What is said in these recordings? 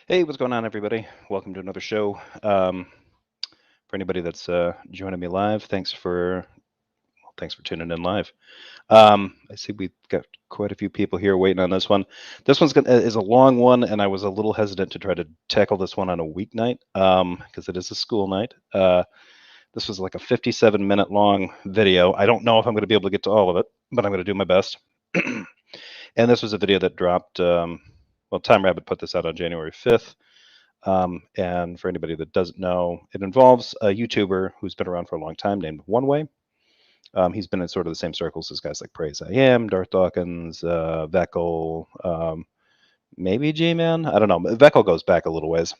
Hey, what's going on, everybody? Welcome to another show. For anybody that's joining me live, thanks for tuning in live. I see we've got quite a few people here waiting on this one. This is a long one, and I was a little hesitant to try to tackle this one on a weeknight because it is a school night. This was like a 57-minute long video. I don't know if I'm going to be able to get to all of it, but I'm going to do my best. And this was a video that dropped. Well, Time Rabbit put this out on January 5th. And for anybody that doesn't know, it involves a YouTuber who's been around for a long time named One Way. He's been in sort of the same circles as guys like Praise I Am, Darth Dawkins, Veckel, maybe G-Man. I don't know. Veckel goes back a little ways.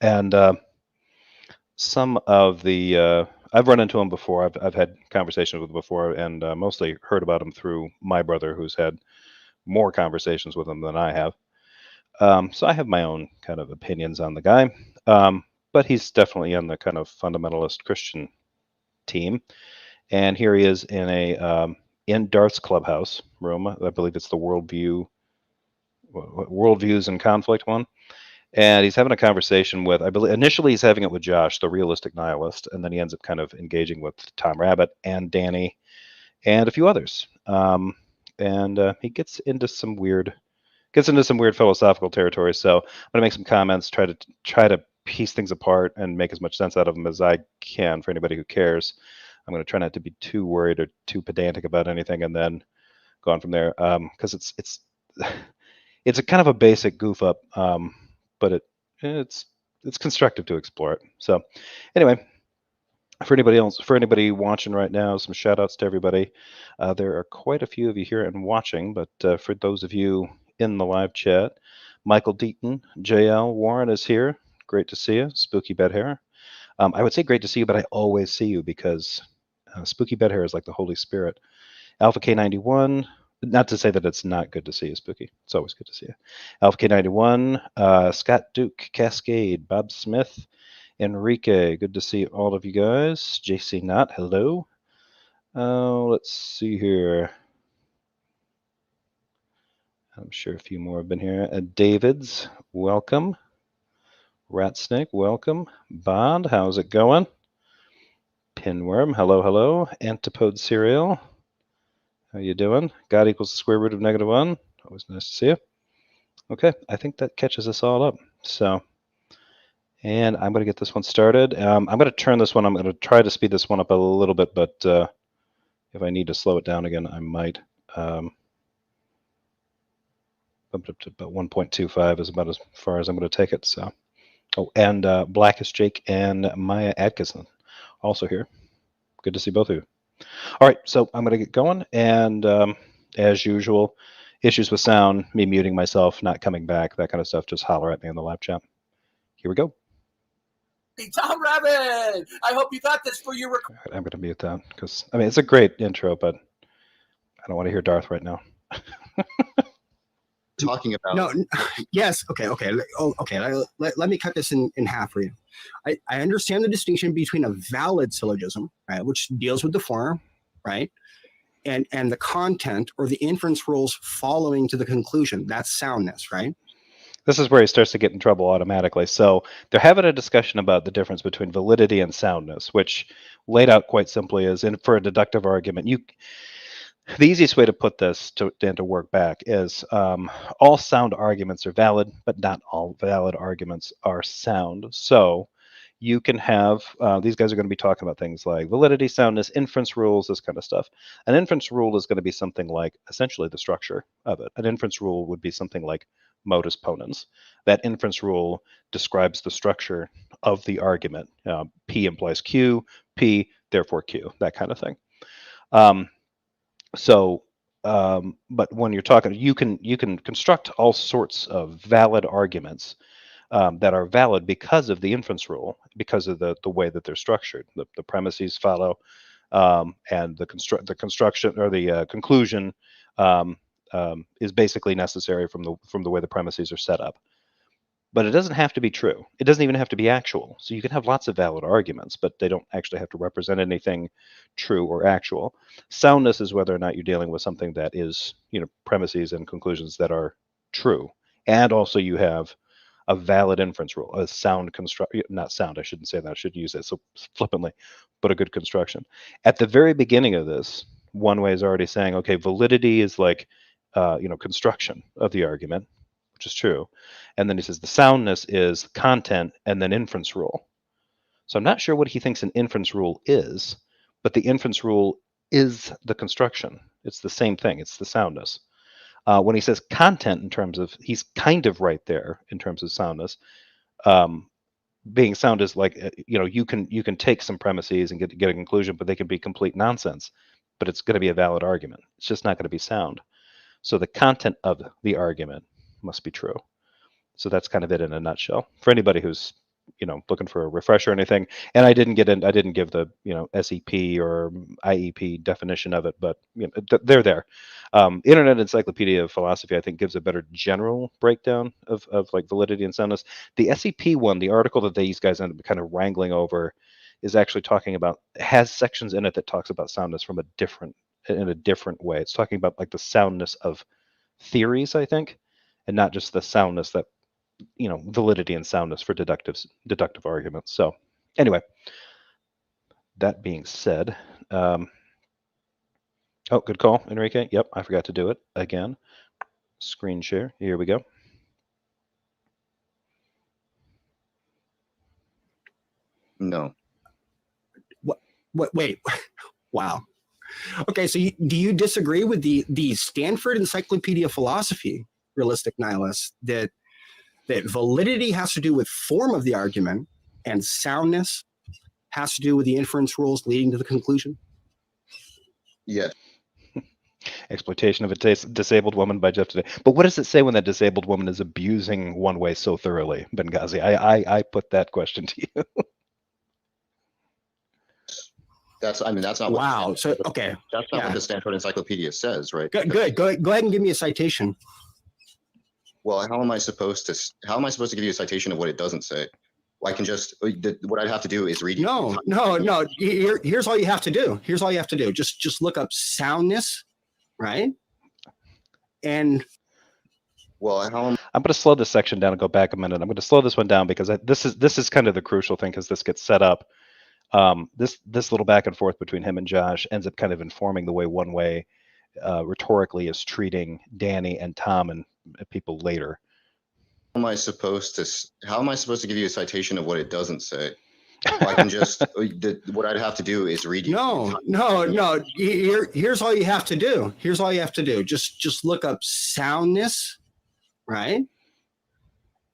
And some of the I've run into him before. I've had conversations with him before, and mostly heard about him through my brother, who's had more conversations with him than I have. So I have my own kind of opinions on the guy, but he's definitely on the kind of fundamentalist Christian team. And here he is in Darth's Clubhouse room. I believe it's the Worldviews and Conflict one. And he's having a conversation with, I believe, initially he's having it with Josh, the realistic nihilist, and then he ends up kind of engaging with Tom Rabbit and Danny and a few others. And he gets into some weird philosophical territory. So I'm going to make some comments, try to piece things apart and make as much sense out of them as I can for anybody who cares. I'm going to try not to be too worried or too pedantic about anything, and then go on from there. Because it's a kind of a basic goof up, but it's constructive to explore it. So anyway, for anybody watching right now, some shout outs to everybody. There are quite a few of you here and watching, but for those of you in the live chat, Michael Deaton, JL Warren is here. Great to see you. Spooky Bed Hair. I would say great to see you, but I always see you because Spooky Bed Hair is like the Holy Spirit. Alpha K91. Not to say that it's not good to see you, Spooky. It's always good to see you. Alpha K91, Scott Duke, Cascade, Bob Smith, Enrique. Good to see all of you guys. JC Knott, hello. Let's see here. I'm sure a few more have been here. David's, welcome. Ratsnake, welcome. Bond, how's it going? Pinworm, hello. Antipode Cereal, how you doing? God equals the square root of -1. Always nice to see you. Okay, I think that catches us all up. So, and I'm going to get this one started. I'm going to turn this one. I'm going to try to speed this one up a little bit, but if I need to slow it down again, I might. Up to about 1.25 is about as far as I'm going to take it. So, oh, and Blackest Jake and Maya Atkinson also here. Good to see both of you. All right, so I'm going to get going, and as usual, issues with sound, me muting myself, not coming back, that kind of stuff, just holler at me in the live chat. Here we go. Hey, Tom Rabbit, I hope you got this for your record. Right, I'm going to mute that because, I mean, it's a great intro, but I don't want to hear Darth right now. Talking about no yes okay let me cut this in half for you. I understand the distinction between a valid syllogism, right, which deals with the form, right, and the content or the inference rules following to the conclusion. That's soundness, right? This is where he starts to get in trouble automatically. So they're having a discussion about the difference between validity and soundness, which laid out quite simply is, for a deductive argument, the easiest way to put this and to work back is all sound arguments are valid, but not all valid arguments are sound. So you can have, these guys are going to be talking about things like validity, soundness, inference rules, this kind of stuff. An inference rule is going to be something like essentially the structure of it. An inference rule would be something like modus ponens. That inference rule describes the structure of the argument. P implies Q, P, therefore Q, that kind of thing. But when you're talking, you can construct all sorts of valid arguments that are valid because of the inference rule, because of the way that they're structured. The premises follow, and the construction or the conclusion is basically necessary from the way the premises are set up. But it doesn't have to be true. It doesn't even have to be actual. So you can have lots of valid arguments, but they don't actually have to represent anything true or actual. Soundness is whether or not you're dealing with something that is, premises and conclusions that are true. And also you have a valid inference rule, a sound construct, not sound, I shouldn't say that, I shouldn't use that so flippantly, but a good construction. At the very beginning of this, one way is already saying, okay, validity is like, construction of the argument, which is true. And then he says the soundness is content and then inference rule. So I'm not sure what he thinks an inference rule is, but the inference rule is the construction. It's the same thing. It's the soundness. When he says content in terms of, he's kind of right there in terms of soundness. Being sound is like, you can take some premises and get a conclusion, but they can be complete nonsense. But it's going to be a valid argument. It's just not going to be sound. So the content of the argument must be true. So that's kind of it in a nutshell. For anybody who's looking for a refresher or anything, and I didn't give the SEP or IEP definition of it, but they're there. Internet Encyclopedia of Philosophy, I think, gives a better general breakdown of like validity and soundness. The SEP one, the article that these guys end up kind of wrangling over, is actually talking about, has sections in it that talks about soundness in a different way. It's talking about like the soundness of theories, I think, and not just the soundness that validity and soundness for deductive arguments. So anyway, that being said, oh, good call, Enrique. Yep, I forgot to do it again. Screen share. Here we go. No. What? Wait. Wow. Okay, so do you disagree with the Stanford Encyclopedia of Philosophy realistic nihilist that validity has to do with form of the argument and soundness has to do with the inference rules leading to the conclusion? Yes. Exploitation of a disabled woman by Jeff today. But what does it say when that disabled woman is abusing one way so thoroughly, Benghazi? I put that question to you. That's not. Wow. What, so okay. That's not what the Stanford Encyclopedia says, right? Good. Go ahead and give me a citation. Well, how am I supposed to give you a citation of what it doesn't say? Well, I can just, what I'd have to do is read you. No. Here's all you have to do. Just look up soundness, right? And well, how am I'm going to slow this section down and go back a minute. I'm going to slow this one down because this is kind of the crucial thing, because this gets set up. This little back and forth between him and Josh ends up kind of informing the way One Way rhetorically is treating Danny and Tom and people later. How am I supposed to give you a citation of what it doesn't say? Well, I can just, what I'd have to do is read you. No. Here's all you have to do. Just look up soundness, right?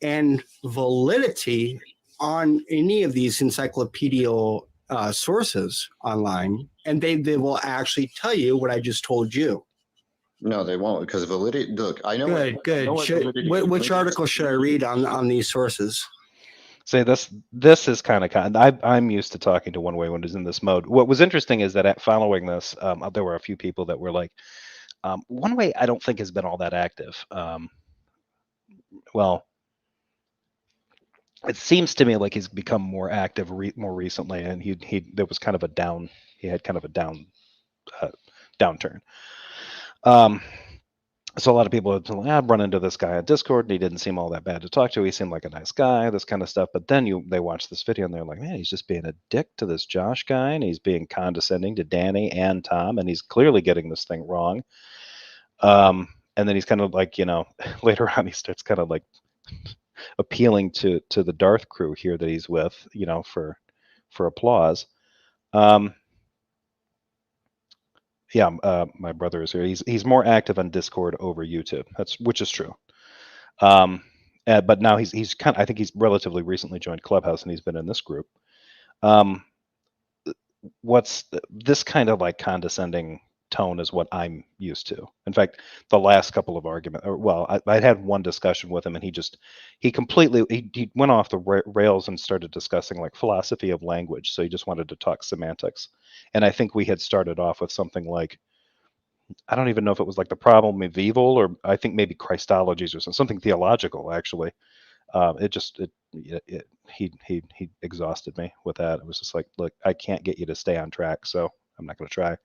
And validity on any of these encyclopedial sources online, and they will actually tell you what I just told you. No, they won't, because validity. Look, I know. Good. Which article should I read on these sources? Say this is kind of I'm used to talking to One Way when it's in this mode. What was interesting is that following this, there were a few people that were like, One Way I don't think has been all that active. Well, it seems to me like he's become more active more recently, and there was kind of a down. He had kind of a downturn. So a lot of people have been like, I've run into this guy on Discord, and he didn't seem all that bad to talk to. He seemed like a nice guy, this kind of stuff. But then they watch this video, and they're like, man, he's just being a dick to this Josh guy, and he's being condescending to Danny and Tom, and he's clearly getting this thing wrong. And then he's kind of like, later on, he starts kind of like appealing to the Darth crew here that he's with, for applause. My brother is here. He's more active on Discord over YouTube. Which is true. But now he's kind of, I think he's relatively recently joined Clubhouse, and he's been in this group. What's this kind of like condescending tone is what I'm used to. In fact, the last couple of arguments, I had one discussion with him, and he completely went off the rails and started discussing like philosophy of language. So he just wanted to talk semantics. And I think we had started off with something like, I don't even know if it was like the problem of evil, or I think maybe Christologies or something theological, actually. He exhausted me with that. It was just like, look, I can't get you to stay on track, so I'm not going to try.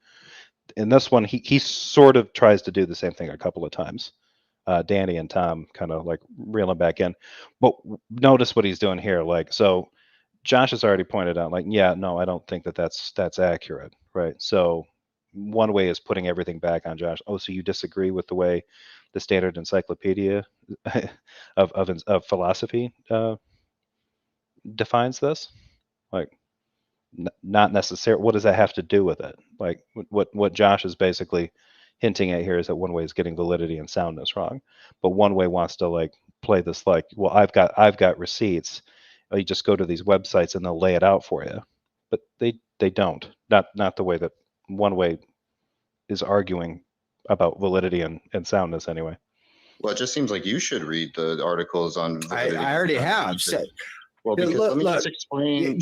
In this one, he sort of tries to do the same thing a couple of times. Danny and Tom kind of like reeling back in. But notice what he's doing here. Like, so Josh has already pointed out, like, yeah, no, I don't think that that's accurate, right? So one way is putting everything back on Josh. Oh, so you disagree with the way the standard encyclopedia of philosophy defines this? Like, not necessarily. What does that have to do with it? Like, what Josh is basically hinting at here is that one way is getting validity and soundness wrong, but one way wants to like play this like, well, I've got receipts. You just go to these websites and they'll lay it out for you, but they don't. Not the way that one way is arguing about validity and soundness anyway. Well, it just seems like you should read the articles on validity. I already have. Well, because let me just explain.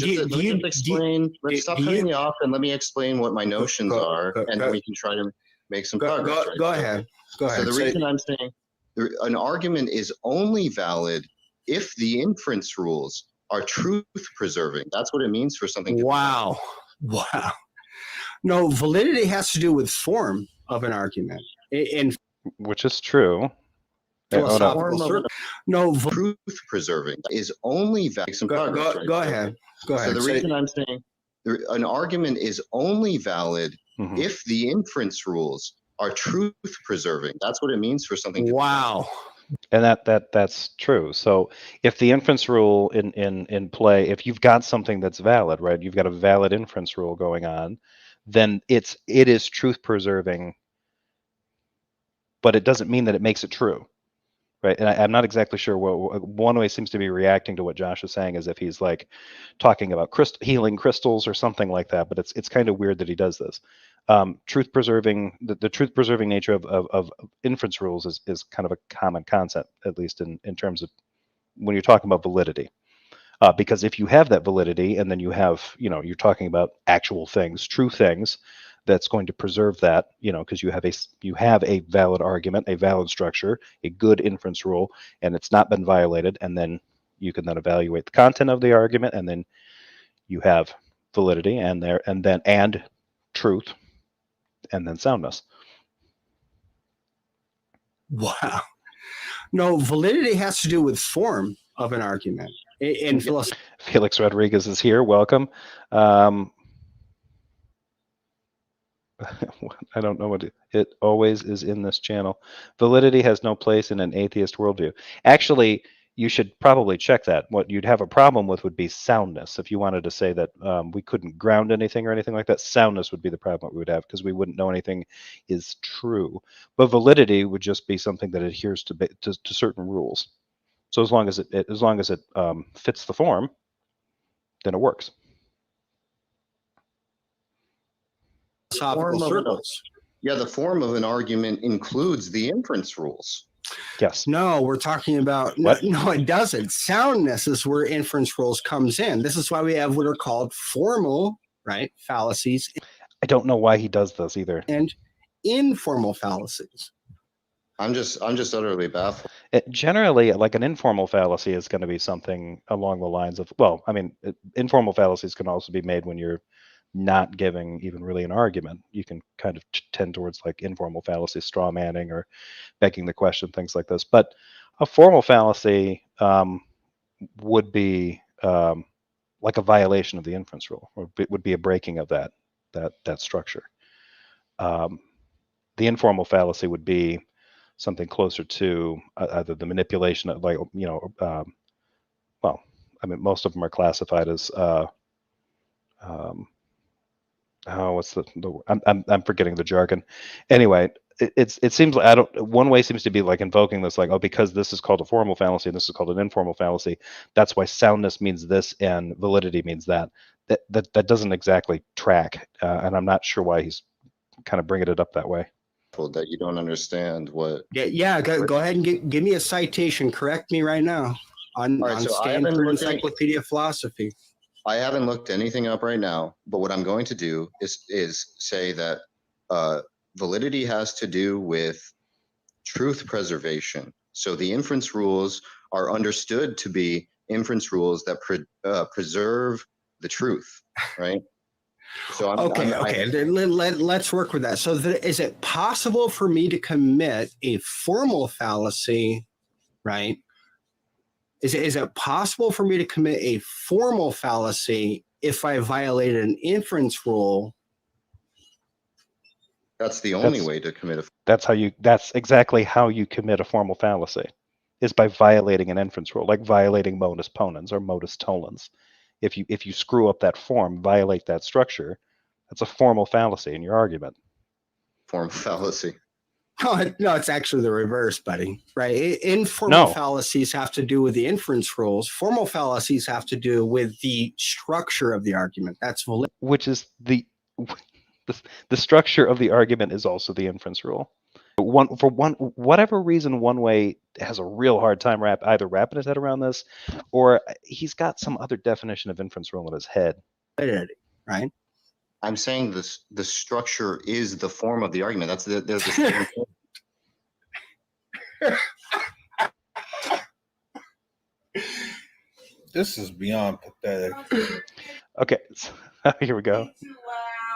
Stop cutting me off and let me explain what my notions are, and then we can try to make some progress. Go ahead. So the reason I'm saying an argument is only valid if the inference rules are truth preserving. That's what it means for something. Wow. No, validity has to do with form of an argument. Which is true. No, truth preserving is only valid. Go ahead. So the reason I'm saying an argument is only valid if the inference rules are truth preserving. That's what it means for something. Wow. And that's true. So if the inference rule in play, if you've got something that's valid, right? You've got a valid inference rule going on, then it is truth preserving, but it doesn't mean that it makes it true. Right, and I'm not exactly sure what one way seems to be reacting to what Josh is saying, as if he's like talking about healing crystals or something like that. But it's kind of weird that he does this. Truth preserving, the truth preserving nature of inference rules is kind of a common concept, at least in terms of when you're talking about validity. Because if you have that validity, and then you have, you're talking about actual things, true things, that's going to preserve that, because you have a valid argument, a valid structure, a good inference rule, and it's not been violated, and then you can then evaluate the content of the argument, and then you have validity and truth, and then soundness. Wow. No, validity has to do with form of an argument. In philosophy. Felix Rodriguez is here. Welcome. I don't know what it always is in this channel. Validity has no place in an atheist worldview. Actually, you should probably check that. What you'd have a problem with would be soundness. If you wanted to say that we couldn't ground anything or anything like that, soundness would be the problem we would have, because we wouldn't know anything is true. But validity would just be something that adheres to certain rules. So as long as it fits the form, then it works. The form of an argument includes the inference rules. Yes. No, we're talking about no, it doesn't. Soundness is where inference rules comes in. This is why we have what are called formal, right, fallacies. I don't know why he does this either. And informal fallacies. I'm just utterly baffled. Generally, like an informal fallacy is going to be something along the lines of, informal fallacies can also be made when you're not giving even really an argument. You can kind of tend towards like informal fallacies, straw manning or begging the question, things like this. But a formal fallacy would be like a violation of the inference rule, or it would be a breaking of that structure. The informal fallacy would be something closer to either the manipulation of, like, most of them are classified as what's I'm forgetting the jargon. Anyway, it seems like one way seems to be like invoking this, like, oh, because this is called a formal fallacy and this is called an informal fallacy, that's why soundness means this and validity means that. That doesn't exactly track, and I'm not sure why he's kind of bringing it up that way. That you don't understand what. Go ahead and give me a citation. Correct me right now on Stanford Encyclopedia of Philosophy. I haven't looked anything up right now, but what I'm going to do is say that validity has to do with truth preservation. So the inference rules are understood to be inference rules that preserve the truth, right? So let's work with that. So is it possible for me to commit a formal fallacy, right? Is it possible for me to commit a formal fallacy if I violated an inference rule? That's the only way to commit a. That's exactly how you commit a formal fallacy, is by violating an inference rule, like violating modus ponens or modus tollens. If you screw up that form, violate that structure, that's a formal fallacy in your argument. Formal fallacy. No, it's actually the reverse, buddy. Right? Informal fallacies have to do with the inference rules. Formal fallacies have to do with the structure of the argument. That's validity. Which is the structure of the argument is also the inference rule. Whatever reason, one way has a real hard time either wrapping his head around this, or he's got some other definition of inference rule in his head. Right? I'm saying the structure is the form of the argument. That's the same thing. This is beyond pathetic. Okay, so, here we go.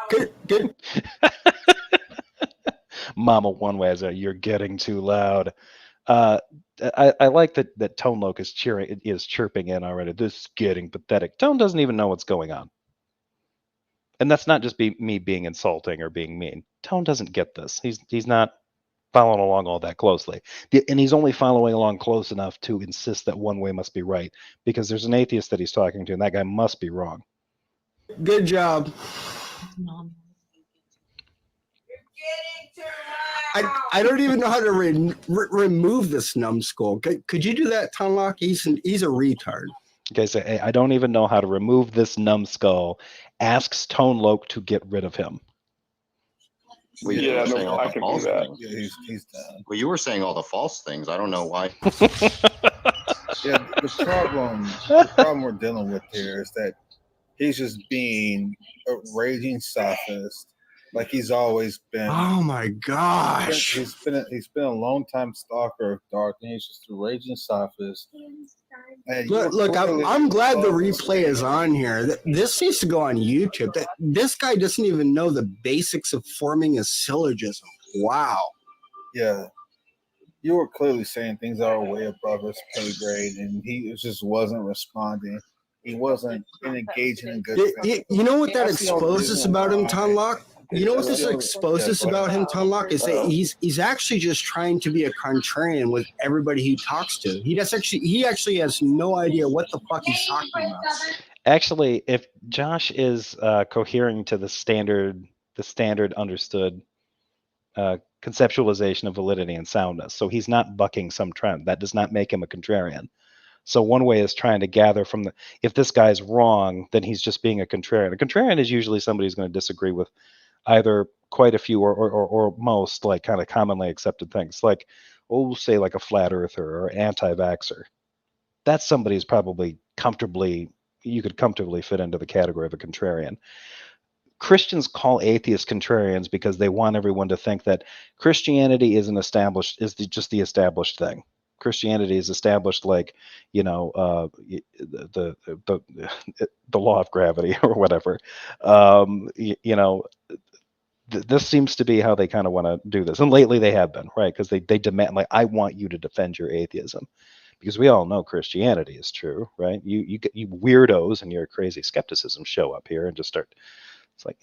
Good. Mama One Way, you're getting too loud. I like that Tone Loc is chirping in already. This is getting pathetic. Tone doesn't even know what's going on. And that's not just me being insulting or being mean. Tone doesn't get this. He's not following along all that closely. And he's only following along close enough to insist that One Way must be right, because there's an atheist that he's talking to, and that guy must be wrong. Good job. I don't even know how to remove this numbskull. Could you do that, Tone Loc? He's a retard. Okay, so I don't even know how to remove this numbskull. Asks Tone Loc to get rid of him. Well, I can do that. Yeah, he's done. Well, you were saying all the false things. I don't know why. Yeah, the problem we're dealing with here is that he's just being a raging sophist, like he's always been. Oh my gosh! He's been a long time stalker of Darth, and he's just a raging sophist. Look, I'm glad the replay is on here. This needs to go on YouTube. This guy doesn't even know the basics of forming a syllogism. Wow. Yeah. You were clearly saying things that are way above his pay grade, and he just wasn't responding. He wasn't engaging in good things. You know what that exposes about him, Tone Loc? You know what this exposes about him, Tone Loc, is that he's actually just trying to be a contrarian with everybody he talks to. He actually has no idea what the fuck he's talking about. Actually, if Josh is cohering to the standard understood conceptualization of validity and soundness, so he's not bucking some trend, that does not make him a contrarian. So One Way is trying to gather from if this guy's wrong, then he's just being a contrarian. A contrarian is usually somebody who's going to disagree with either quite a few or most, like, kind of commonly accepted things, like, we'll say like a flat earther or anti-vaxxer. That's somebody who's probably you could comfortably fit into the category of a contrarian. Christians call atheists contrarians because they want everyone to think that Christianity just the established thing. Christianity is established, like, the law of gravity or whatever. This seems to be how they kind of want to do this, and lately they have been, right? Because they demand, like, I want you to defend your atheism, because we all know Christianity is true, right? You weirdos and your crazy skepticism show up here and just start. It's like,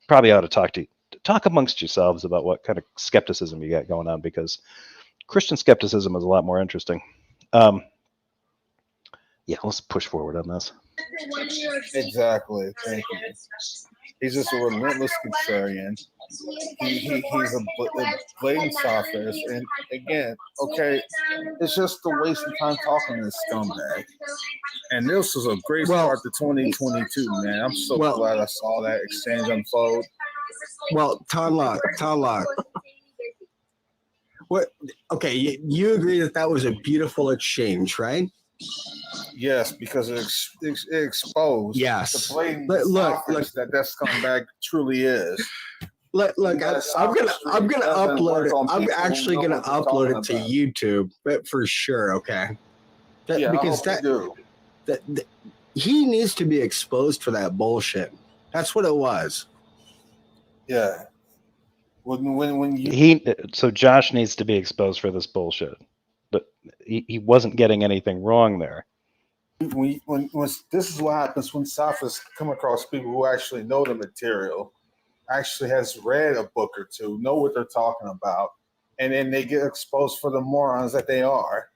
probably ought to talk amongst yourselves about what kind of skepticism you got going on, because Christian skepticism is a lot more interesting. Let's push forward on this. Exactly. Thank you. He's just a relentless contrarian. He's a blatant sophist. And again, okay, it's just a waste of time talking to this scumbag. And this was a great start to 2022, man. I'm so glad I saw that exchange unfold. Well, Tone Loc. What? Okay, you agree that was a beautiful exchange, right? Yes, because it exposed the blatant sophist that scumbag truly is. Look, I'm gonna upload it. I'm actually gonna upload it to YouTube, but for sure, okay. Because he needs to be exposed for that bullshit. That's what it was. Yeah. When you So Josh needs to be exposed for this bullshit. But he wasn't getting anything wrong there. when this is what happens when sophists come across people who actually know the material, actually has read a book or two, know what they're talking about, and then they get exposed for the morons that they are.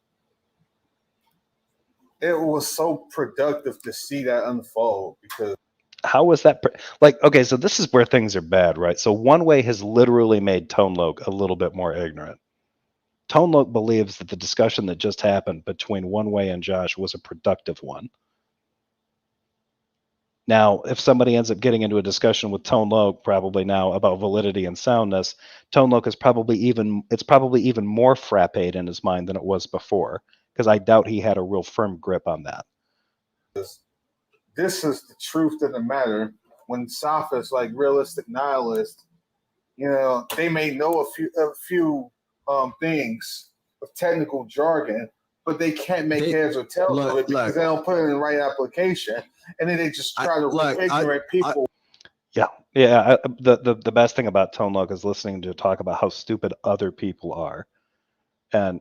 It was so productive to see that unfold because How was that? Like, okay, so this is where things are bad, right? So One Way has literally made Tone Loc a little bit more ignorant. Tone Loc believes that the discussion that just happened between One Way and Josh was a productive one. Now, if somebody ends up getting into a discussion with Tone Loc, probably now about validity and soundness, Tone Loc is probably even more frapped in his mind than it was before, because I doubt he had a real firm grip on that. this is the truth of the matter. When sophists, like realistic nihilists, they may know a few things of technical jargon, but they can't make heads or tails of it because they don't put it in the right application, and then they just try to rip ignorant people. Yeah. The best thing about Tone Loc is listening to talk about how stupid other people are, and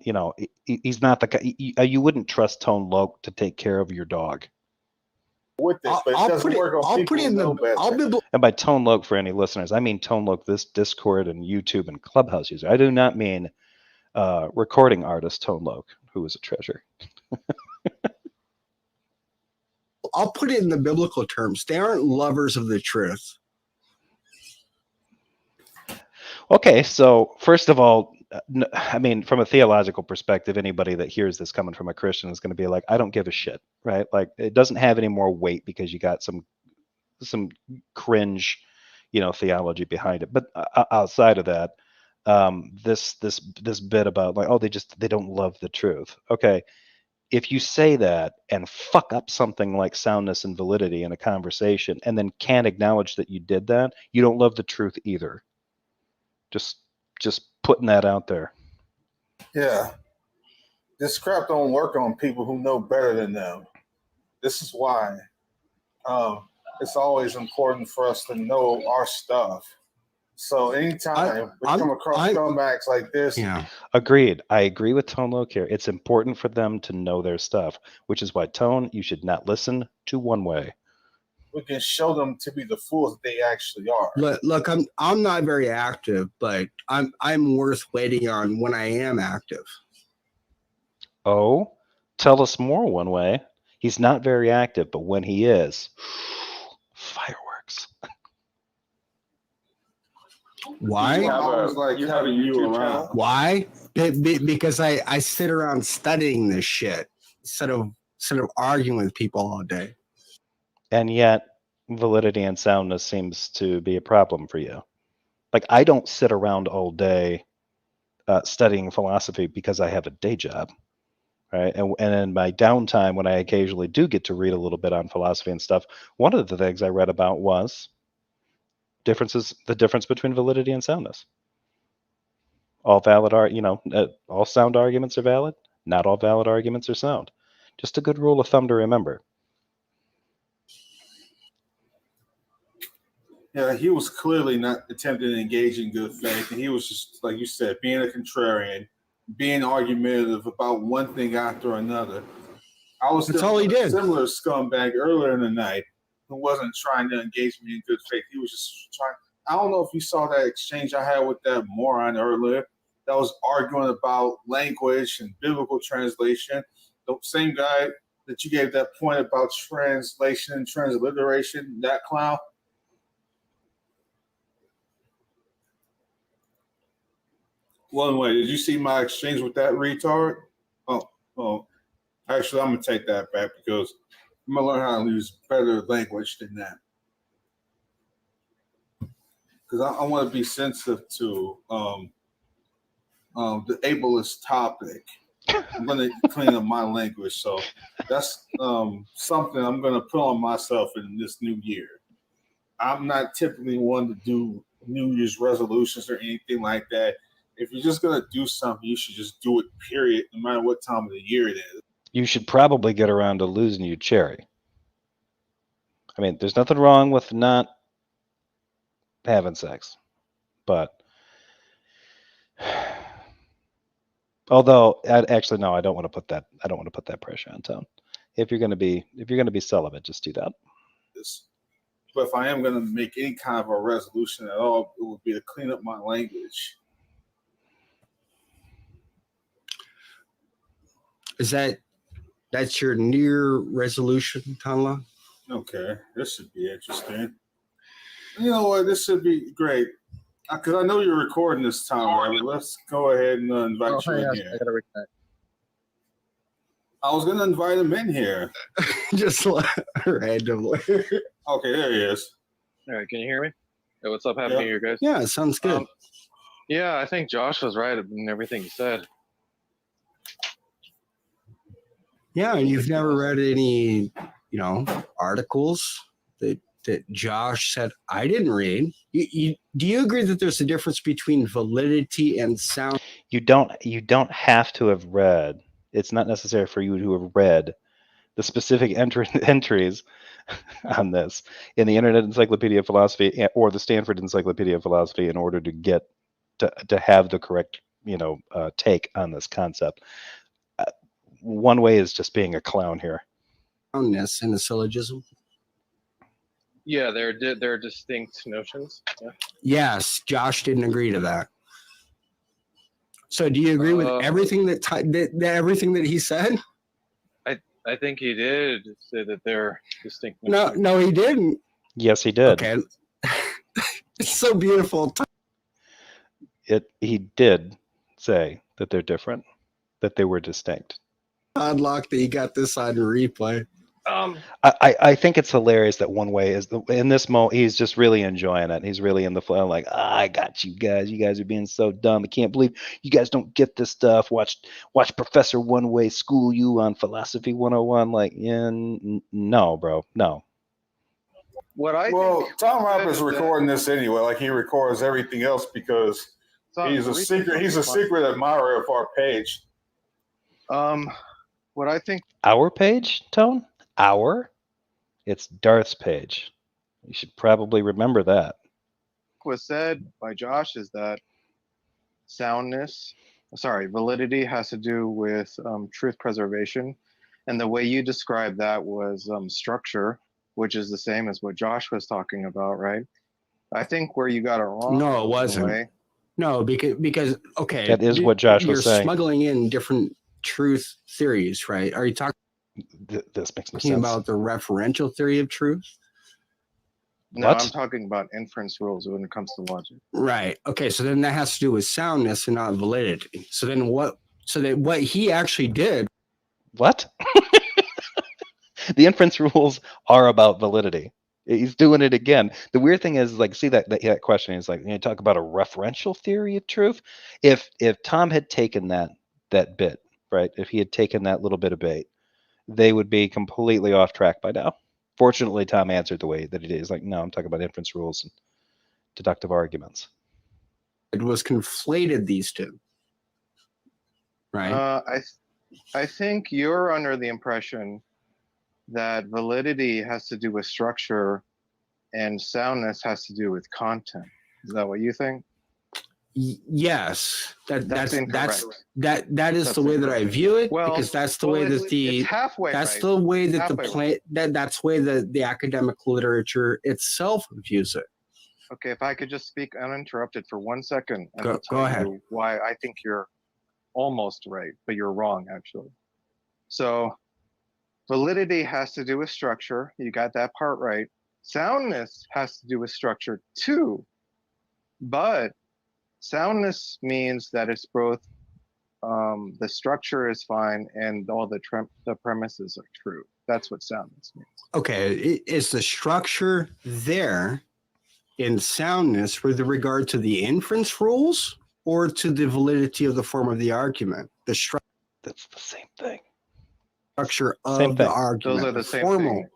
he's not the guy. You wouldn't trust Tone Loc to take care of your dog. With this, but it doesn't work on people who know better. And by Tone Loc, for any listeners, I mean Tone Loc, this Discord and YouTube and Clubhouse user. I do not mean recording artist Tone Loc, who is a treasure. I'll put it in the biblical terms. They aren't lovers of the truth. Okay, so first of all, I mean, from a theological perspective, anybody that hears this coming from a Christian is going to be like, I don't give a shit, right? Like, it doesn't have any more weight because you got some cringe, theology behind it. But outside of that, this bit about like, oh, they don't love the truth. Okay, if you say that and fuck up something like soundness and validity in a conversation, and then can't acknowledge that you did that, you don't love the truth either. Just putting that out there. Yeah. This crap don't work on people who know better than them. This is why it's always important for us to know our stuff. So anytime we come across scumbags like this. Yeah. Agreed. I agree with Tone Loc here. It's important for them to know their stuff, which is why, Tone, you should not listen to One Way. We can show them to be the fools that they actually are. Look, I'm not very active, but I'm worth waiting on when I am active. Oh, tell us more, One Way. He's not very active, but when he is, fireworks. Why? You have a YouTube channel? Why? Because I sit around studying this shit instead of arguing with people all day. And yet, validity and soundness seems to be a problem for you. Like, I don't sit around all day studying philosophy because I have a day job, right? And in my downtime, when I occasionally do get to read a little bit on philosophy and stuff, one of the things I read about was the difference between validity and soundness. All valid all sound arguments are valid. Not all valid arguments are sound. Just a good rule of thumb to remember. Yeah, he was clearly not attempting to engage in good faith. And he was just, like you said, being a contrarian, being argumentative about one thing after another. That's all he did. A similar scumbag earlier in the night who wasn't trying to engage me in good faith. He was just trying. I don't know if you saw that exchange I had with that moron earlier that was arguing about language and biblical translation. The same guy that you gave that point about translation and transliteration, that clown. One Way, did you see my exchange with that retard? Oh, actually, I'm going to take that back because I'm going to learn how to use better language than that. Because I want to be sensitive to the ableist topic. I'm going to clean up my language. So that's something I'm going to put on myself in this new year. I'm not typically one to do New Year's resolutions or anything like that. If you're just going to do something, you should just do it, period, no matter what time of the year it is. You should probably get around to losing your cherry. I mean, there's nothing wrong with not having sex. But although actually no, I don't want to put that pressure on Tom. If you're going to be celibate, just do that. But if I am going to make any kind of a resolution at all, it would be to clean up my language. That's your near resolution, Tanla? Okay, this should be interesting. You know what? This should be great. Because I know you're recording this time, Robert. Let's go ahead and invite you in here. I gotta reconnect. I was going to invite him in here. Just randomly. Okay, there he is. All right, can you hear me? Hey, what's up happening here, guys? Yeah, it sounds good. Yeah, I think Josh was right in everything he said. Yeah, and you've never read any, articles that Josh said I didn't read. Do you agree that there's a difference between validity and sound? You don't have to have read. It's not necessary for you to have read the specific entries on this in the Internet Encyclopedia of Philosophy or the Stanford Encyclopedia of Philosophy in order to get to have the correct take on this concept. One way is just being a clown here. Soundness in a syllogism. Yeah, they're distinct notions. Yeah. Yes, Josh didn't agree to that. So, do you agree with everything everything that he said? I think he did say that they're distinct notions. No, he didn't. Yes, he did. Okay, it's so beautiful. He did say that they're different, that they were distinct. Unlock that you got this on replay. I think it's hilarious that one way is in this moment he's just really enjoying it. He's really in the flow, like, I got you guys. You guys are being so dumb. I can't believe you guys don't get this stuff. Watch Professor One Way school you on Philosophy 101. Like, yeah, no, bro, no. Tom Roberts is recording this anyway, like he records everything else because he's a secret admirer of our page. What I think Our page, Tone? It's Darth's page. You should probably remember that. was said by Josh is that validity has to do with truth preservation. And the way you described that was structure, which is the same as what Josh was talking about, right? I think where you got it wrong. No, it wasn't. No, because okay. That is what Josh was saying. You're smuggling in different truth theories, right? Are you talking this makes no sense. About the referential theory of truth? No, I'm talking about inference rules when it comes to logic. Right. Okay, so then that has to do with soundness and not validity. So then what he actually did. What? The inference rules are about validity. He's doing it again. The weird thing is, like, see that question is like, you talk about a referential theory of truth. If Tom had taken that bit, right? If he had taken that little bit of bait, they would be completely off track by now. Fortunately, Tom answered the way that he did. He's like, no, I'm talking about inference rules and deductive arguments. It was conflated, these two. Right? I think you're under the impression that validity has to do with structure and soundness has to do with content. Is that what you think? Yes, that is incorrect. That's the way that I view it, because that's the way that that's the way the academic literature itself views it. Okay, if I could just speak uninterrupted for 1 second, and go ahead. Why I think you're almost right, but you're wrong actually. So, validity has to do with structure. You got that part right. Soundness has to do with structure too, but soundness means that it's both the structure is fine and all the premises are true. That's what soundness means. Okay, is the structure there in soundness with regard to the inference rules or to the validity of the form of the argument? That's the same thing. Structure of the argument. Those are the same thing.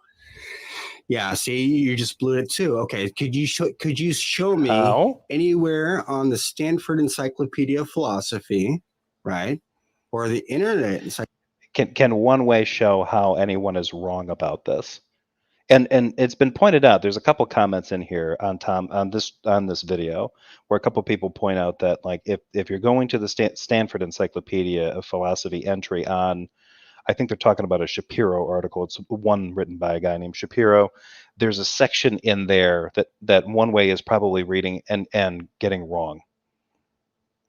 Yeah, see, you just blew it too. Okay, could you show me anywhere on the Stanford Encyclopedia of Philosophy, right, or the Internet Encyclopedia? Can one way show how anyone is wrong about this? And it's been pointed out. There's a couple comments in here on this video where a couple people point out that like if you're going to the Stanford Encyclopedia of Philosophy entry on, I think they're talking about a Shapiro article. It's one written by a guy named Shapiro. There's a section in there that one way is probably reading and getting wrong.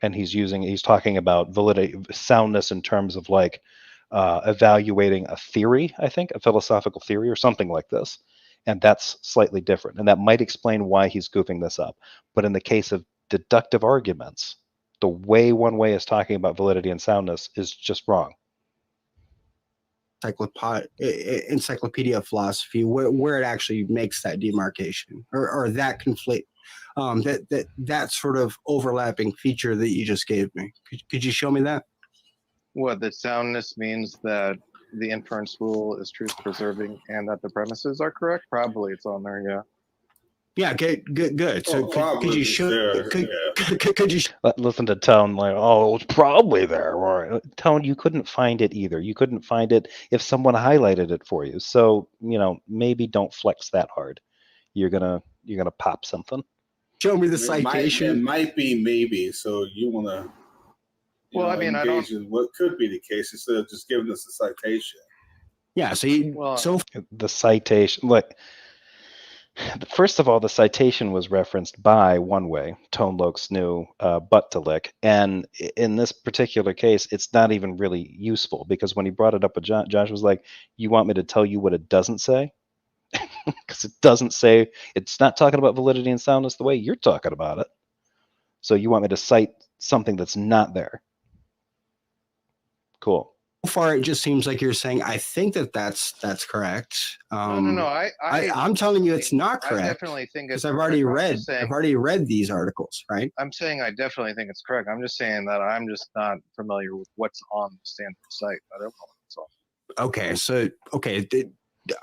And he's talking about validity, soundness in terms of like evaluating a theory, I think, a philosophical theory or something like this. And that's slightly different. And that might explain why he's goofing this up. But in the case of deductive arguments, the way one way is talking about validity and soundness is just wrong. Encyclopedia of Philosophy, where it actually makes that demarcation or that conflate, that sort of overlapping feature that you just gave me. Could you show me that? What, that soundness means that the inference rule is truth preserving and that the premises are correct? Probably it's on there, yeah. Yeah, good. So could you show? Could you? Listen to Tone like, oh, it's probably there. Or, Tone, you couldn't find it either. You couldn't find it if someone highlighted it for you. So maybe don't flex that hard. You're gonna pop something. Show me the citation. It might be maybe. So you want to. Well, I mean, I don't. What could be the case instead of just giving us a citation. Yeah. So the citation, look. First of all, the citation was referenced by one way, Tone Loke's new butt to lick, and in this particular case, it's not even really useful because when he brought it up with Josh was like, "You want me to tell you what it doesn't say?" Because it doesn't say, it's not talking about validity and soundness the way you're talking about it. So you want me to cite something that's not there? Cool. So far, it just seems like you're saying, I think that's correct. No. I'm telling you, it's not correct. I definitely think it's. Because I've already read these articles, right? I'm saying I definitely think it's correct. I'm just saying that I'm just not familiar with what's on the Stanford site. I don't know what's on. Okay, so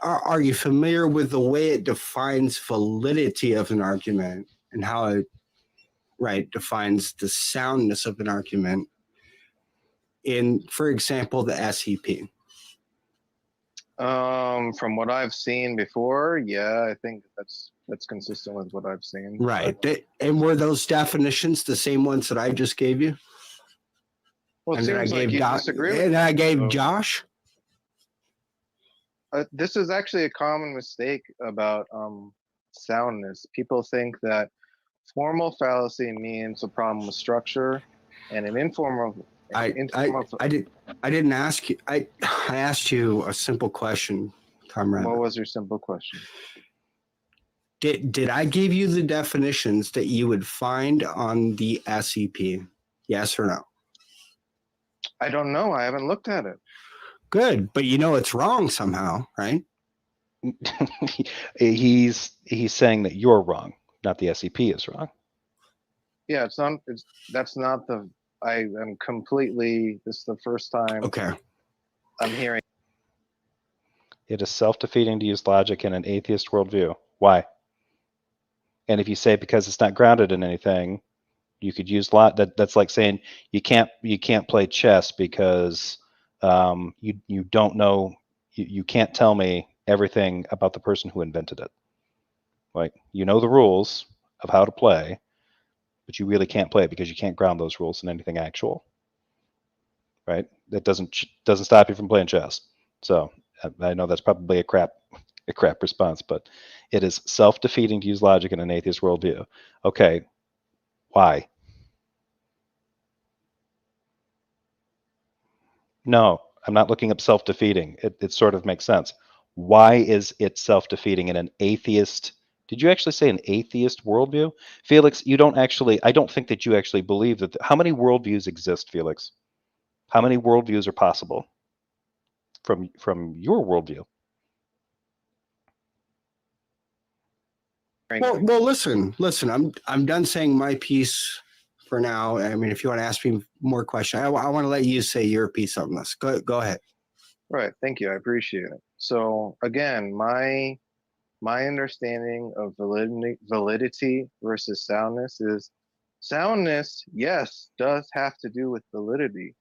are you familiar with the way it defines validity of an argument and how it defines the soundness of an argument in, for example, the SEP? From what I've seen before, yeah, I think that's consistent with what I've seen. Right. And were those definitions the same ones that I just gave you? Well, it seems like you disagree with and I gave Josh? This is actually a common mistake about soundness. People think that formal fallacy means a problem with structure, and an informal. I didn't ask you. I asked you a simple question, comrade. What was your simple question? Did I give you the definitions that you would find on the SEP? Yes or no? I don't know. I haven't looked at it. Good, but it's wrong somehow, right? He's saying that you're wrong, not the SEP is wrong. Yeah, that's not the. I am completely. This is the first time. Okay. I'm hearing. It is self-defeating to use logic in an atheist worldview. Why? And if you say because it's not grounded in anything, you could use that's like saying you can't play chess because you don't know, you can't tell me everything about the person who invented it. Like, you know the rules of how to play, but you really can't play it because you can't ground those rules in anything actual. Right? That doesn't stop you from playing chess. So I know that's probably a crap response, but it is self-defeating to use logic in an atheist worldview. Okay, why? No, I'm not looking up self-defeating. It sort of makes sense. Why is it self-defeating in an atheist? Did you actually say an atheist worldview? Felix, I don't think that you actually believe that. How many worldviews exist, Felix? How many worldviews are possible from your worldview? Well, listen. I'm done saying my piece for now. I mean, if you want to ask me more questions, I want to let you say your piece on this. Go ahead. Right. Thank you. I appreciate it. So again, my understanding of validity versus soundness is soundness, yes, does have to do with validity,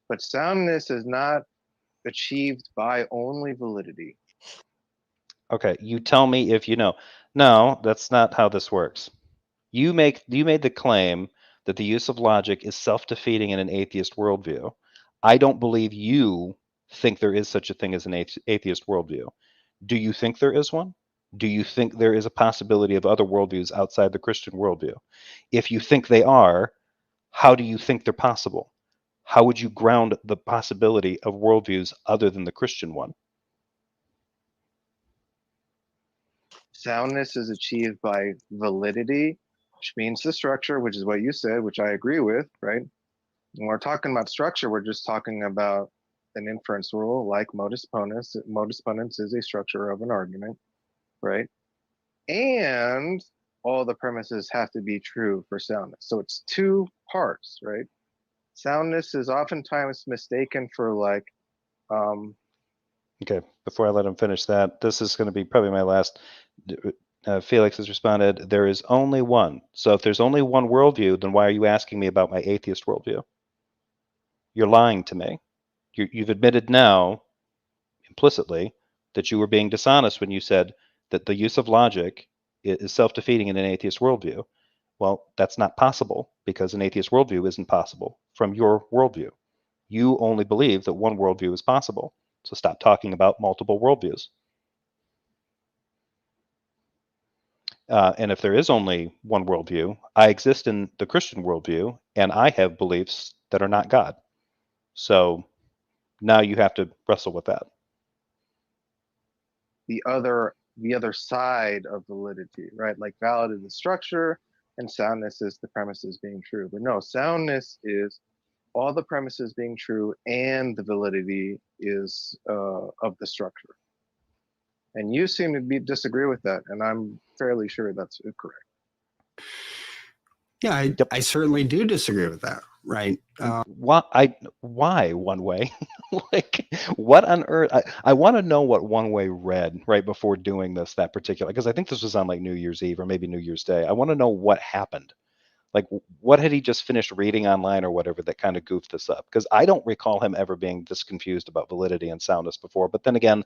but soundness is not achieved by only validity. Okay, you tell me if you know. No, that's not how this works. You made the claim that the use of logic is self-defeating in an atheist worldview. I don't believe you think there is such a thing as an atheist worldview. Do you think there is one? Do you think there is a possibility of other worldviews outside the Christian worldview? If you think they are, how do you think they're possible? How would you ground the possibility of worldviews other than the Christian one? Soundness is achieved by validity, which means the structure, which is what you said, which I agree with, right? When we're talking about structure, we're just talking about an inference rule like modus ponens. Modus ponens is a structure of an argument, right? And all the premises have to be true for soundness. So it's two parts, right? Soundness is oftentimes mistaken for like, Okay, before I let him finish that, this is going to be probably my last. Felix has responded, there is only one. So if there's only one worldview, then why are you asking me about my atheist worldview? You're lying to me. You've admitted now, implicitly, that you were being dishonest when you said that the use of logic is self-defeating in an atheist worldview. Well, that's not possible because an atheist worldview isn't possible from your worldview. You only believe that one worldview is possible. So stop talking about multiple worldviews. And if there is only one worldview, I exist in the Christian worldview, and I have beliefs that are not God. So now you have to wrestle with that. the other side of validity, right? Like valid is the structure and soundness is the premises being true. But no, soundness is all the premises being true and the validity is of the structure. And you seem to disagree with that, and I'm fairly sure that's correct. Yeah, I certainly do disagree with that. Right. Why one way? Like, what on earth? I want to know what one way read right before doing that particular, because I think this was on like New Year's Eve or maybe New Year's Day. I want to know what happened. Like, what had he just finished reading online or whatever that kind of goofed this up? Because I don't recall him ever being this confused about validity and soundness before. But then again,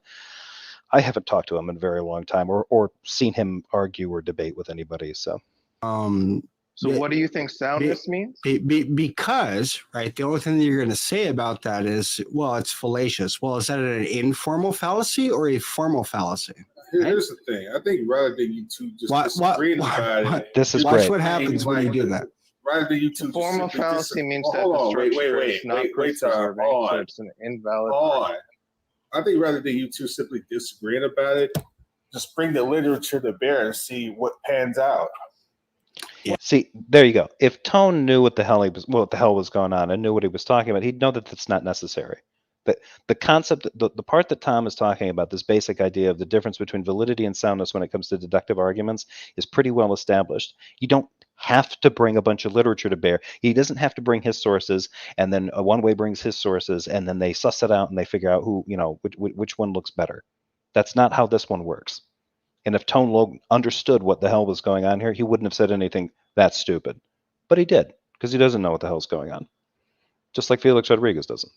I haven't talked to him in a very long time or seen him argue or debate with anybody. So So what do you think soundness means? Because, right, the only thing that you're going to say about that is, well, it's fallacious. Well, is that an informal fallacy or a formal fallacy? Here's the thing. I think rather than you two just disagreeing about it, this is watch great. what happens when you do that. Rather than you two, Formal fallacy means that the structure is not preserving, so it's an invalid. I think rather than you two simply disagreeing about it, just bring the literature to bear and see what pans out. Yeah. See, there you go. If Tone knew what the hell was going on and knew what he was talking about, he'd know that that's not necessary. The concept, the part that Tom is talking about, this basic idea of the difference between validity and soundness when it comes to deductive arguments, is pretty well established. You don't have to bring a bunch of literature to bear. He doesn't have to bring his sources, and then one way brings his sources, and then they suss it out and they figure out which one looks better. That's not how this one works. And if Tone Loc understood what the hell was going on here, he wouldn't have said anything that stupid. But he did, because he doesn't know what the hell's going on. Just like Felix Rodriguez doesn't.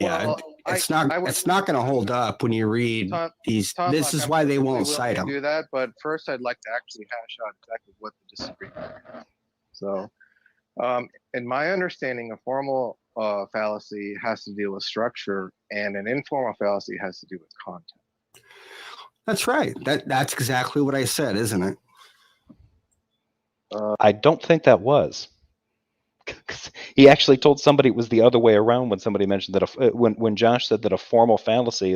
Yeah, well, it's not going to hold up when you read these. This is why they won't cite them. Do that, but first I'd like to actually hash out exactly what the disagreement is. So, in my understanding, a formal fallacy has to deal with structure, and an informal fallacy has to do with content. That's right. That's exactly what I said, isn't it? I don't think that was. He actually told somebody it was the other way around when somebody mentioned that when Josh said that a formal fallacy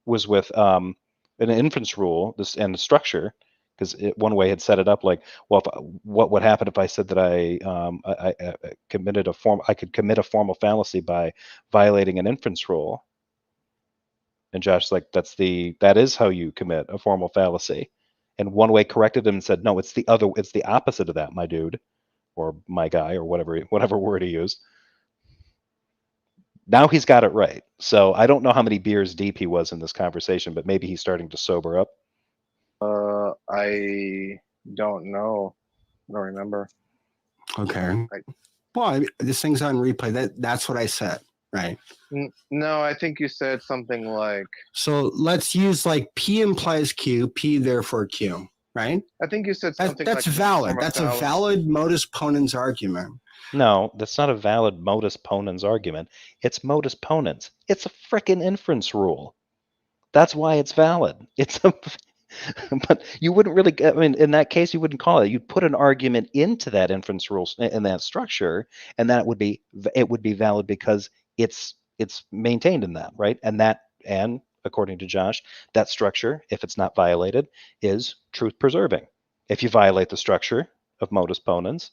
was with an inference rule and the structure, because one way had set it up like, well, what would happen if I said that I could commit a formal fallacy by violating an inference rule? And Josh's like, that is how you commit a formal fallacy. And one way corrected him and said, no, it's the opposite of that, my dude, or my guy, or whatever word he used. Now he's got it right. So I don't know how many beers deep he was in this conversation, but maybe he's starting to sober up. I don't know. I don't remember. Okay. Well, this thing's on replay. That's what I said, right? No, I think you said something like. So let's use like P implies Q, P therefore Q, right? I think you said something That's like valid. That's a valid modus ponens argument. No, that's not a valid modus ponens argument. It's modus ponens. It's a frickin' inference rule. That's why it's valid. It's a, but you wouldn't really. I mean, in that case, you wouldn't call it. You'd put an argument into that inference rule in that structure, and that would be valid because it's maintained in that, right? And according to Josh, that structure, if it's not violated, is truth preserving. If you violate the structure of modus ponens,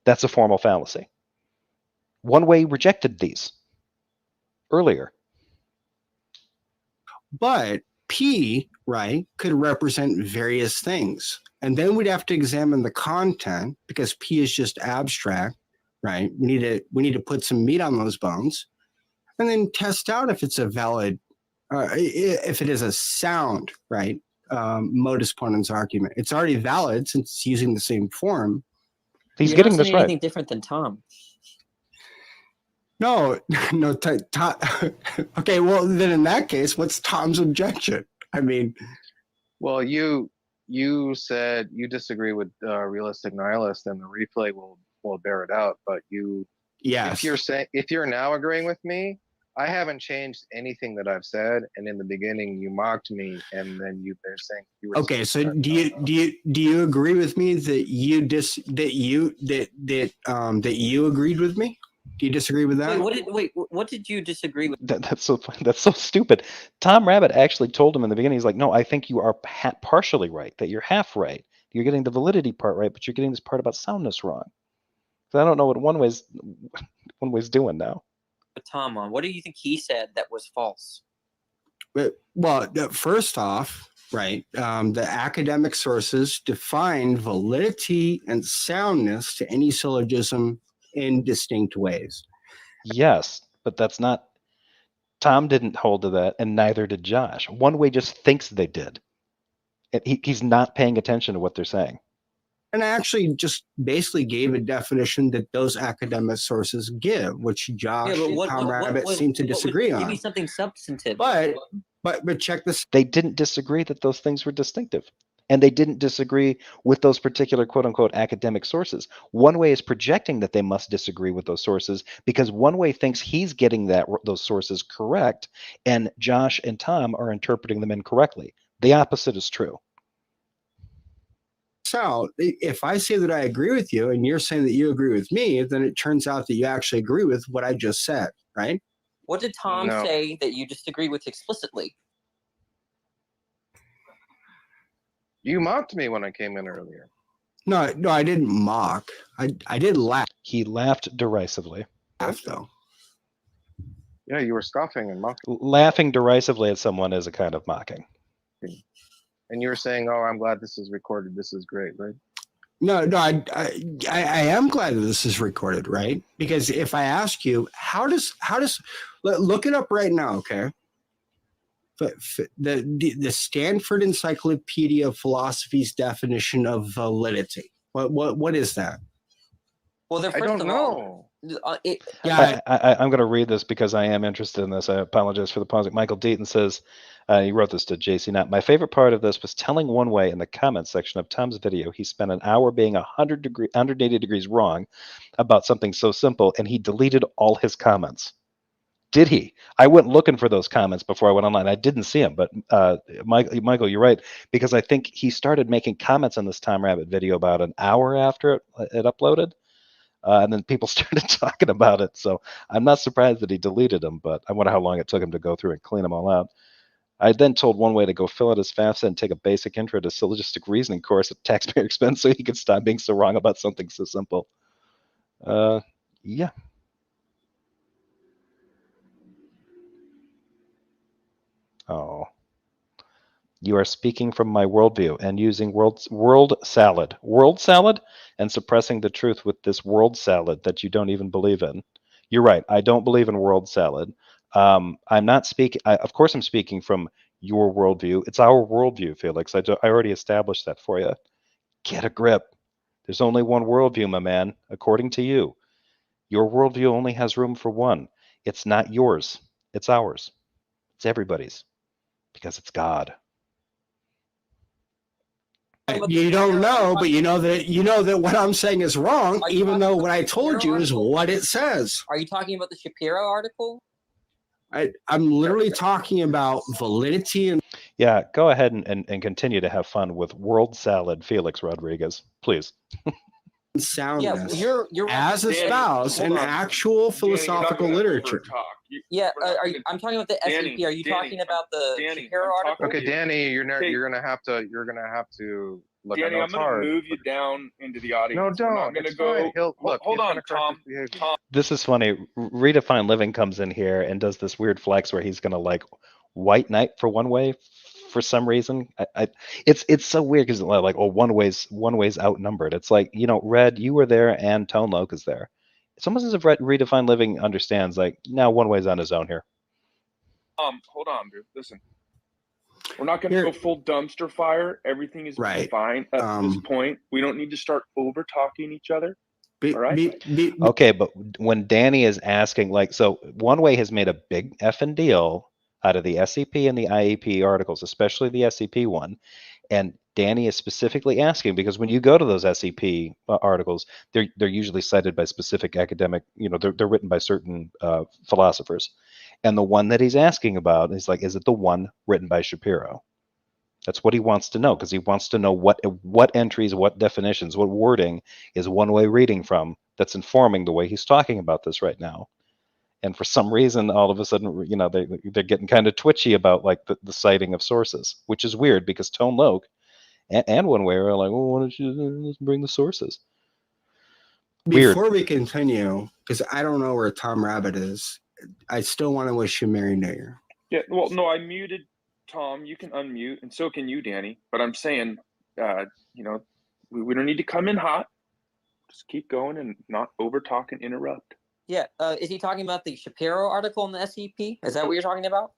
that's a formal fallacy. One Way rejected these earlier. But P, right, could represent various things. And then we'd have to examine the content because P is just abstract, right? We need to put some meat on those bones and then test out if it's a valid, if it is a sound, right, modus ponens argument. It's already valid since it's using the same form. He's You're getting not this saying right. anything different than Tom. No. Okay, well, then in that case, what's Tom's objection? I mean, well, you said you disagree with realistic nihilist, and the replay will bear it out. But yes, if you're now agreeing with me, I haven't changed anything that I've said. And in the beginning, you mocked me, and then they're saying you were. Okay, so do you agree with me that you agreed with me? Do you disagree with that? What did you disagree with? That's so stupid. Tom Rabbit actually told him in the beginning. He's like, "No, I think you are partially right. That you're half right. You're getting the validity part right, but you're getting this part about soundness wrong." So I don't know what one way's doing now. Tom on. What do you think he said that was false? Well, first off, right, the academic sources define validity and soundness to any syllogism in distinct ways. Yes, but that's not. Tom didn't hold to that, and neither did Josh. One Way just thinks they did. He's not paying attention to what they're saying. And I actually just basically gave a definition that those academic sources give, which Josh and Tom Rabbit seem to disagree on. Give me something substantive. But check this. They didn't disagree that those things were distinctive. And they didn't disagree with those particular quote-unquote academic sources. One Way is projecting that they must disagree with those sources because One Way thinks he's getting those sources correct, and Josh and Tom are interpreting them incorrectly. The opposite is true. So if I say that I agree with you and you're saying that you agree with me, then it turns out that you actually agree with what I just said, right? What did Tom say that you disagree with explicitly? You mocked me when I came in earlier. No, I didn't mock. I did laugh. He laughed derisively. Though. Yeah, you were scoffing and mocking. Laughing derisively at someone is a kind of mocking. And you were saying, "Oh, I'm glad this is recorded. This is great, right?" No, I am glad that this is recorded, right? Because if I ask you, how does look it up right now, okay? But the Stanford Encyclopedia of Philosophy's definition of validity. What is that? Well, I don't know. I'm going to read this because I am interested in this. I apologize for the pausing. Michael Deaton says, he wrote this to JC Knapp. My favorite part of this was telling One Way in the comments section of Tom's video he spent an hour being 180 degrees wrong about something so simple, and he deleted all his comments. Did he? I went looking for those comments before I went online. I didn't see them, but Michael, you're right, because I think he started making comments on this Tom Rabbit video about an hour after it uploaded. And then people started talking about it. So I'm not surprised that he deleted them, but I wonder how long it took him to go through and clean them all out. I then told One Way to go fill out his FAFSA and take a basic intro to syllogistic reasoning course at taxpayer expense so he could stop being so wrong about something so simple. Yeah. Oh. You are speaking from my worldview and using world salad and suppressing the truth with this world salad that you don't even believe in. You're right. I don't believe in world salad. I'm not speaking. Of course, I'm speaking from your worldview. It's our worldview, Felix. I already established that for you. Get a grip. There's only one worldview, my man, according to you. Your worldview only has room for one. It's not yours. It's ours. It's everybody's, because it's God. You don't know, but you know that what I'm saying is wrong, even though what I told you is what it says. Are you talking about the Shapiro article? I'm literally talking about validity and Yeah, go ahead and continue to have fun with World Salad, Felix Rodriguez, please. soundness you're as espoused in actual philosophical literature. I'm talking about the SEP. Are you talking about the Shapiro article? Okay, Danny, you're gonna have to look Danny, at I'm gonna move you down into the audience. No, don't. I'm gonna it's go. Look, hold on, Tom. This is funny. Redefine Living comes in here and does this weird flex where he's gonna like white knight for one way for some reason. It's so weird because like, oh, one way's outnumbered. It's like, Red, you were there and Tone Loc is there. It's almost as if Redefine Living understands like, now one way's on his own here. Hold on, dude. Listen, we're not gonna go full dumpster fire. Everything is fine at this point. We don't need to start over talking each other. All right. Okay, but when Danny is asking, like, so One Way has made a big effing deal out of the SCP and the IEP articles, especially the SCP one, and Danny is specifically asking because when you go to those SCP articles, they're usually cited by specific academic, they're written by certain philosophers, and the one that he's asking about is like, is it the one written by Shapiro? That's what he wants to know, because he wants to know what entries, what definitions, what wording is One Way reading from that's informing the way he's talking about this right now. And for some reason, all of a sudden, they're getting kind of twitchy about like the citing of sources, which is weird because Tone Loc and One Way are like, well, why don't you let's bring the sources? Before we continue, because I don't know where Tom Rabbit is, I still want to wish you Merry New Year. Yeah, well, no, I muted Tom. You can unmute, and so can you, Danny. But I'm saying, we don't need to come in hot. Just keep going and not over talk and interrupt. Yeah, is he talking about the Shapiro article in the SCP? Is that what you're talking about?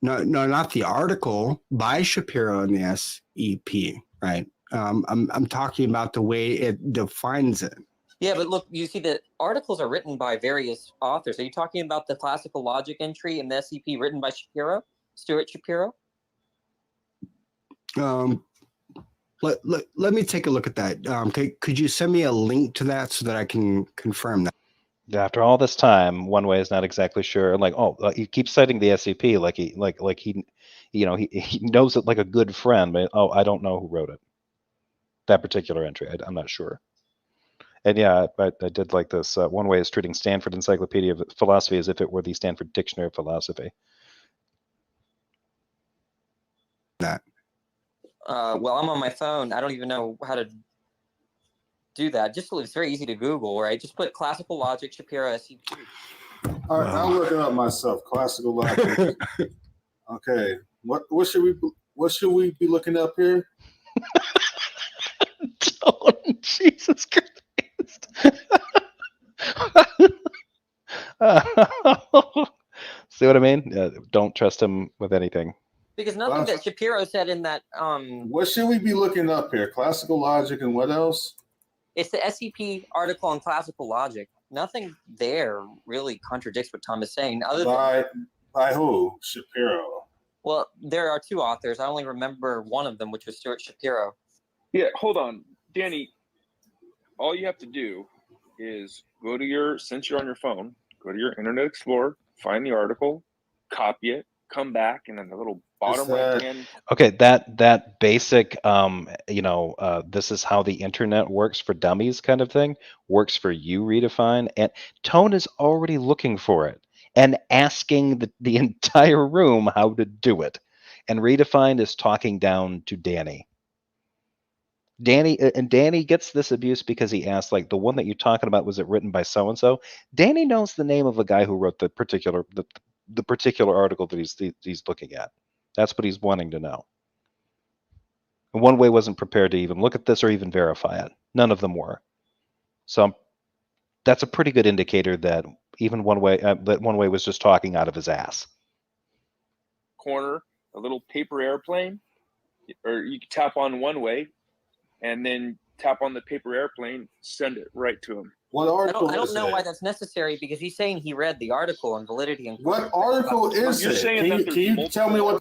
No, not the article by Shapiro in the SEP, right? I'm talking about the way it defines it. Yeah, but look, you see the articles are written by various authors. Are you talking about the classical logic entry in the SCP written by Shapiro, Stuart Shapiro? Let me take a look at that. Could you send me a link to that so that I can confirm that? After all this time, One Way is not exactly sure. Like, he keeps citing the SCP like he knows it like a good friend, but I don't know who wrote it. That particular entry, I'm not sure. And yeah, I did like this. One Way is treating Stanford Encyclopedia of Philosophy as if it were the Stanford Dictionary of Philosophy. That. Well, I'm on my phone. I don't even know how to do that. It's very easy to Google, right? Just put classical logic Shapiro SCP. All right, I'm looking up myself. Classical logic. Okay, what should we be looking up here? Jesus Christ. See what I mean? Don't trust him with anything. Because nothing that Shapiro said in that... What should we be looking up here? Classical logic and what else? It's the SCP article on classical logic. Nothing there really contradicts what Tom is saying. By who? Shapiro. Well, there are two authors. I only remember one of them, which was Stuart Shapiro. Yeah, hold on. Danny, all you have to do is since you're on your phone, go to your Internet Explorer, find the article, copy it, come back, and then the little bottom right hand. Okay, that basic, this is how the internet works for dummies kind of thing works for you, Redefine, and Tone is already looking for it and asking the entire room how to do it, and Redefine is talking down to Danny. Danny gets this abuse because he asked, like, the one that you're talking about, was it written by so and so? Danny knows the name of a guy who wrote the particular article that he's looking at. That's what he's wanting to know. And One Way wasn't prepared to even look at this or even verify it. None of them were. So that's a pretty good indicator that even One Way was just talking out of his ass. Corner, a little paper airplane, or you can tap on One Way, and then tap on the paper airplane, send it right to him. What article I don't is know it? why that's necessary, because he's saying he read the article on validity and What article is You're it? saying that Can there's you tell me what?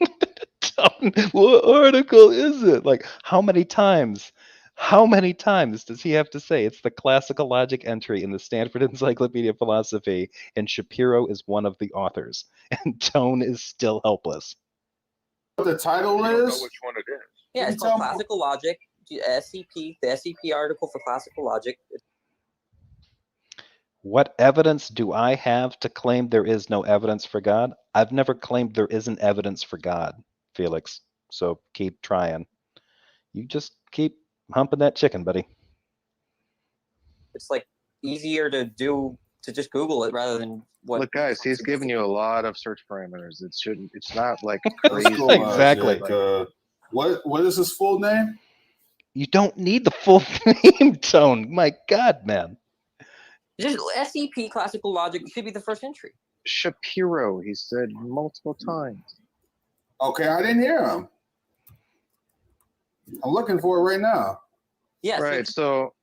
What article is it? Like, how many times? How many times does he have to say it's the classical logic entry in the Stanford Encyclopedia of Philosophy, and Shapiro is one of the authors, and Tone is still helpless? What the title You don't know is? which one it is. yeah, Can it's you called tell me- classical logic. SCP, the SCP article for classical logic. What evidence do I have to claim there is no evidence for God? I've never claimed there isn't evidence for God, Felix. So keep trying. You just keep humping that chicken, buddy. It's like easier to do to just Google it rather than what. Look, guys, he's giving you a lot of search parameters. It shouldn't. It's not like Let's crazy. go, Exactly. Isaac. What is his full name? You don't need the full name, Tone. My God, man. Just SCP classical logic should be the first entry. Shapiro, he said multiple times. Okay, I didn't hear him. I'm looking for it right now. Yeah. Right. So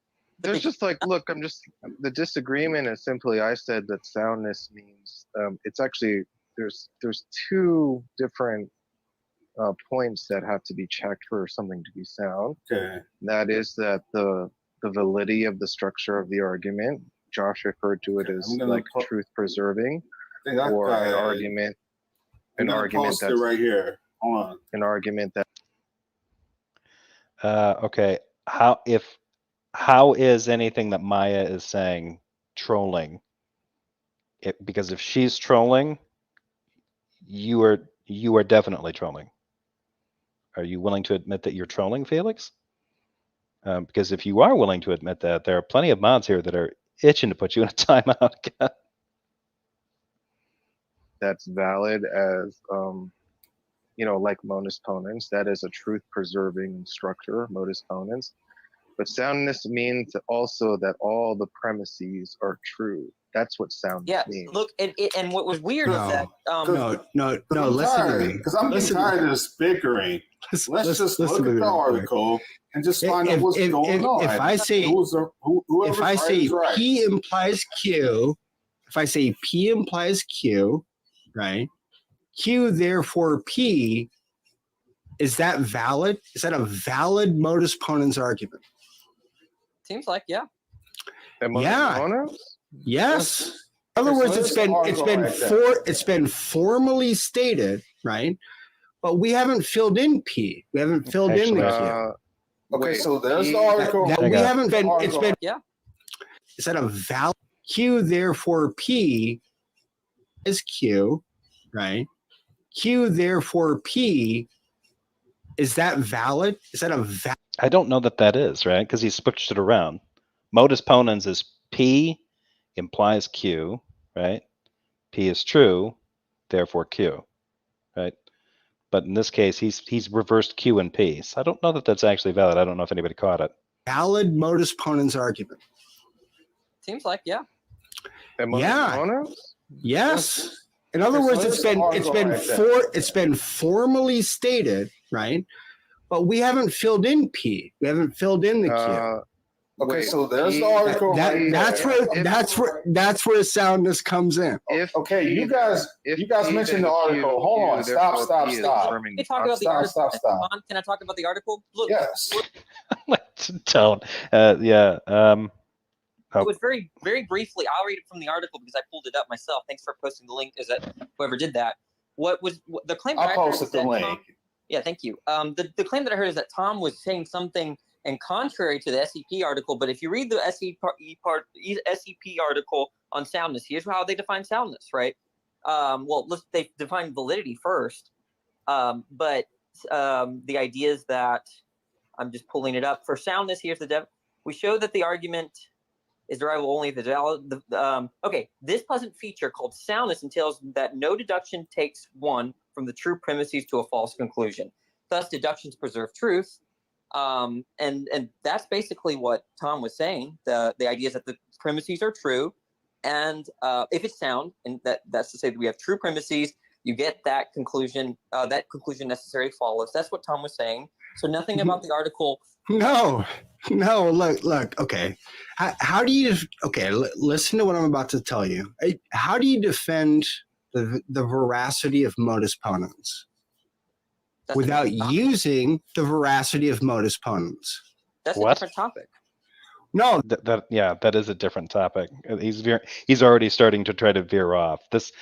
but there's just like, look, the disagreement is simply, I said that soundness means, it's actually, there's two different points that have to be checked for something to be sound. Okay. That is that the validity of the structure of the argument. Josh referred to it Okay, as I'm gonna like truth preserving, I think I or got an it. argument. I'm An gonna argument post it that's right here. Hold on. an argument that Okay. How is anything that Maya is saying trolling? Because if she's trolling, you are definitely trolling. Are you willing to admit that you're trolling, Felix? Because if you are willing to admit that, there are plenty of mods here that are itching to put you in a timeout. that's valid as like modus ponens. That is a truth preserving structure, modus ponens. But soundness means also that all the premises are true. That's what soundness means. Look, and what was weird is that No, I'm listen to tired, me. because I'm getting tired of this bickering. Let's just look at the article and just find out what's going on. If I say right. P implies Q, if I say P implies Q, right? Q therefore P, is that valid? Is that a valid modus ponens argument? seems like yeah. Yes. In other words, it's been formally stated, right? But we haven't filled in P. We haven't filled in the Q. Okay, so there's the article. We haven't been. It's been. Yeah. Is that a valid Q? Therefore, P is Q, right? Q. Therefore, P. Is that valid? Is that a valid? I don't know that is, right? Because he switched it around. Modus ponens is P implies Q, right? P is true, therefore Q, right? But in this case, he's reversed Q and P. So I don't know that that's actually valid. I don't know if anybody caught it. Valid modus ponens argument. Seems like yeah. Yes. In other words, it's been formally stated, right? But we haven't filled in P. We haven't filled in the Q. Okay, so there's the article. That's where soundness comes in. You guys mentioned the article. Hold on. Stop. Can I talk about the article? Stop. Can I talk about the article? Look, yes. Don't. Yeah. It was very, very briefly. I'll read it from the article because I pulled it up myself. Thanks for posting the link. Is that whoever did that? What was the claim? I posted the link. Tom, yeah, thank you. The claim that I heard is that Tom was saying something and contrary to the SCP article. But if you read the SCP article on soundness, here's how they define soundness, right? They define validity first. But the idea is that I'm just pulling it up for soundness. Here's we show that the argument is derivable only if the valid. This pleasant feature called soundness entails that no deduction takes one from the true premises to a false conclusion. Thus, deductions preserve truth. And that's basically what Tom was saying. The idea is that the premises are true, and if it's sound, and that's to say that we have true premises, you get that conclusion. That conclusion necessarily follows. That's what Tom was saying. So nothing about the article. No, look. Okay, how do you? Okay, listen to what I'm about to tell you. How do you defend the veracity of modus ponens without using the veracity of modus ponens? That's What? a different topic. No, that is a different topic. He's already starting to try to veer off. This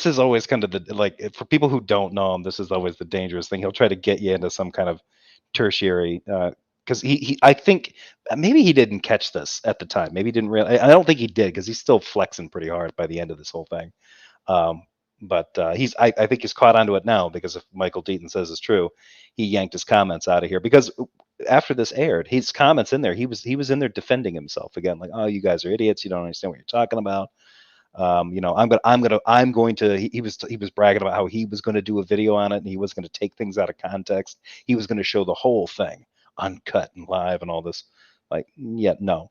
is always kind of the, like, for people who don't know him, this is always the dangerous thing. He'll try to get you into some kind of tertiary, because I think maybe he didn't catch this at the time. Maybe he didn't really. I don't think he did, because he's still flexing pretty hard by the end of this whole thing. But I think he's caught onto it now, because if Michael Deaton says it's true, he yanked his comments out of here, because after this aired, his comments in there, he was in there defending himself again, like, oh, you guys are idiots, you don't understand what you're talking about. You know, I'm going to. He was bragging about how he was going to do a video on it, and he was going to take things out of context. He was going to show the whole thing uncut and live and all this. Like, yeah, no,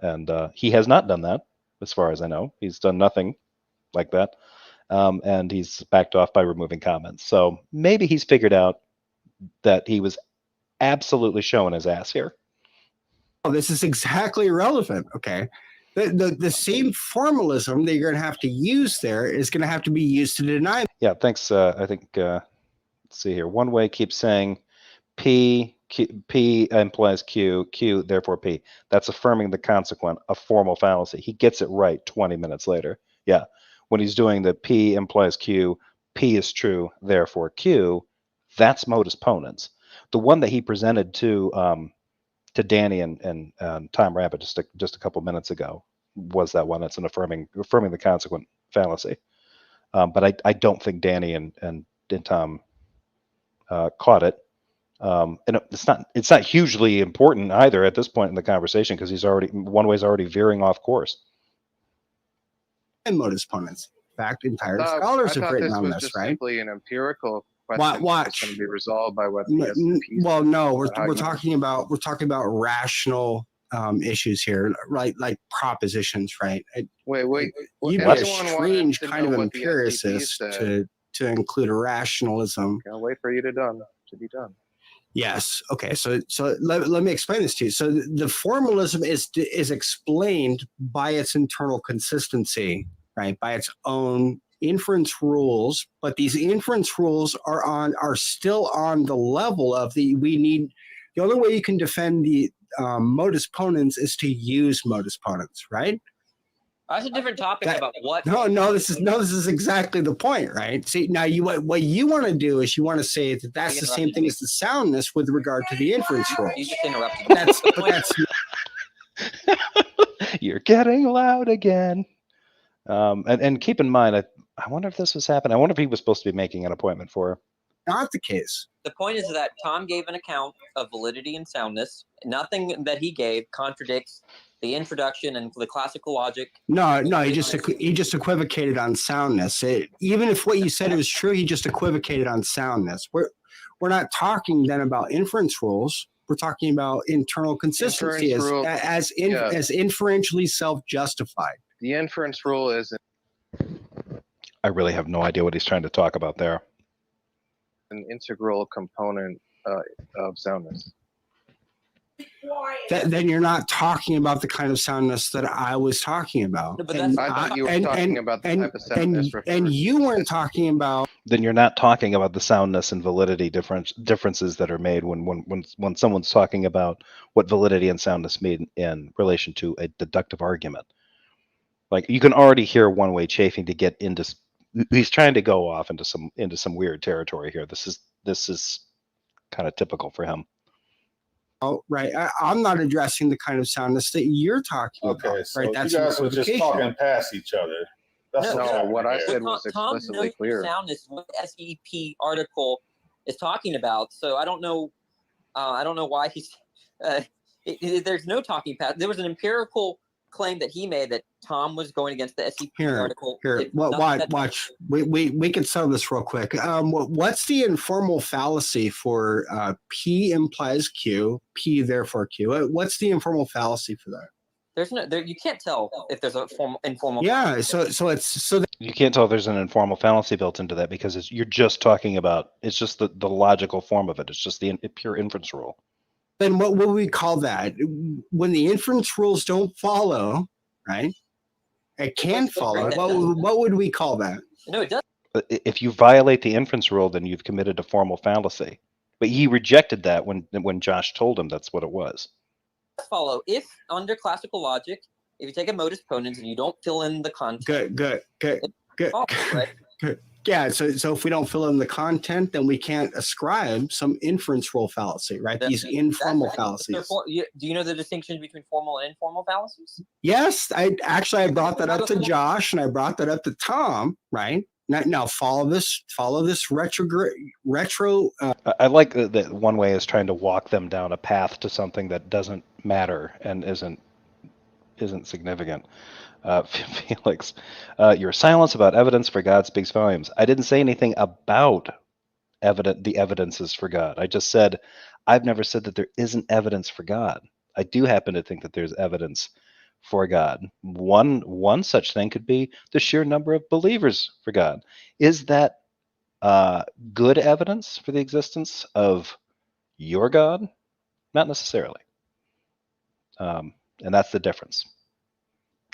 and he has not done that, as far as I know. He's done nothing like that, and he's backed off by removing comments. So maybe he's figured out that he was absolutely showing his ass here. Oh, this is exactly irrelevant. Okay. The same formalism that you're going to have to use there is going to have to be used to deny. Yeah, thanks. I think, let's see here. One way keeps saying P implies Q, therefore P. That's affirming the consequent, a formal fallacy. He gets it right 20 minutes later. Yeah. When he's doing the P implies Q, P is true, therefore Q, that's modus ponens. The one that he presented to Danny and Tom Rabbit just a couple minutes ago was that one. That's an affirming the consequent fallacy. But I don't think Danny and Tom caught it. And it's not hugely important either at this point in the conversation, because one way's already veering off course. And modus ponens. In fact, entire scholars have written on this, right? Simply an empirical question. Watch. It's going to be resolved by what the SCP well, no, we're talking about rational issues here, right? Like propositions, right? Wait. You'd be a strange kind of empiricist to include a rationalism. I'll wait for you to be done. Yes. Okay. So let me explain this to you. So the formalism is explained by its internal consistency, right? By its own inference rules, but these inference rules are still on the level of the only way you can defend the modus ponens is to use modus ponens, right? That's a different topic about what. No, this is exactly the point, right? See, now what you want to do is you want to say that that's the same thing as the soundness with regard to the inference rules. You just interrupted me. That's You're getting loud again. And keep in mind, I wonder if this was happening. I wonder if he was supposed to be making an appointment for her. Not the case. The point is that Tom gave an account of validity and soundness. Nothing that he gave contradicts the introduction and the classical logic. No, he just equivocated on soundness. Even if what you said was true, he just equivocated on soundness. We're not talking then about inference rules. We're talking about internal consistency as inferentially self-justified. The inference rule is I really have no idea what he's trying to talk about there. an integral component of soundness. Then you're not talking about the kind of soundness that I was talking about. No, but I thought you were talking about the type of soundness. And you weren't talking about. Then you're not talking about the soundness and validity differences that are made when someone's talking about what validity and soundness mean in relation to a deductive argument. Like, you can already hear one way chafing to get into. He's trying to go off into some weird territory here. This is kind of typical for him. Oh, right. I'm not addressing the kind of soundness that you're talking about. Okay, so right? you That's guys were just talking past each other. That's No, what I said was Tom explicitly knows clear. soundness what the SEP article is talking about. So I don't know why he's. There's no talking past. There was an empirical claim that he made that Tom was going against the SEP article. Here, watch. We can settle this real quick. What's the informal fallacy for P implies Q, P therefore Q? What's the informal fallacy for that? There's no there. You can't tell if there's a informal. Yeah. So You can't tell if there's an informal fallacy built into that because you're just talking about, it's just the logical form of it. It's just the pure inference rule. then what would we call that? When the inference rules don't follow, right? It can follow. What would we call that? No, it doesn't. If you violate the inference rule, then you've committed a formal fallacy. But he rejected that when Josh told him that's what it was. Follow if under classical logic, if you take a modus ponens and you don't fill in the content. Good. Follows, right? Good. Yeah. So if we don't fill in the content, then we can't ascribe some inference rule fallacy, right? These informal fallacies. Do you know the distinction between formal and informal fallacies? Yes, I brought that up to Josh and I brought that up to Tom, right? Now follow this retro. I like that one way is trying to walk them down a path to something that doesn't matter and isn't significant. Felix, your silence about evidence for God speaks volumes. I didn't say anything about the evidences for God. I just said I've never said that there isn't evidence for God. I do happen to think that there's evidence for God. One such thing could be the sheer number of believers for God. Is that good evidence for the existence of your God? Not necessarily. And that's the difference.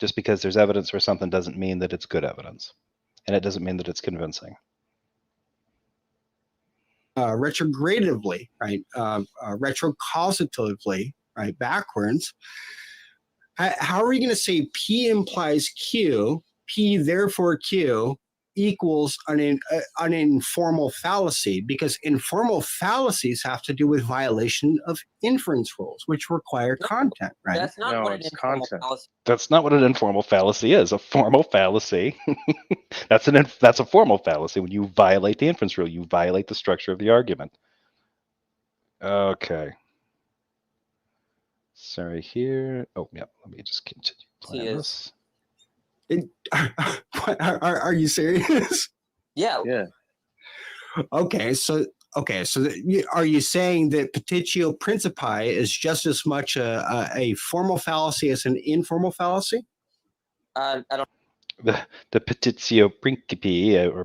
Just because there's evidence for something doesn't mean that it's good evidence. And it doesn't mean that it's convincing. Retrogradatively, right? Retrocausatively, right? Backwards. How are we going to say P implies Q, P therefore Q equals an informal fallacy? Because informal fallacies have to do with violation of inference rules, which require content, right? That's not what an informal fallacy. That's not what an informal fallacy is. A formal fallacy, that's a formal fallacy. When you violate the inference rule, you violate the structure of the argument. Okay. Sorry here. Oh, yeah. Let me just continue playing this. Are you serious? Yeah. Okay, so are you saying that petitio principii is just as much a formal fallacy as an informal fallacy? I don't. The petitio principii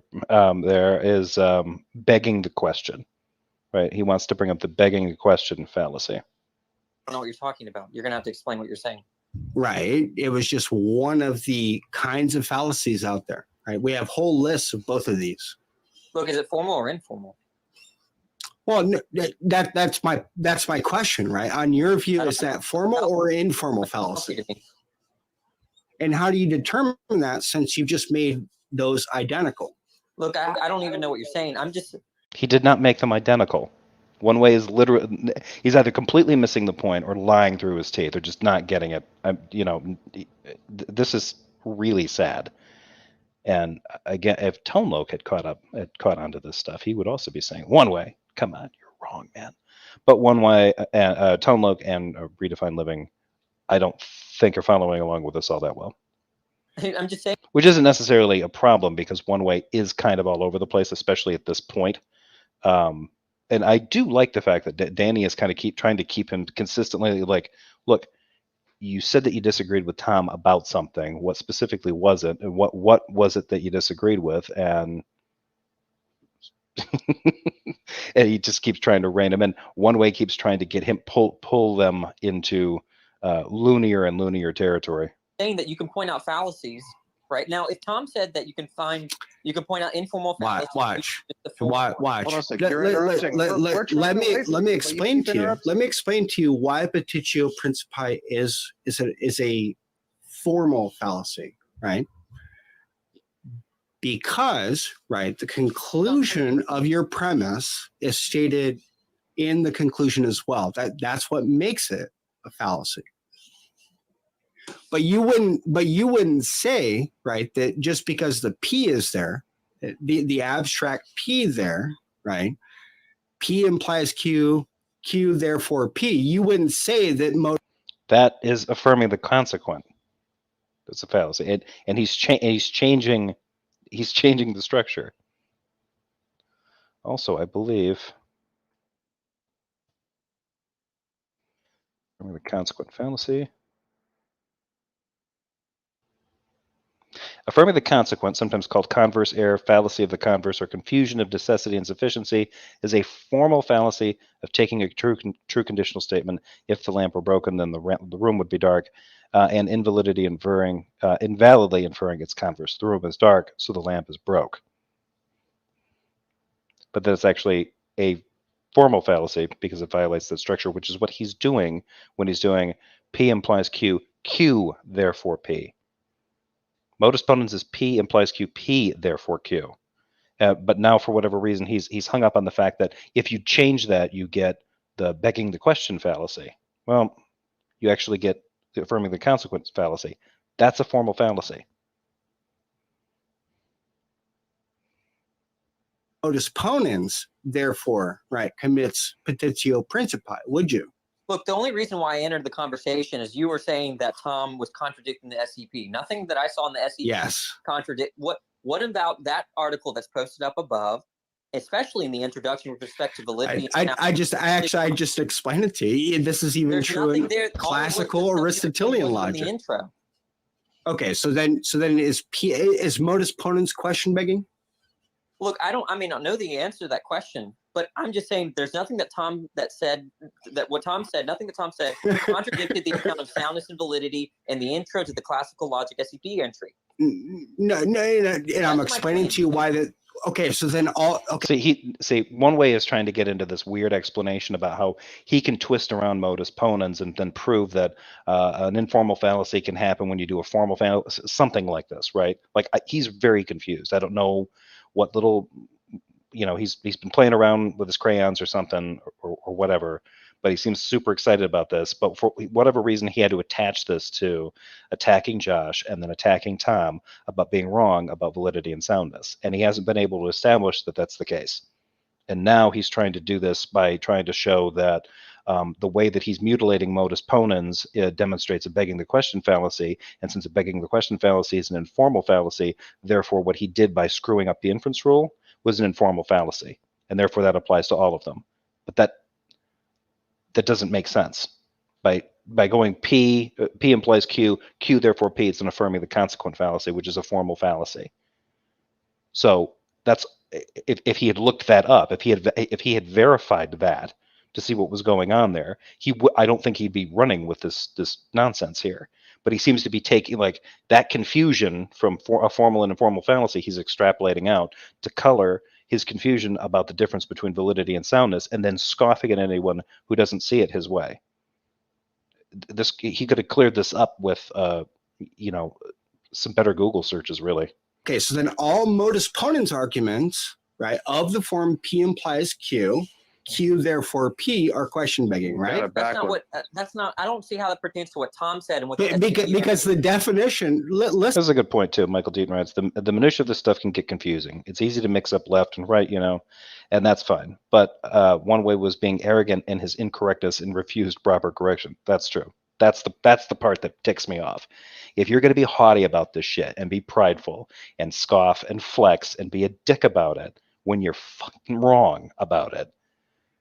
there is begging the question, right? He wants to bring up the begging the question fallacy. I don't know what you're talking about. You're gonna have to explain what you're saying. Right. It was just one of the kinds of fallacies out there. Right. We have whole lists of both of these. Look, is it formal or informal? Well, no, that's my question, right? On your view, is that formal or informal fallacy? And how do you determine that since you've just made those identical? Look, I don't even know what you're saying. He did not make them identical. One way is literally, he's either completely missing the point or lying through his teeth or just not getting it. This is really sad. And again, if Tone Loc had caught onto this stuff, he would also be saying, one way, come on, you're wrong, man. But one way, Tone Loc and Redefined Living, I don't think are following along with us all that well. I'm just saying. Which isn't necessarily a problem because one way is kind of all over the place, especially at this point. And I do like the fact that Danny is kind of trying to keep him consistently like, look, you said that you disagreed with Tom about something. What specifically was it? And what was it that you disagreed with? And and he just keeps trying to rein him in. One way keeps trying to get him pull them into loonier and loonier territory. Saying that you can point out fallacies. Right now, if Tom said that you can point out informal fallacies. Watch. Let me explain to you. Let me explain to you why petitio principii is a formal fallacy, right? Because, right, the conclusion of your premise is stated in the conclusion as well. That's what makes it a fallacy. But you wouldn't say, right, that just because the P is there, the abstract P there, right? P implies Q, Q therefore P. You wouldn't say that that is affirming the consequent. That's a fallacy. And he's changing the structure. Also, I believe affirming the consequent fallacy. Affirming the consequent, sometimes called converse error, fallacy of the converse, or confusion of necessity and sufficiency, is a formal fallacy of taking a true conditional statement. If the lamp were broken, then the room would be dark, and invalidly inferring its converse. The room is dark, so the lamp is broke. But then it's actually a formal fallacy because it violates the structure, which is what he's doing when he's doing P implies Q, Q therefore P. Modus ponens is P implies Q, P therefore Q. But now, for whatever reason, he's hung up on the fact that if you change that, you get the begging the question fallacy. Well, you actually get the affirming the consequence fallacy. That's a formal fallacy. Modus ponens, therefore, right, commits petitio principi, would you? Look, the only reason why I entered the conversation is you were saying that Tom was contradicting the SCP. Nothing that I saw in the SCP Yes. contradict. What about that article that's posted up above, especially in the introduction with respect to validity? I just explained it to you. This is even true in classical Aristotelian logic. The intro. Okay, so then is modus ponens question begging? Look, I may not know the answer to that question, but I'm just saying there's nothing that Tom said contradicted the account of soundness and validity in the intro to the classical logic SCP entry. No, and I'm explaining to you why that. Okay, so then one way is trying to get into this weird explanation about how he can twist around modus ponens and then prove that an informal fallacy can happen when you do a formal fallacy, something like this, right? Like he's very confused. I don't know what little, he's been playing around with his crayons or something or whatever, but he seems super excited about this. But for whatever reason, he had to attach this to attacking Josh and then attacking Tom about being wrong about validity and soundness. And he hasn't been able to establish that that's the case. And now he's trying to do this by trying to show that the way that he's mutilating modus ponens demonstrates a begging the question fallacy. And since a begging the question fallacy is an informal fallacy, therefore what he did by screwing up the inference rule was an informal fallacy. And therefore that applies to all of them. But that doesn't make sense. By going P implies Q, Q therefore P, it's an affirming the consequent fallacy, which is a formal fallacy. So that's if he had looked that up, if he had verified that to see what was going on there, I don't think he'd be running with this nonsense here. But he seems to be taking like that confusion from a formal and informal fallacy. He's extrapolating out to color his confusion about the difference between validity and soundness, and then scoffing at anyone who doesn't see it his way. He could have cleared this up with some better Google searches, really. Okay, so then all modus ponens arguments, right, of the form P implies Q, Q therefore P are question begging, right? That's not what. That's not. I don't see how that pertains to what Tom said and what. Because the definition. This is a good point too. Michael Deaton writes the minutia of this stuff can get confusing. It's easy to mix up left and right, and that's fine. But one way was being arrogant in his incorrectness and refused proper correction. That's true. That's the part that ticks me off. If you're going to be haughty about this shit and be prideful and scoff and flex and be a dick about it when you're fucking wrong about it,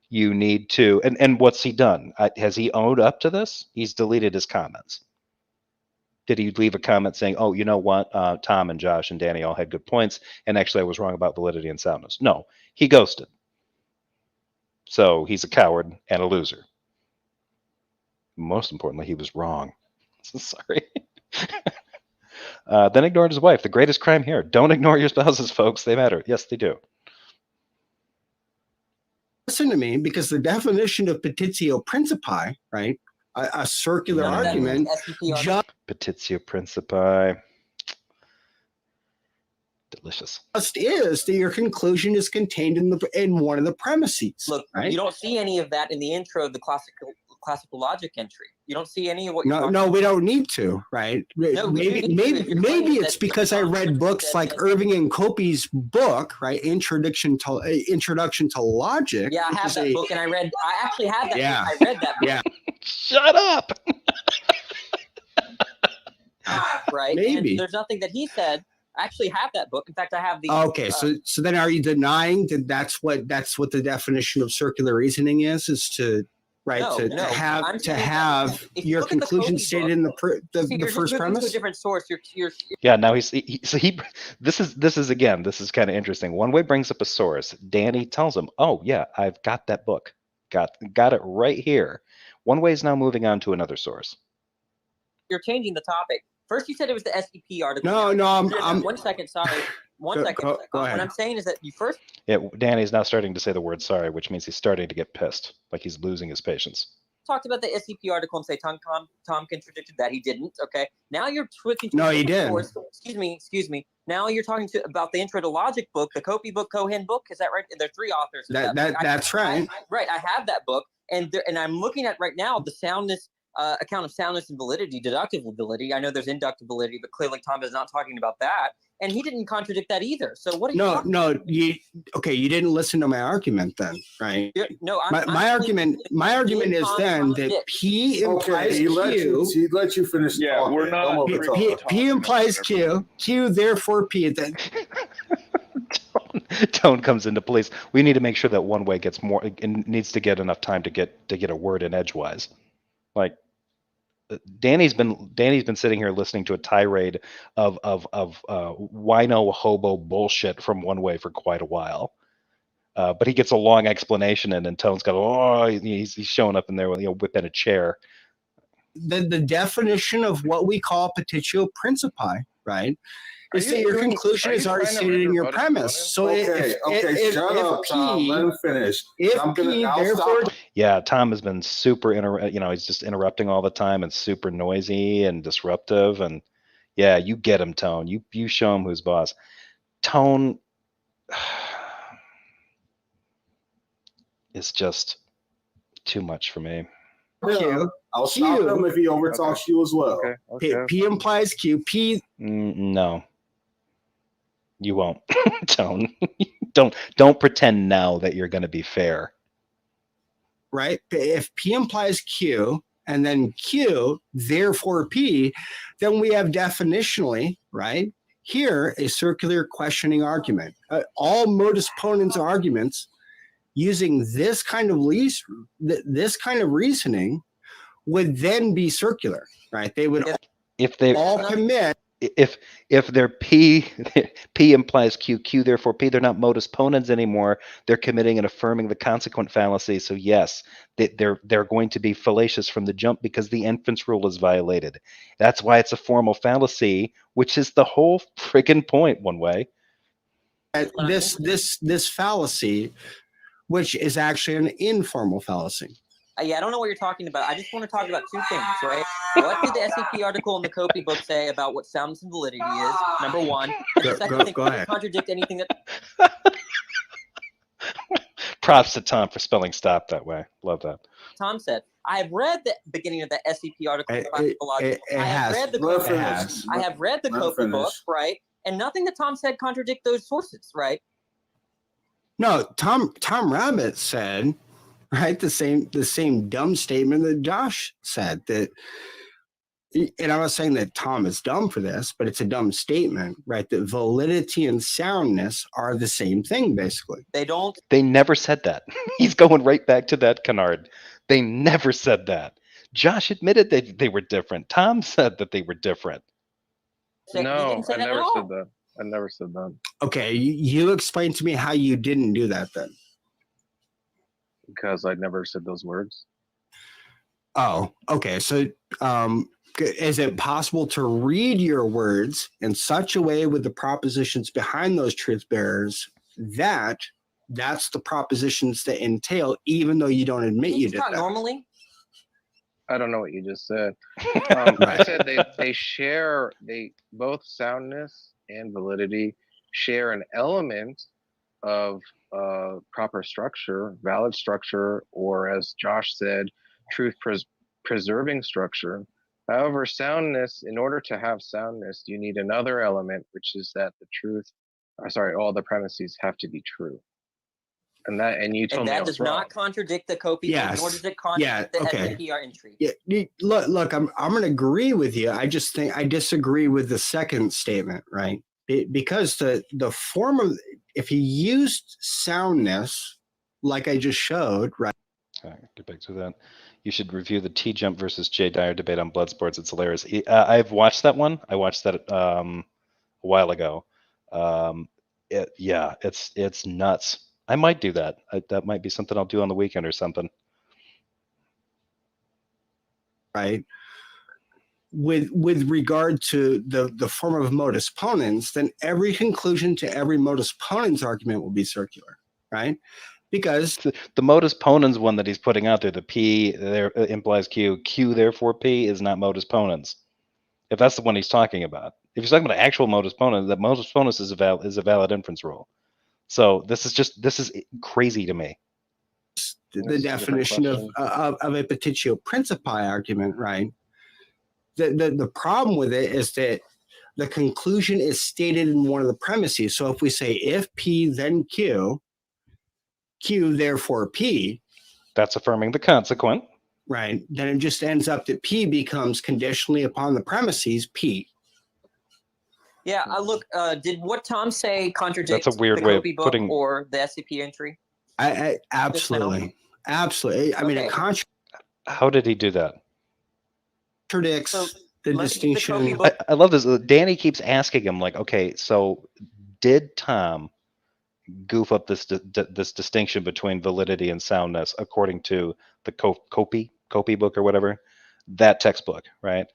you need to. And what's he done? Has he owned up to this? He's deleted his comments. Did he leave a comment saying, "Oh, you know what? Tom and Josh and Danny all had good points, and actually I was wrong about validity and soundness"? No, he ghosted. So he's a coward and a loser. Most importantly, he was wrong. Sorry. Then ignored his wife. The greatest crime here. Don't ignore your spouses, folks. They matter. Yes, they do. Listen to me, because the definition of petitio principi, right, a circular argument. Petitio principi. Delicious. Just is that your conclusion is contained in one of the premises. Look, right? You don't see any of that in the intro of the classical logic entry. You don't see any of what. No, we don't need to, right? No, maybe it's because I read books like Irving and Copey's book, right? Introduction to Logic. Yeah, I have that book, and I actually have that. Yeah, book. I read that book. Yeah. Shut up. Right. Maybe and there's nothing that he said. I actually have that book. In fact, I have the. Okay, so then are you denying that that's what the definition of circular reasoning is to right? No, to no. have I'm to saying have if you your look at the conclusion Kobe stated book- in the See, the you're first just moving to a premise. different source. You're Yeah, now this is again, this is kind of interesting. One Way brings up a source. Danny tells him, "Oh yeah, I've got that book. Got it right here." One Way is now moving on to another source. you're changing the topic. First, you said it was the SCP article. No, Now, no, I'm 1 second. Sorry, one Go- second. go What ahead. I'm saying is that you first Yeah, Danny's now starting to say the word sorry, which means he's starting to get pissed, like he's losing his patience. talked about the SCP article and say Tom contradicted that. He didn't. Okay. Now you're switching to No, a he different did. source. Excuse me. Now you're talking about the Intro to Logic book, the Kobe book, Cohen book. Is that right? There are 3 authors. Of that book. That's right. Right. I have that book, and I'm looking at right now the soundness account of soundness and validity, deductive validity. I know there's inductive validity, but clearly Tom is not talking about that, and he didn't contradict that either. So what are you talking about? You didn't listen to my argument then, right? No, My argument is then that P implies he let you finish Yeah, talking. we're not- Don't over talk. P implies Q, Q therefore P. Then Tone comes into place. We need to make sure that One Way gets more and needs to get enough time to get a word in edgewise. Like Danny's been sitting here listening to a tirade of wino hobo bullshit from One Way for quite a while. But he gets a long explanation and then Tone's got he's showing up in there with whipping a chair. the definition of what we call petitio principii, right? Is that your conclusion is already stated in your premise. So Okay, shut up, Tom. Let him finish. Yeah, Tom has been super he's just interrupting all the time and super noisy and disruptive. And yeah, you get him, Tone. You show him who's boss. Tone is just too much for me. Q. I'll stop him if he overtalks you as well. Okay. P implies Q. P. No. You won't, Tone. Don't pretend now that you're going to be fair. Right? If P implies Q and then Q, therefore P, then we have definitionally, right, here a circular questioning argument. All modus ponens arguments using this kind of reasoning would then be circular, right? They would if they all commit. If their P implies Q, Q therefore P, they're not modus ponens anymore. They're committing and affirming the consequent fallacy. So yes, they're going to be fallacious from the jump because the inference rule is violated. That's why it's a formal fallacy, which is the whole friggin' point. One Way. This fallacy, which is actually an informal fallacy. Yeah, I don't know what you're talking about. I just want to talk about 2 things, right? What did the SCP article in the Kobe book say about what soundness and validity is? Number 1. And the second thing, does it contradict anything that... Props to Tom for spelling stop that way. Love that. Tom said, I have read the beginning of the SCP article. I have read the Kobe book, right? And nothing that Tom said contradict those sources, right? No, Tom Rabbit said, right, the same dumb statement that Josh said, that, and I'm not saying that Tom is dumb for this, but it's a dumb statement, right? That validity and soundness are the same thing, basically. They never said that. He's going right back to that canard. They never said that. Josh admitted that they were different. Tom said that they were different. No, I never said that. I never said that. Okay, you explain to me how you didn't do that then. Because I never said those words. Oh, okay. So is it possible to read your words in such a way with the propositions behind those truth bearers that that's the propositions that entail, even though you don't admit you did that? Normally? I don't know what you just said. I said they both soundness and validity share an element of proper structure, valid structure, or as Josh said, truth preserving structure. However, soundness, in order to have soundness, you need another element, which is that all the premises have to be true. And you told me that does not contradict the Kobe, nor does it contradict the SCPR entry. Yeah, look, I'm going to agree with you. I just think I disagree with the second statement, right? Because the form of, if you used soundness, like I just showed, right? Get back to that. You should review the T-Jump versus Jay Dyer debate on blood sports. It's hilarious. I've watched that one. I watched that a while ago. It's nuts. I might do that. That might be something I'll do on the weekend or something. Right. With regard to the form of modus ponens, then every conclusion to every modus ponens argument will be circular, right? Because the modus ponens one that he's putting out there, the P there implies Q, Q therefore P is not modus ponens. If that's the one he's talking about, if he's talking about actual modus ponens, that modus ponens is a valid inference rule. So this is crazy to me. the definition of a petitio principii argument, right? The problem with it is that the conclusion is stated in one of the premises. So if we say if P then Q, Q therefore P, that's affirming the consequent, right? Then it just ends up that P becomes conditionally upon the premises P. Yeah, look. Did what Tom say contradict that's a weird the way of Copy book putting or the SCP entry? I absolutely. I mean, it how did he do that? Contradicts the distinction. I love this. Danny keeps asking him, like, okay, so did Tom goof up this distinction between validity and soundness according to the Copy book or whatever, that textbook, right?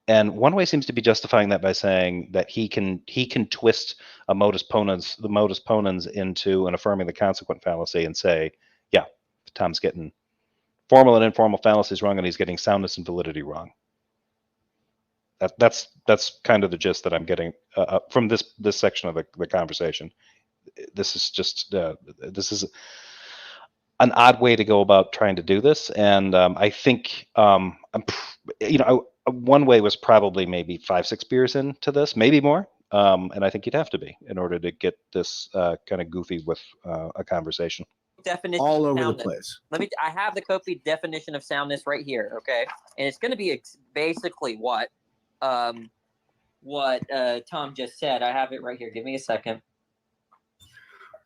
And one way seems to be justifying that by saying that he can twist the modus ponens into an affirming the consequent fallacy and say, yeah, Tom's getting formal and informal fallacies wrong, and he's getting soundness and validity wrong. That's kind of the gist that I'm getting from this section of the conversation. This is just this is an odd way to go about trying to do this, and I think one way was probably maybe 5-6 beers into this, maybe more, and I think you'd have to be in order to get this kind of goofy with a conversation. Definition all over soundness. The place. I have the Copy definition of soundness right here, okay? And it's going to be basically what Tom just said. I have it right here. Give me a second.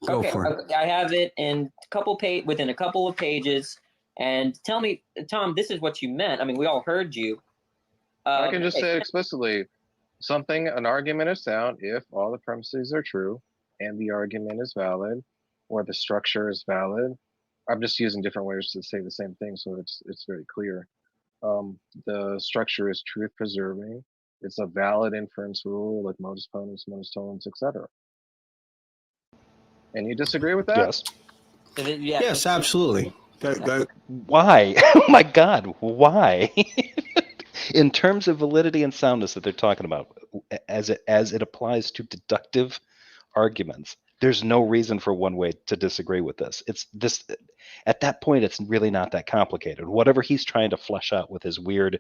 Go for it. I have it in within a couple of pages. And tell me, Tom, this is what you meant. I mean, we all heard you. I can just say explicitly, an argument is sound if all the premises are true and the argument is valid or the structure is valid. I'm just using different ways to say the same thing, so it's very clear. The structure is truth preserving. It's a valid inference rule like modus ponens, etc. And you disagree with that? Yes. Yes, absolutely. Why? Oh my God, why? In terms of validity and soundness that they're talking about, as it applies to deductive arguments, there's no reason for one way to disagree with this. It's this at that point, it's really not that complicated. Whatever he's trying to flesh out with his weird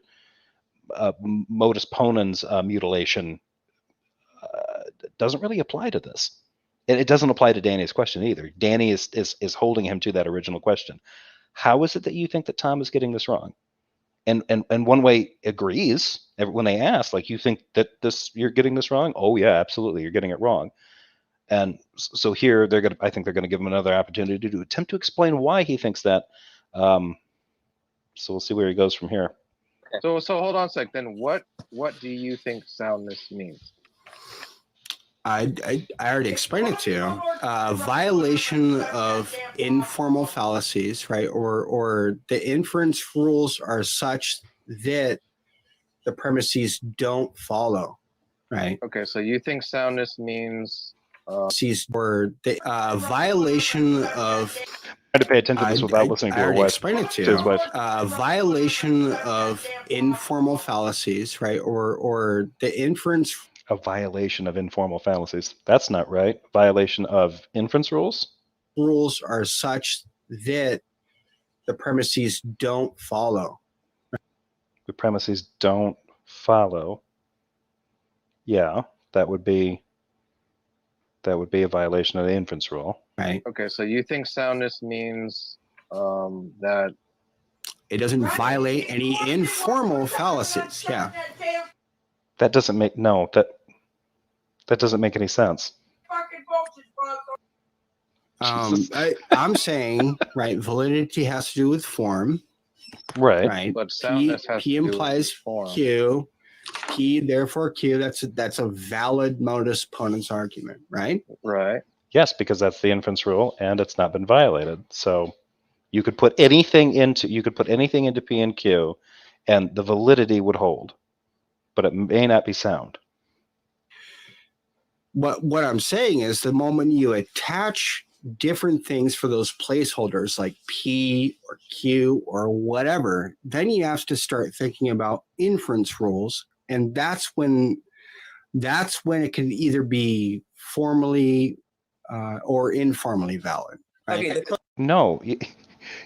modus ponens mutilation doesn't really apply to this. It doesn't apply to Danny's question either. Danny is holding him to that original question. How is it that you think that Tom is getting this wrong? And one way agrees when they ask, like, you think that you're getting this wrong? Oh yeah, absolutely, you're getting it wrong. And so here I think they're gonna give him another opportunity to attempt to explain why he thinks that. So we'll see where he goes from here. So hold on a sec. Then what do you think soundness means? I already explained it to you. Violation of informal fallacies, right? Or the inference rules are such that the premises don't follow, right? Okay, so you think soundness means or the violation of. I had to pay attention to this without listening to your wife. Explain it to you. Violation of informal fallacies, right? Or the inference. A violation of informal fallacies. That's not right. Violation of inference rules? Rules are such that the premises don't follow. The premises don't follow. Yeah, that would be a violation of the inference rule. Right. Okay, so you think soundness means that it doesn't violate any informal fallacies. Yeah. That doesn't make that doesn't make any sense. I'm saying, right, validity has to do with form, Right. right? But soundness has P to do with implies form. Q. P, therefore Q. That's a valid modus ponens argument, right? Right. Yes, because that's the inference rule, and it's not been violated. So you could put anything into P and Q, and the validity would hold, but it may not be sound. What I'm saying is the moment you attach different things for those placeholders like P or Q or whatever, then you have to start thinking about inference rules, and that's when it can either be formally or informally valid. Right? Okay, No,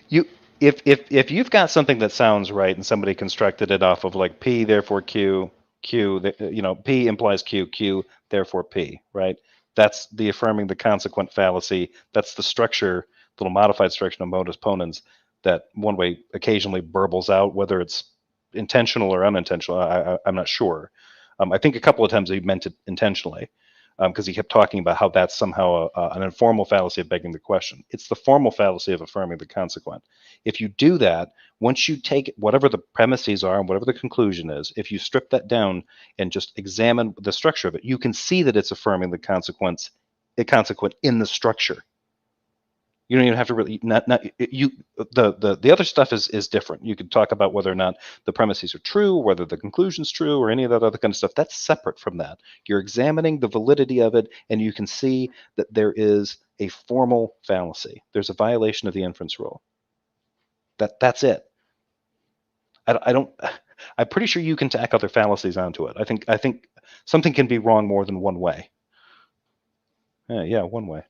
you if you've got something that sounds right and somebody constructed it off of like P, therefore Q, P implies Q, Q, therefore P, right? That's the affirming the consequent fallacy. That's the structure, little modified structure of modus ponens that one way occasionally burbles out, whether it's intentional or unintentional. I'm not sure. I think a couple of times he meant it intentionally, because he kept talking about how that's somehow an informal fallacy of begging the question. It's the formal fallacy of affirming the consequent. If you do that, once you take whatever the premises are and whatever the conclusion is, if you strip that down and just examine the structure of it, you can see that it's affirming the consequent in the structure. You don't even have to really the other stuff is different. You could talk about whether or not the premises are true, whether the conclusion's true, or any of that other kind of stuff. That's separate from that. You're examining the validity of it, and you can see that there is a formal fallacy. There's a violation of the inference rule. That's it. I don't. I'm pretty sure you can tack other fallacies onto it. I think something can be wrong more than one way. Yeah, one way.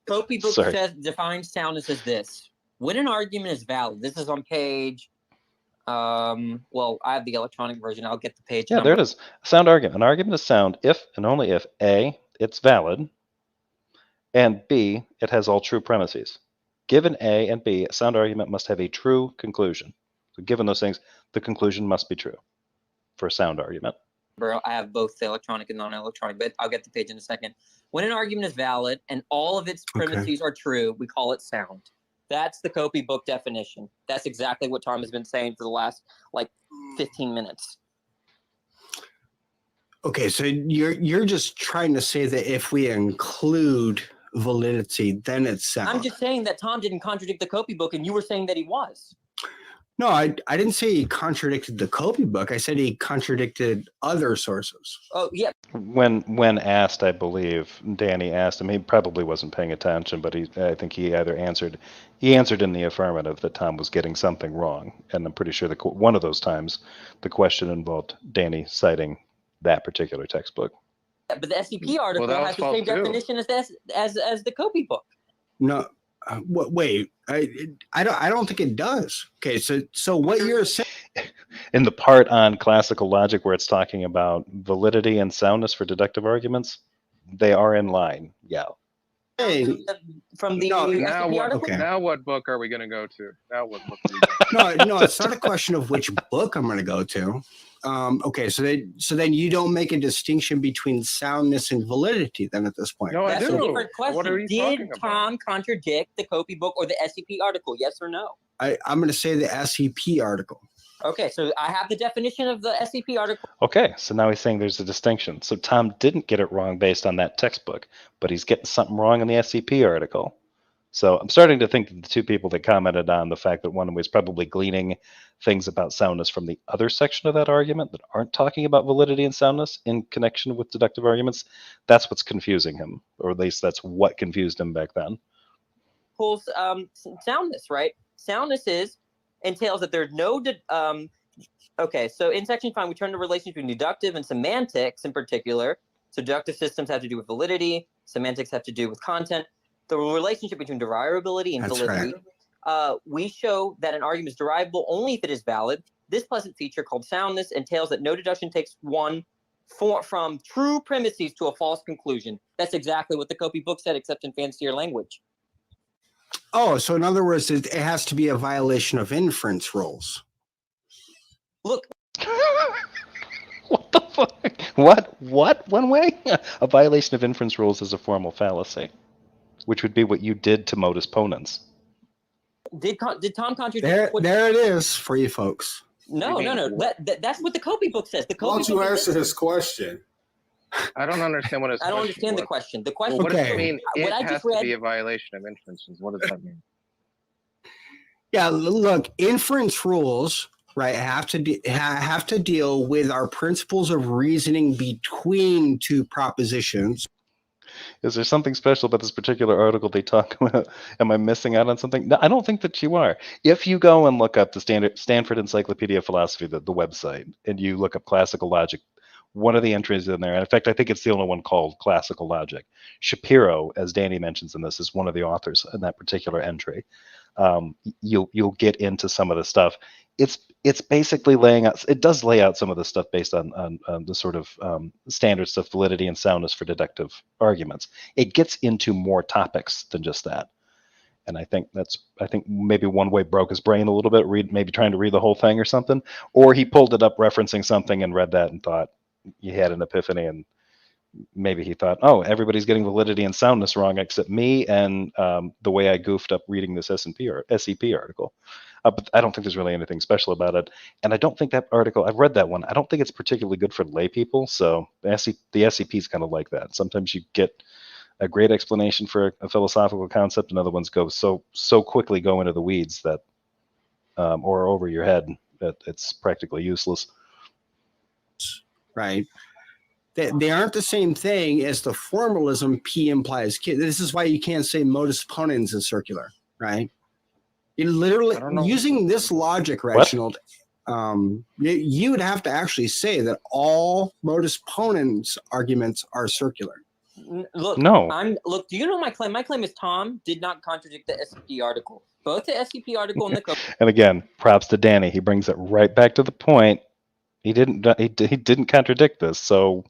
Copy book Sorry. defines soundness as this: when an argument is valid. This is on page. Well, I have the electronic version. I'll get the page. Yeah, number. there it is. A sound argument. An argument is sound if and only if A, it's valid, and B, it has all true premises. Given A and B, a sound argument must have a true conclusion. So given those things, the conclusion must be true for a sound argument. I have both the electronic and non-electronic, but I'll get the page in a second. When an argument is valid and all of its premises are true, we call it sound. That's the Copy book definition. That's exactly what Tom has been saying for the last 15 minutes. Okay, so you're just trying to say that if we include validity, then it's sound. I'm just saying that Tom didn't contradict the Copy book, and you were saying that he was. No, I didn't say he contradicted the Copy book. I said he contradicted other sources. Oh, yeah. When asked, I believe Danny asked him. He probably wasn't paying attention, but I think he answered in the affirmative that Tom was getting something wrong, and I'm pretty sure one of those times the question involved Danny citing that particular textbook. Yeah, but the SCP article has the same definition as the Copy book. No. Wait, I don't think it does. Okay, so what you're saying in the part on classical logic where it's talking about validity and soundness for deductive arguments, they are in line. Yeah. From the SCP article. Okay. Now what book are we going to go to? Now what book? No, it's not a question of which book I'm going to go to. Okay, so then you don't make a distinction between soundness and validity then at this point. No, that's I do. a different question. What are you Did Tom contradict the Copy book or the SCP article? Yes or no? I'm going to say the SCP article. Okay, so I have the definition of the SCP article. Okay, so now he's saying there's a distinction. So Tom didn't get it wrong based on that textbook, but he's getting something wrong in the SCP article. So I'm starting to think that the two people that commented on the fact that one was probably gleaning things about soundness from the other section of that argument that aren't talking about validity and soundness in connection with deductive arguments, that's what's confusing him, or at least that's what confused him back then. Soundness, right? Soundness entails that there's no okay, so in section 5 we turn to relations between deductive and semantics in particular. So deductive systems have to do with validity, semantics have to do with content. The relationship between derivability and validity. Right. We show that an argument is derivable only if it is valid. This pleasant feature called soundness entails that no deduction takes one from true premises to a false conclusion. That's exactly what the Copy book said, except in fancier language. Oh, so in other words, it has to be a violation of inference rules. Look. What the fuck? What? One way? A violation of inference rules is a formal fallacy. which would be what you did to modus ponens. Did Tom contradict? There it is for you folks. No. That's what the Copy book says. The Why Copy don't you book answer his question? I don't understand what his I don't question understand the was. question. The Well, question. what does Okay. it mean? What It I has just to read. be a violation of inferences. What does that mean? Yeah, look, inference rules, right, have to deal with our principles of reasoning between two propositions. Is there something special about this particular article they talk about? Am I missing out on something? No, I don't think that you are. If you go and look up the Stanford Encyclopedia of Philosophy, the website, and you look up classical logic, one of the entries in there, and in fact, I think it's the only one called classical logic. Shapiro, as Danny mentions in this, is one of the authors in that particular entry. You'll get into some of the stuff. It's basically laying out. It does lay out some of the stuff based on the sort of standards of validity and soundness for deductive arguments. It gets into more topics than just that, and I think maybe one way broke his brain a little bit. Maybe trying to read the whole thing or something, or he pulled it up referencing something and read that and thought he had an epiphany, and maybe he thought, oh, everybody's getting validity and soundness wrong except me and the way I goofed up reading this SEP article. But I don't think there's really anything special about it. And I don't think that article, I've read that one, I don't think it's particularly good for lay people. So the SEP is kind of like that. Sometimes you get a great explanation for a philosophical concept, and other ones go so quickly go into the weeds that, or over your head, that it's practically useless. Right. They aren't the same thing as the formalism P implies Q. This is why you can't say modus ponens is circular, right? You literally, using this logic, Reginald, you would have to actually say that all modus ponens arguments are circular. Look, No. Look, do you know my claim? My claim is Tom did not contradict the SCP article. Both the SCP article and the Copy. And again, props to Danny. He brings it right back to the point. He didn't contradict this, so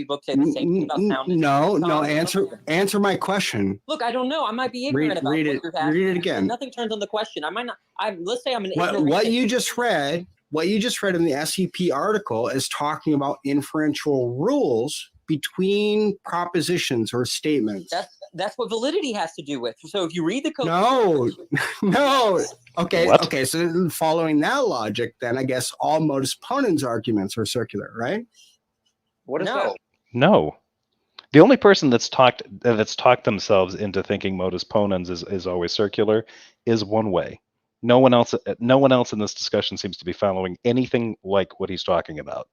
book say the same thing about soundness. No. Answer my question. Look, I don't know. I might be ignorant about what you're asking. Read it again. Nothing turns on the question. I might not. Let's say I'm an What you just read in the SCP article is talking about inferential rules between propositions or statements. That's what validity has to do with. So if you read the code, no. Okay. What? Okay. So following that logic, then I guess all modus ponens arguments are circular, right? What is that? No. The only person that's talked themselves into thinking modus ponens is always circular is one way. No one else in this discussion seems to be following anything like what he's talking about.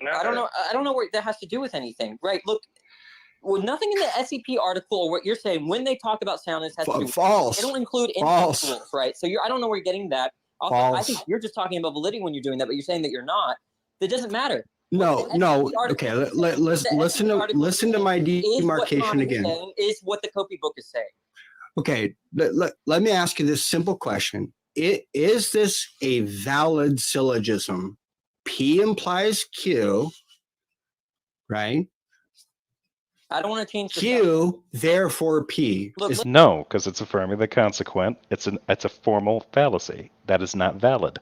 I don't know what that has to do with anything. Right. Look, well, nothing in the SCP article or what you're saying when they talk about soundness has to do with false. They don't include inference rules, right? So I don't know where you're getting that. Also, I think you're just talking about validity when you're doing that, but you're saying that you're not. That doesn't matter. No. Okay, listen to my demarcation again. Is what the Copy book is saying. Okay, let me ask you this simple question. Is this a valid syllogism? P implies Q, right? I don't want to change the Q, therefore P. No, because it's affirming the consequent. It's a formal fallacy. That is not valid.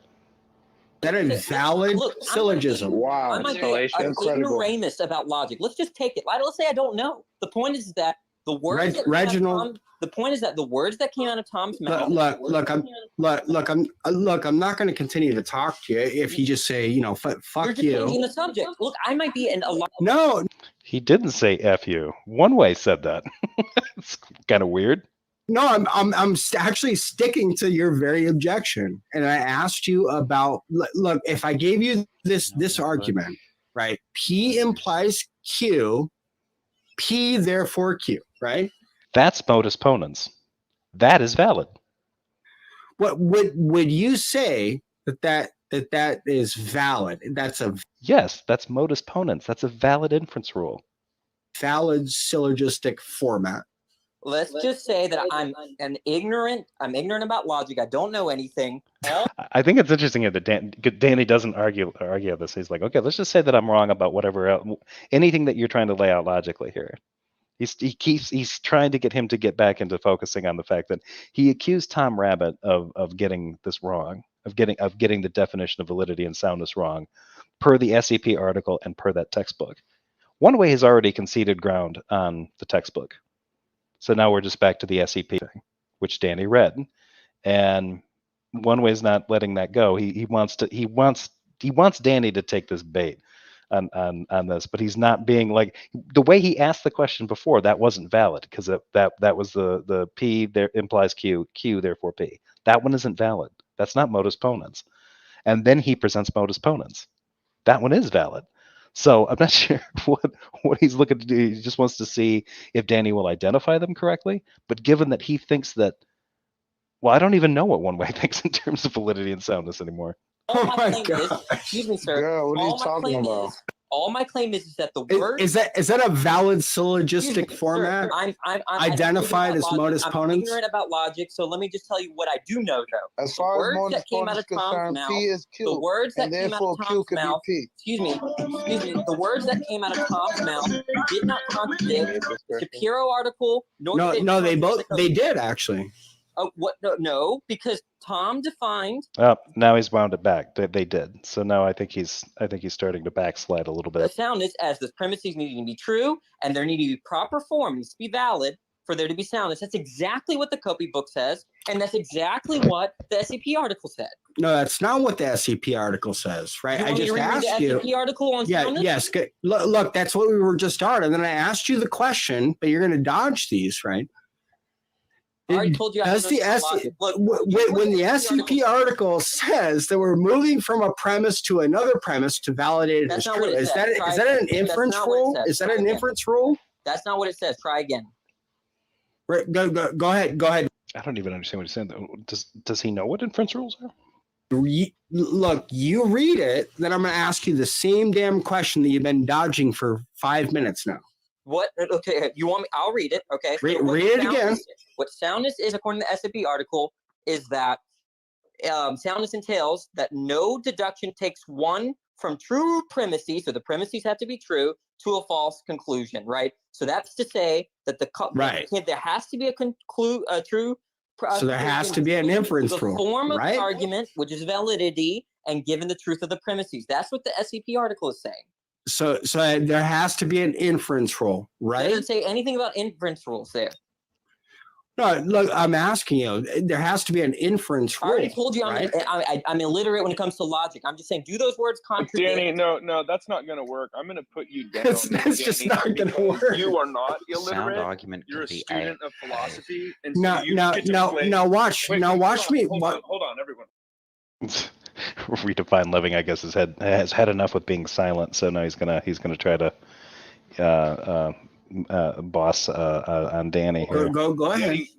That a valid syllogism. Wow, I might be an ignoramus about logic. Let's just take it. Let's say I don't know. The point is that the words Reginald. The point is that the words that came out of Tom's mouth. Look, I'm not going to continue to talk to you if you just say, fuck you. You're changing the subject. Look, I might be a lot. No. He didn't say F you. One way said that. It's kind of weird. No, I'm actually sticking to your very objection, and I asked you about. Look, if I gave you this argument, right? P implies Q, P therefore Q, right? That's modus ponens. That is valid. What would you say that is valid? Yes, that's modus ponens. That's a valid inference rule. Valid syllogistic format. Let's just say that I'm ignorant about logic. I don't know anything. I think it's interesting that Danny doesn't argue this. He's like, okay, let's just say that I'm wrong about whatever else, anything that you're trying to lay out logically here. He's trying to get him to get back into focusing on the fact that he accused Tom Rabbit of getting this wrong, of getting the definition of validity and soundness wrong, per the SCP article and per that textbook. One way he's already conceded ground on the textbook. So now we're just back to the SEP thing, which Danny read, and one way is not letting that go. He wants Danny to take this bait on this, but he's not being like the way he asked the question before. That wasn't valid because that was the P there implies Q, therefore P. That one isn't valid. That's not modus ponens. And then he presents modus ponens. That one is valid. So I'm not sure what he's looking to do. He just wants to see if Danny will identify them correctly. But given that he thinks that, well, I don't even know what one way thinks in terms of validity and soundness anymore. Oh my God! Excuse me, sir. Yeah, what are you talking about? All my claim is that the word Is that a valid syllogistic format? I'm identified as modus ponens? I'm ignorant about logic, so let me just tell you what I do know, though. As far as words modus that came out ponens of Tom's concerned, mouth, P is Q, the words that and came out therefore of Q Tom's could mouth, be P. excuse me, the words that came out of Tom's mouth did not contradict Shapiro article, nor did No, they did actually. Oh, what? No, because Tom defined. Oh, now he's wound it back. They did. So now I think he's starting to backslide a little The bit. soundness as the premises needing to be true, and there need to be proper form, needs to be valid for there to be soundness. That's exactly what the Copy book says, and that's exactly what the SCP article said. No, that's not what the SCP article says, right? I just asked you. The SCP article on soundness? Yes. Look, that's what we were just on, and then I asked you the question, but you're going to dodge these, right? I already told you. When the SCP article says that we're moving from a premise to another premise to validate it as true, is that an inference rule? Is that an inference rule? That's not what it says. Try again. Go ahead. I don't even understand what he's saying. Does he know what inference rules are? Look, you read it, then I'm going to ask you the same damn question that you've been dodging for 5 minutes now. What? Okay, you want me? I'll read it. Okay. Read it again. What soundness is, according to the SCP article, is that soundness entails that no deduction takes one from true premises, so the premises have to be true, to a false conclusion, right? So that's to say that there has to be a true. So there has to be an inference rule, the form of right? the argument, which is validity, and given the truth of the premises. That's what the SCP article is saying. So there has to be an inference rule, right? It doesn't say anything about inference rules there. No, look, I'm asking you. There has to be an inference rule. I already told you I'm illiterate when it comes to logic. I'm just saying, do those words contradict? Danny, no, that's not going to work. I'm going to put you down. It's just not going to work. You are not illiterate. Sound argument. You're a student of philosophy. And now watch me. Hold on, everyone. Redefine living, I guess, has had enough with being silent, so now he's gonna try to boss on Danny here. Go ahead. Danny,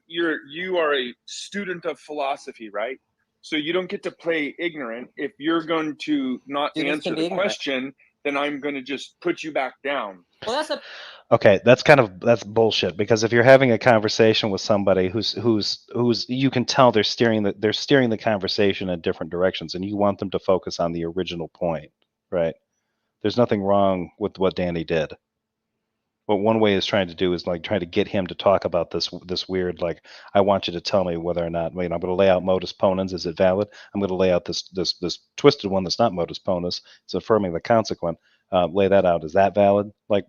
you are a student of philosophy, right? So you don't get to play ignorant. If you're going to not answer the question, then I'm going to just put you back down. Well, okay, that's bullshit, because if you're having a conversation with somebody who's you can tell they're steering the conversation in different directions, and you want them to focus on the original point, right? There's nothing wrong with what Danny did. What one way is trying to do is like trying to get him to talk about this weird, like, I want you to tell me whether or not, I'm going to lay out modus ponens. Is it valid? I'm going to lay out this twisted one that's not modus ponens. It's affirming the consequent. Lay that out. Is that valid? Like,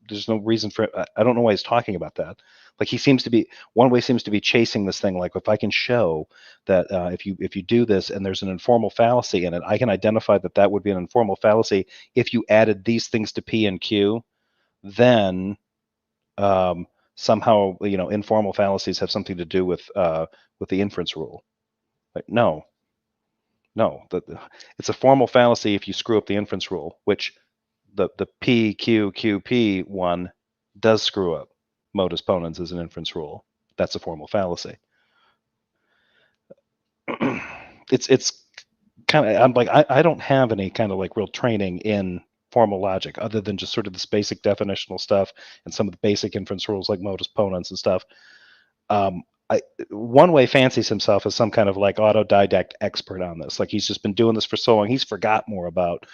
there's no reason for it. I don't know why he's talking about that. Like, one way seems to be chasing this thing. Like, if I can show that if you do this and there's an informal fallacy in it, I can identify that would be an informal fallacy if you added these things to P and Q. Then somehow, informal fallacies have something to do with the inference rule. Like, no, it's a formal fallacy if you screw up the inference rule, which the PQQP one does screw up. Modus ponens is an inference rule. That's a formal fallacy. It's kind of, I'm like, I don't have any kind of like real training in formal logic other than just sort of this basic definitional stuff and some of the basic inference rules like modus ponens and stuff. One way fancies himself as some kind of like autodidact expert on this. Like, he's just been doing this for so long, he's forgot more about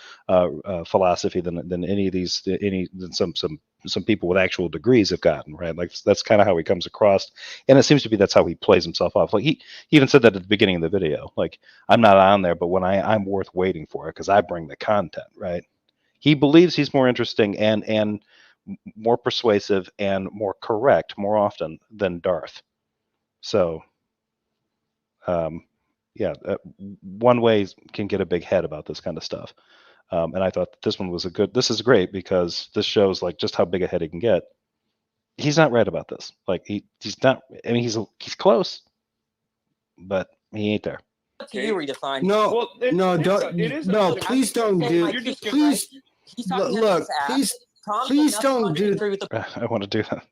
philosophy than any of these than some people with actual degrees have gotten, right? Like, that's kind of how he comes across, and it seems to be that's how he plays himself off. Like, he even said that at the beginning of the video. Like, I'm not on there, but when I'm worth waiting for it because I bring the content, right? He believes he's more interesting and more persuasive and more correct more often than Darth. So, yeah, one way can get a big head about this kind of stuff. And I thought that this one was this is great because this shows like just how big a head he can get. He's not right about this. Like he's not, I mean, he's close, but he ain't there. Up to you, redefine. No, Well, no, it don't, is a- no, Look, please don't do, you're just- please, He's talking look, about this app. please, Tom please does not don't do- agree with the I want to do that.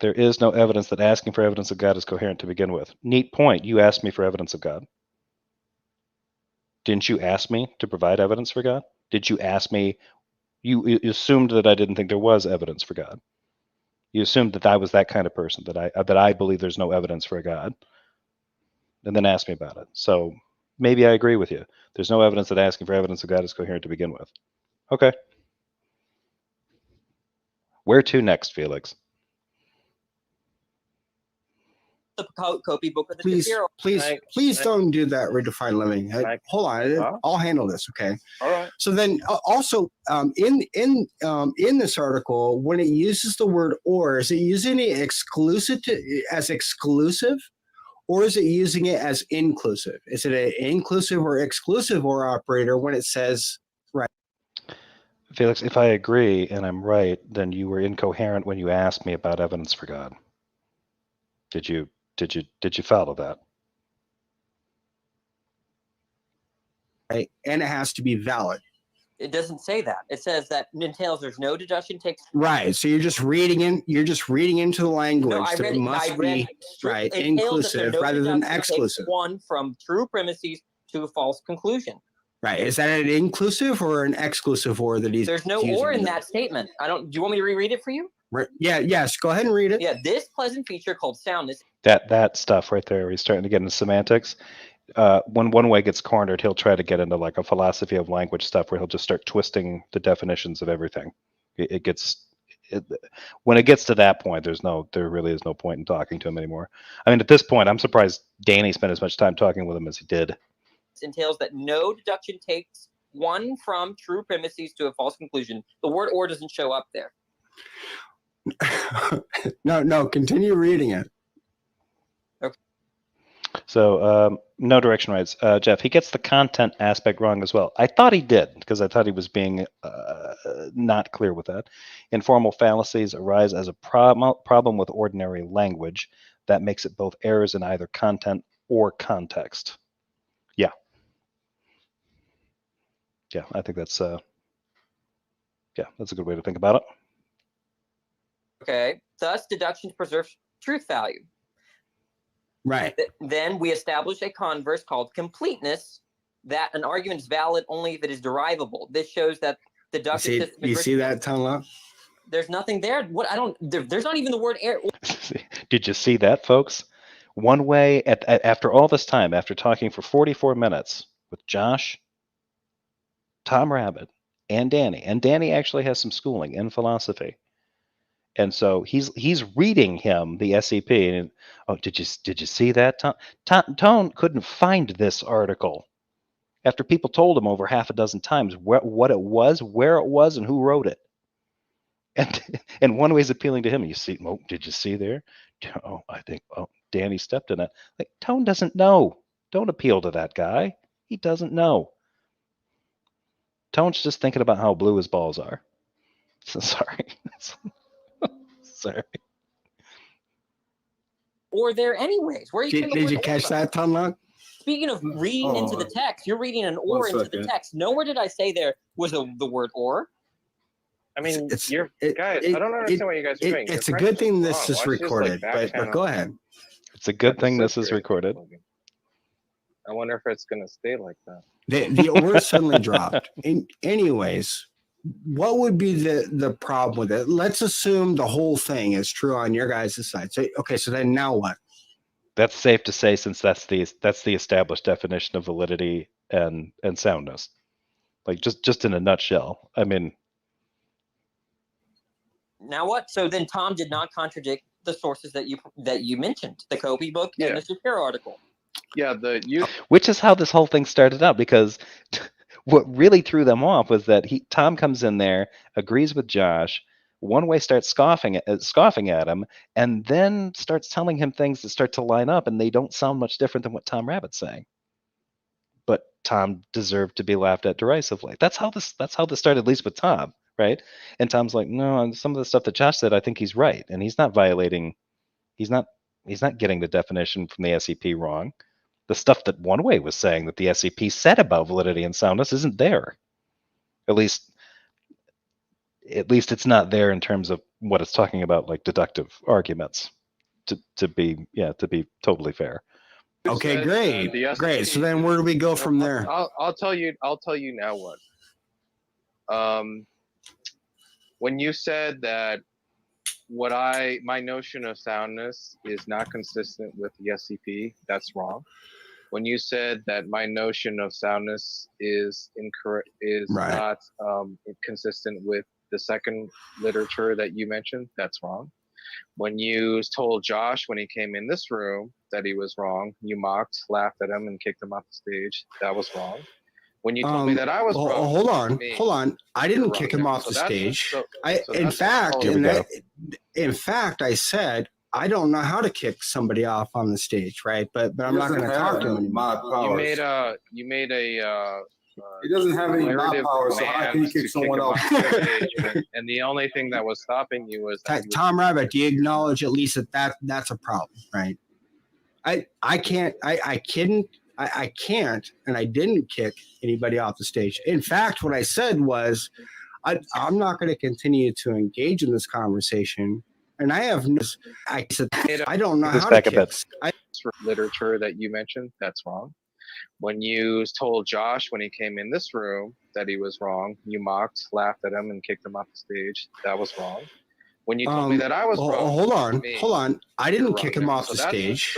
There is no evidence that asking for evidence of God is coherent to begin with. Neat point. You asked me for evidence of God. Didn't you ask me to provide evidence for God? Did you ask me? You assumed that I didn't think there was evidence for God. You assumed that I was that kind of person, that I believe there's no evidence for a God, and then asked me about it. So maybe I agree with you. There's no evidence that asking for evidence of God is coherent to begin with. Okay. Where to next, Felix? copy book of the please, Shapiro. please don't do that redefined limiting. Hold on, Huh? I'll handle this. Okay. All right. So then also in this article, when it uses the word or, is it using it as exclusive, or is it using it as inclusive? Is it an inclusive or exclusive or operator when it says right? Felix, if I agree and I'm right, then you were incoherent when you asked me about evidence for God. Did you follow that? Right, and it has to be valid. It doesn't say that. It says that entails there's no deduction takes. Right. So you're just reading into the language No, I that read it it. must I read be right, it entails that there inclusive no rather than deduction takes exclusive. one from true premises to a false conclusion. Right. Is that an inclusive or an exclusive or that he's There's no using or in there? that statement. Do you want me to reread it for you? Right. Yeah, yes. Go ahead and read it. Yeah, this pleasant feature called soundness. That stuff right there, he's starting to get into semantics. When one way gets cornered, he'll try to get into like a philosophy of language stuff where he'll just start twisting the definitions of everything. When it gets to that point, there really is no point in talking to him anymore. I mean, at this point, I'm surprised Danny spent as much time talking with him as he did. Entails that no deduction takes one from true premises to a false conclusion. The word or doesn't show up there. No, continue reading it. So no direction rights. Jeff, he gets the content aspect wrong as well. I thought he did because I thought he was being not clear with that. Informal fallacies arise as a problem with ordinary language that makes it both errors in either content or context. Yeah, I think that's that's a good way to think about it. Okay. Thus, deductions preserve truth value. Right. Then we establish a converse called completeness, that an argument is valid only if it is derivable. This shows that deduction system. You see that, Tonla? There's nothing there. There's not even the word error. Did you see that, folks? One way after all this time, after talking for 44 minutes with Josh, Tom Rabbit, and Danny actually has some schooling in philosophy. And so he's reading him the SEP. And did you see that? Tone couldn't find this article after people told him over half a dozen times what it was, where it was, and who wrote it. And one way is appealing to him. You see, did you see there? I think Danny stepped in it. Like Tone doesn't know. Don't appeal to that guy. He doesn't know. Tone's just thinking about how blue his balls are. So sorry. Sorry. Or there anyways. Where are you Did you catch that, Tonla? Speaking of reading into the text, you're reading an or into the text. Nowhere did I say there was the word or. I mean, Guys, I don't understand what you guys are doing. It's a good thing this is recorded, but go ahead. It's a good thing this is recorded. I wonder if it's going to stay like that. The or suddenly dropped. Anyways, what would be the problem with it? Let's assume the whole thing is true on your guys' side. So, okay, so then now what? That's safe to say, since that's the established definition of validity and soundness. Like just in a nutshell. I mean, now what? So then Tom did not contradict the sources that you mentioned, the Copy book and the Shapiro article. Yeah, which is how this whole thing started out, because what really threw them off was that Tom comes in there, agrees with Josh. One Way starts scoffing at him, and then starts telling him things that start to line up, and they don't sound much different than what Tom Rabbit's saying. But Tom deserved to be laughed at derisively. That's how this started, at least with Tom, right? And Tom's like, no, some of the stuff that Josh said, I think he's right, and he's not violating. He's not getting the definition from the SEP wrong. The stuff that One Way was saying that the SEP said about validity and soundness isn't there. At least it's not there in terms of what it's talking about, like deductive arguments. To be totally fair. Okay, great, great. So then, where do we go from there? I'll tell you now what. When you said that my notion of soundness is not consistent with the SCP, that's wrong. When you said that my notion of soundness is incorrect, not consistent with the second literature that you mentioned, that's wrong. When you told Josh when he came in this room that he was wrong, you mocked, laughed at him, and kicked him off the stage. That was wrong. When you told me that I was wrong, hold on. I didn't kick him off the stage. In fact, I said I don't know how to kick somebody off on the stage, right? But I'm not going to talk to him anymore. You made a. He doesn't have any mod power, so how can he kick someone else? And the only thing that was stopping you was Tom Rabbit. Do you acknowledge at least that's a problem, right? I can't, and I didn't kick anybody off the stage. In fact, what I said was, I'm not going to continue to engage in this conversation. And I said, I don't know how to kick. Literature that you mentioned, that's wrong. When you told Josh when he came in this room that he was wrong, you mocked, laughed at him, and kicked him off the stage. That was wrong. When you told me that I was wrong, hold on. I didn't kick him off the stage.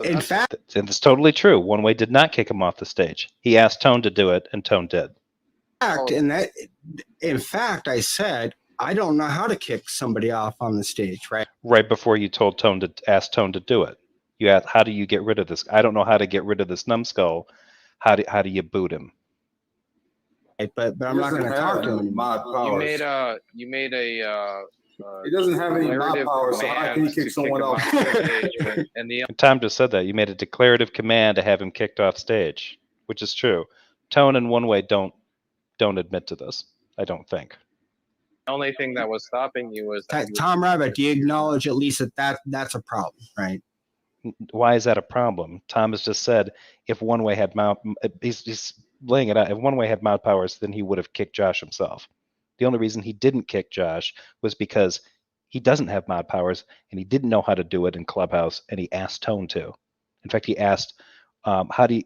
In fact, and it's totally true. One Way did not kick him off the stage. He asked Tone to do it, and Tone did. In fact, I said I don't know how to kick somebody off on the stage, right? Right before you told Tone to ask Tone to do it. You asked, how do you get rid of this? I don't know how to get rid of this numbskull. How do you boot him? But I'm not going to talk to him. You made a. He doesn't have any mod power, so how can he kick someone else? And Tom just said that. You made a declarative command to have him kicked off stage, which is true. Tone and One Way don't admit to this, I don't think. The only thing that was stopping you was Tom Rabbit. Do you acknowledge at least that's a problem, right? Why is that a problem? Tom has just said if One Way had he's laying it out. If One Way had mouth powers, then he would have kicked Josh himself. The only reason he didn't kick Josh was because he doesn't have mod powers and he didn't know how to do it in Clubhouse, and he asked Tone to. In fact, he asked, "How do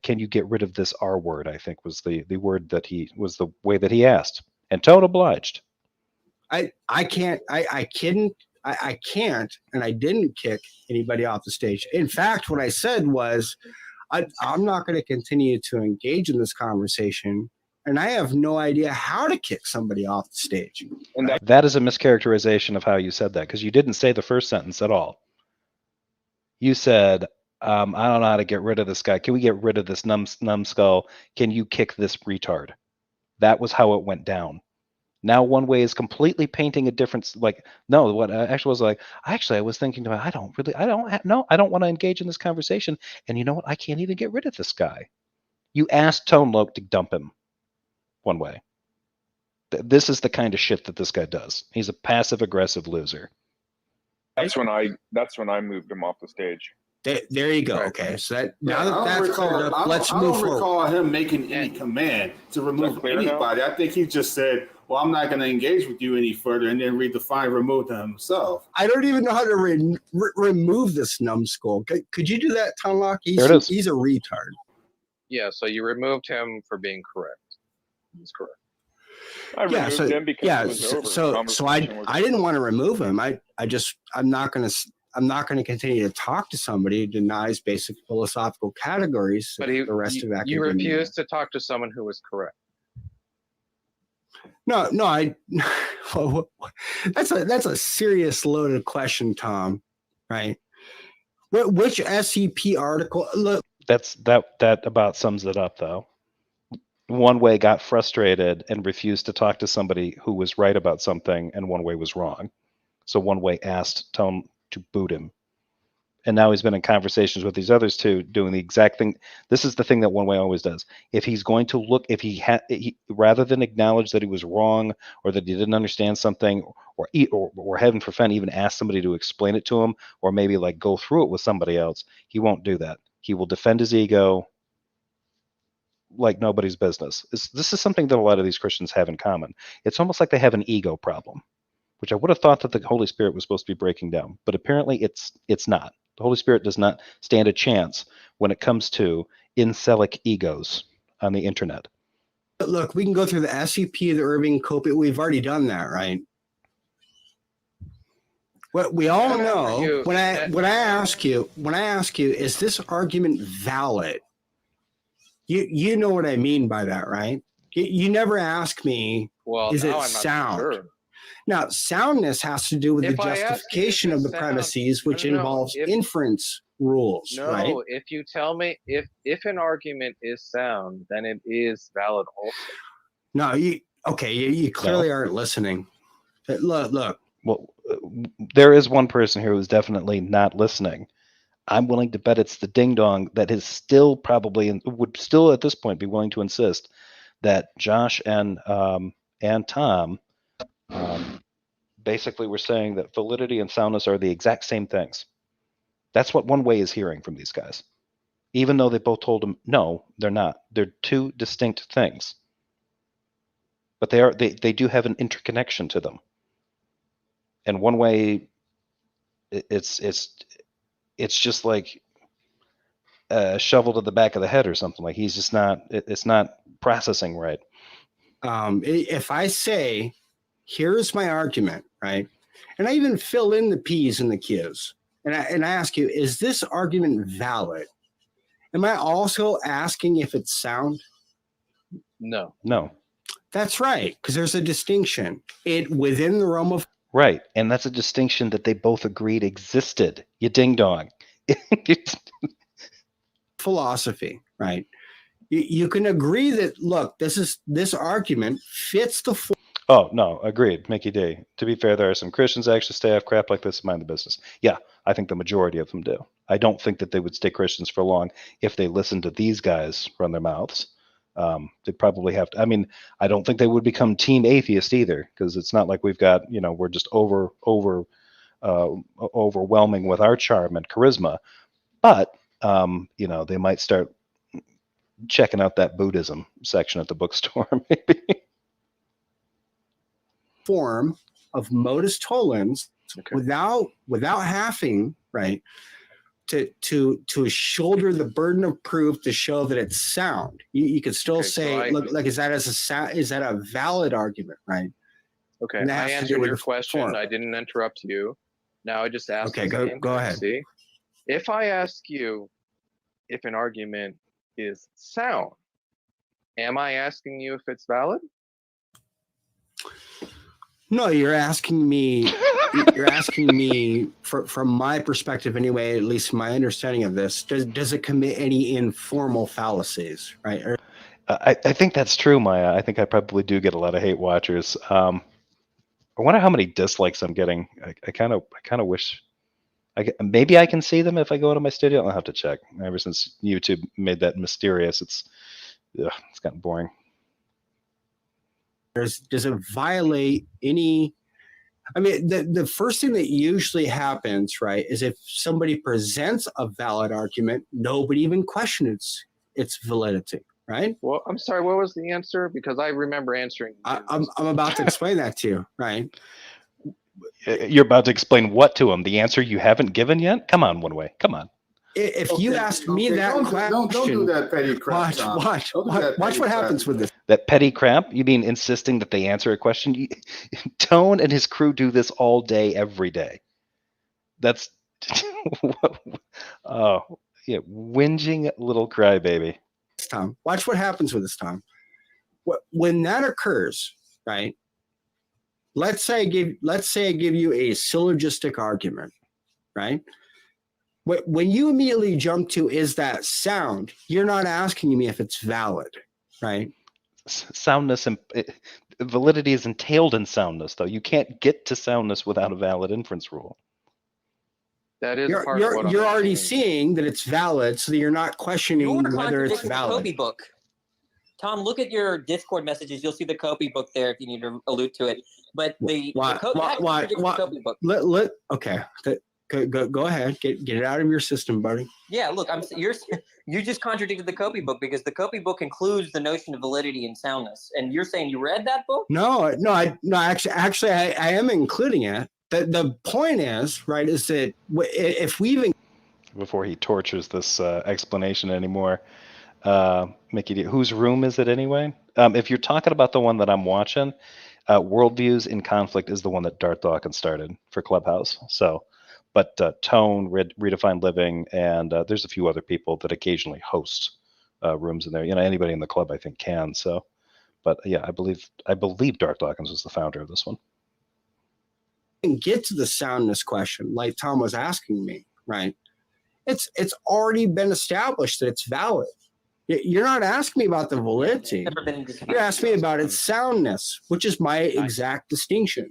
can you get rid of this R word?" I think was the word that was the way that he asked, and Tone obliged. I can't, and I didn't kick anybody off the stage. In fact, what I said was, I'm not going to continue to engage in this conversation, and I have no idea how to kick somebody off the stage. And that is a mischaracterization of how you said that, because you didn't say the first sentence at all. You said, I don't know how to get rid of this guy. Can we get rid of this numbskull? Can you kick this retard? That was how it went down. Now One Way is completely painting a difference. Like, no, what actually was like, I was thinking about, I don't want to engage in this conversation. And you know what? I can't even get rid of this guy. You asked Tone Loc to dump him. One Way. This is the kind of shit that this guy does. He's a passive aggressive loser. That's when I moved him off the stage. There you go. Okay, so that's cleared up. Let's move forward. I don't recall him making any command to remove anybody. I think he just said, well, I'm not going to engage with you any further, and then redefine remove to himself. I don't even know how to remove this numbskull. Could you do that, Tom Loc? He's a retard. Yeah, so you removed him for being correct. He's correct. I removed him because it was over. So I didn't want to remove him. I'm not going to continue to talk to somebody who denies basic philosophical categories. But the rest of academia. You refused to talk to someone who was correct. No, that's a serious loaded question, Tom. Right? Which SCP article? Look, that about sums it up, though. one way got frustrated and refused to talk to somebody who was right about something and one way was wrong. So one way asked Tone to boot him. And now he's been in conversations with these others two doing the exact thing. This is the thing that one way always does. If he's going to look, if he rather than acknowledge that he was wrong or that he didn't understand something or heaven forbid even ask somebody to explain it to him or maybe like go through it with somebody else, he won't do that. He will defend his ego like nobody's business. This is something that a lot of these Christians have in common. It's almost like they have an ego problem, which I would have thought that the Holy Spirit was supposed to be breaking down, but apparently it's not. The Holy Spirit does not stand a chance when it comes to incelic egos on the internet. But look, we can go through the SCP, the Irving Cope. We've already done that, right? What we all know when I ask you, is this argument valid? You know what I mean by that, right? You never ask me, is it sound? Sure. Now, soundness has to do with the justification of the premises, which involves inference rules, right? No, if you tell me if an argument is sound, then it is valid also. No, you clearly aren't listening. Look. Well, there is one person here who's definitely not listening. I'm willing to bet it's the ding dong that is still probably would still at this point be willing to insist that Josh and Tom basically were saying that validity and soundness are the exact same things. That's what one way is hearing from these guys, even though they both told him no, they're not. They're two distinct things, but they do have an interconnection to them. And one way, it's just like a shovel to the back of the head or something. Like he's just not. It's not processing right. If I say, here's my argument, right, and I even fill in the P's and the Q's, and I ask you, is this argument valid? Am I also asking if it's sound? No. That's right, because there's a distinction. Within the realm of right, and that's a distinction that they both agreed existed. You ding dong. Philosophy, right? You can agree that look, this argument fits the. Oh no, agreed, Mickey D. To be fair, there are some Christians that actually stay off crap like this and mind the business. Yeah, I think the majority of them do. I don't think that they would stay Christians for long if they listened to these guys run their mouths. They'd probably have to. I mean, I don't think they would become team atheist either, because it's not like we've got, we're just overwhelming with our charm and charisma. But they might start checking out that Buddhism section at the bookstore, maybe. Form of modus tollens, okay, without having, right, to shoulder the burden of proof to show that it's sound. You could still say, is that a valid argument, right? Okay, I answered your question. Form. I didn't interrupt you. Now I just asked. Okay, go ahead. See, if I ask you if an argument is sound, am I asking you if it's valid? No, you're asking me. From my perspective, anyway. At least my understanding of this, does it commit any informal fallacies, right? I think that's true, Maya. I think I probably do get a lot of hate watchers. I wonder how many dislikes I'm getting. I kind of wish. Maybe I can see them if I go into my studio. I'll have to check. Ever since YouTube made that mysterious, it's gotten boring. Does it violate any? I mean, the first thing that usually happens, right, is if somebody presents a valid argument, nobody even questions its validity, right? Well, I'm sorry, what was the answer? Because I remember answering. I'm about to explain that to you, right? You're about to explain what to him? The answer you haven't given yet? Come on, one way. Come on. If you asked me that question, don't do that petty crap. Watch what happens with this. That petty crap? You mean insisting that they answer a question? Tone and his crew do this all day, every day. That's whinging little crybaby. Tom, watch what happens with this, Tom. When that occurs, right? Let's say I give you a syllogistic argument, right? When you immediately jump to, is that sound? You're not asking me if it's valid, right? soundness and validity is entailed in soundness, though. You can't get to soundness without a valid inference rule. That is You're part of what you're I'm already saying. seeing that it's valid, so that you're not questioning You're whether it's contradicting the valid. Kobe book. Tom, look at your Discord messages. You'll see the Kobe book there if you need to allude to it. But that contradicts the Kobe book. Okay. Go ahead. Get it out of your system, buddy. Yeah, look, you just contradicted the Kobe book because the Kobe book includes the notion of validity and soundness, and you're saying you read that book? No. Actually, I am including it. The point is, right, is that if we even Before he tortures this explanation anymore, Mickey, whose room is it anyway? If you're talking about the one that I'm watching, Worldviews in Conflict is the one that Darth Dawkins started for Clubhouse. So, but Tone, Redefined Living, and there's a few other people that occasionally host rooms in there. You know, anybody in the club I think can. So, but yeah, I believe Darth Dawkins was the founder of this one. get to the soundness question, like Tom was asking me, right? It's already been established that it's valid. You're not asking me about the validity. You're asking me about its soundness, which is my exact distinction.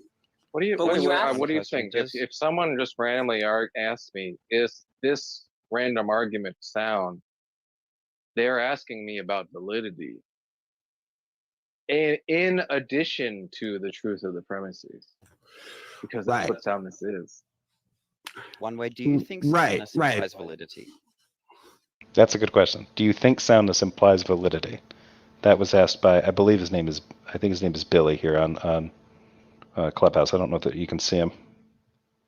What do you But when you ask what do you think? If someone just randomly asks me, is this random argument sound? They're asking me about validity. In addition to the truth of the premises. Because that's what soundness is. One way, do you think soundness implies validity? That's a good question. Do you think soundness implies validity? That was asked by, I think his name is Billy here on Clubhouse. I don't know if you can see him.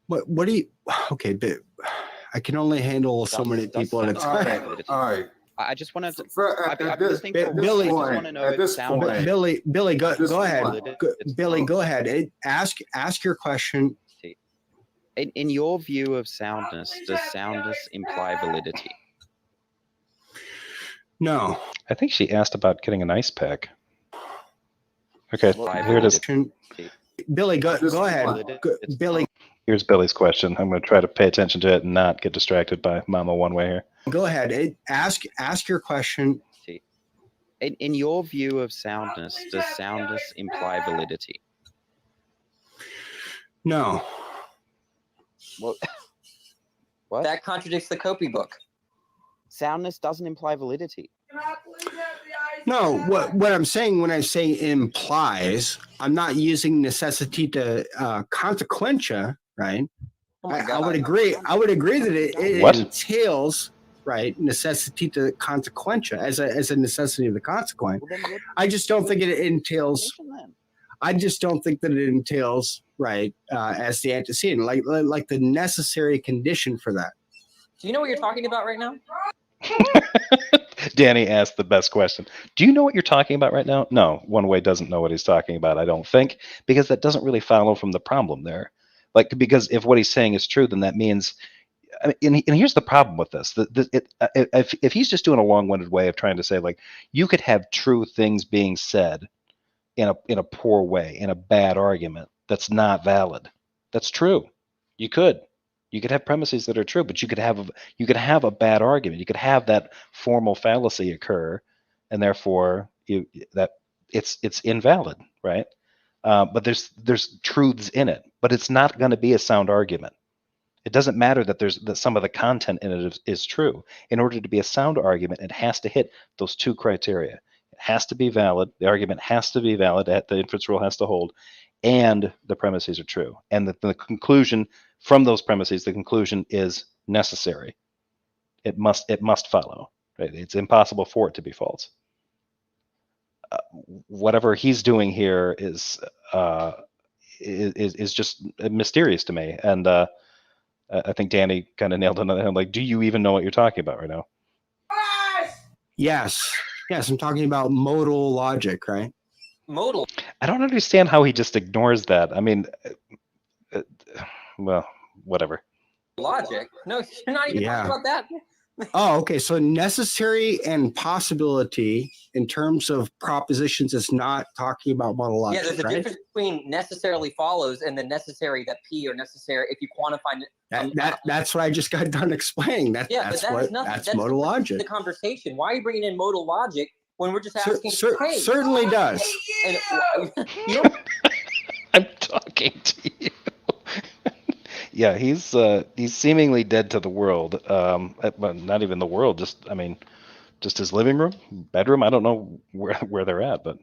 What do you? Okay, but I can only handle so many people at a time. All right. I just want to. I'm listening for Billy. Billy, go ahead. Billy, go ahead. Ask your question. In your view of soundness, does soundness imply validity? No. I think she asked about getting an ice pack. Okay, here it is. Billy, go ahead. Billy. Here's Billy's question. I'm going to try to pay attention to it and not get distracted by Mama One Way here. Go ahead. Ask your question. In your view of soundness, does soundness imply validity? No. What? That contradicts the Kobe book. Soundness doesn't imply validity. No, what I'm saying when I say implies, I'm not using necessity to consequentia, right? Oh my I God. would agree. I would agree that it entails, right, necessity to consequentia as a necessity of the consequent. I just don't think it entails. I just don't think that it entails, right, as the antecedent, like the necessary condition for that. Do you know what you're talking about right now? Danny asked the best question. Do you know what you're talking about right now? No, One Way doesn't know what he's talking about, I don't think, because that doesn't really follow from the problem there. Like, because if what he's saying is true, then that means, and here's the problem with this. If he's just doing a long-winded way of trying to say, like, you could have true things being said in a poor way, in a bad argument, that's not valid. That's true. You could have premises that are true, but you could have a bad argument. You could have that formal fallacy occur, and therefore it's invalid, right? But there's truths in it, but it's not going to be a sound argument. It doesn't matter that some of the content in it is true. In order to be a sound argument, it has to hit those two criteria. It has to be valid. The argument has to be valid. The inference rule has to hold, and the premises are true. And the conclusion from those premises, the conclusion is necessary. It must follow. Right? It's impossible for it to be false. Whatever he's doing here is just mysterious to me. And I think Danny kind of nailed it on the head. Like, do you even know what you're talking about right now? Yes, I'm talking about modal logic, right? Modal. I don't understand how he just ignores that. I mean, well, whatever. Logic? No, you're not even talking about that. Oh, okay. So necessary and possibility in terms of propositions is not talking about modal logic, yeah, there's a difference between necessarily follows and the necessary that P or necessary if you quantify it. That's what I just got done explaining. That's modal logic. The conversation. Why are you bringing in modal logic when we're just asking, hey, certainly does. And, you know, I'm talking to you. Yeah, he's seemingly dead to the world. Well, not even the world. Just his living room, bedroom. I don't know where they're at, but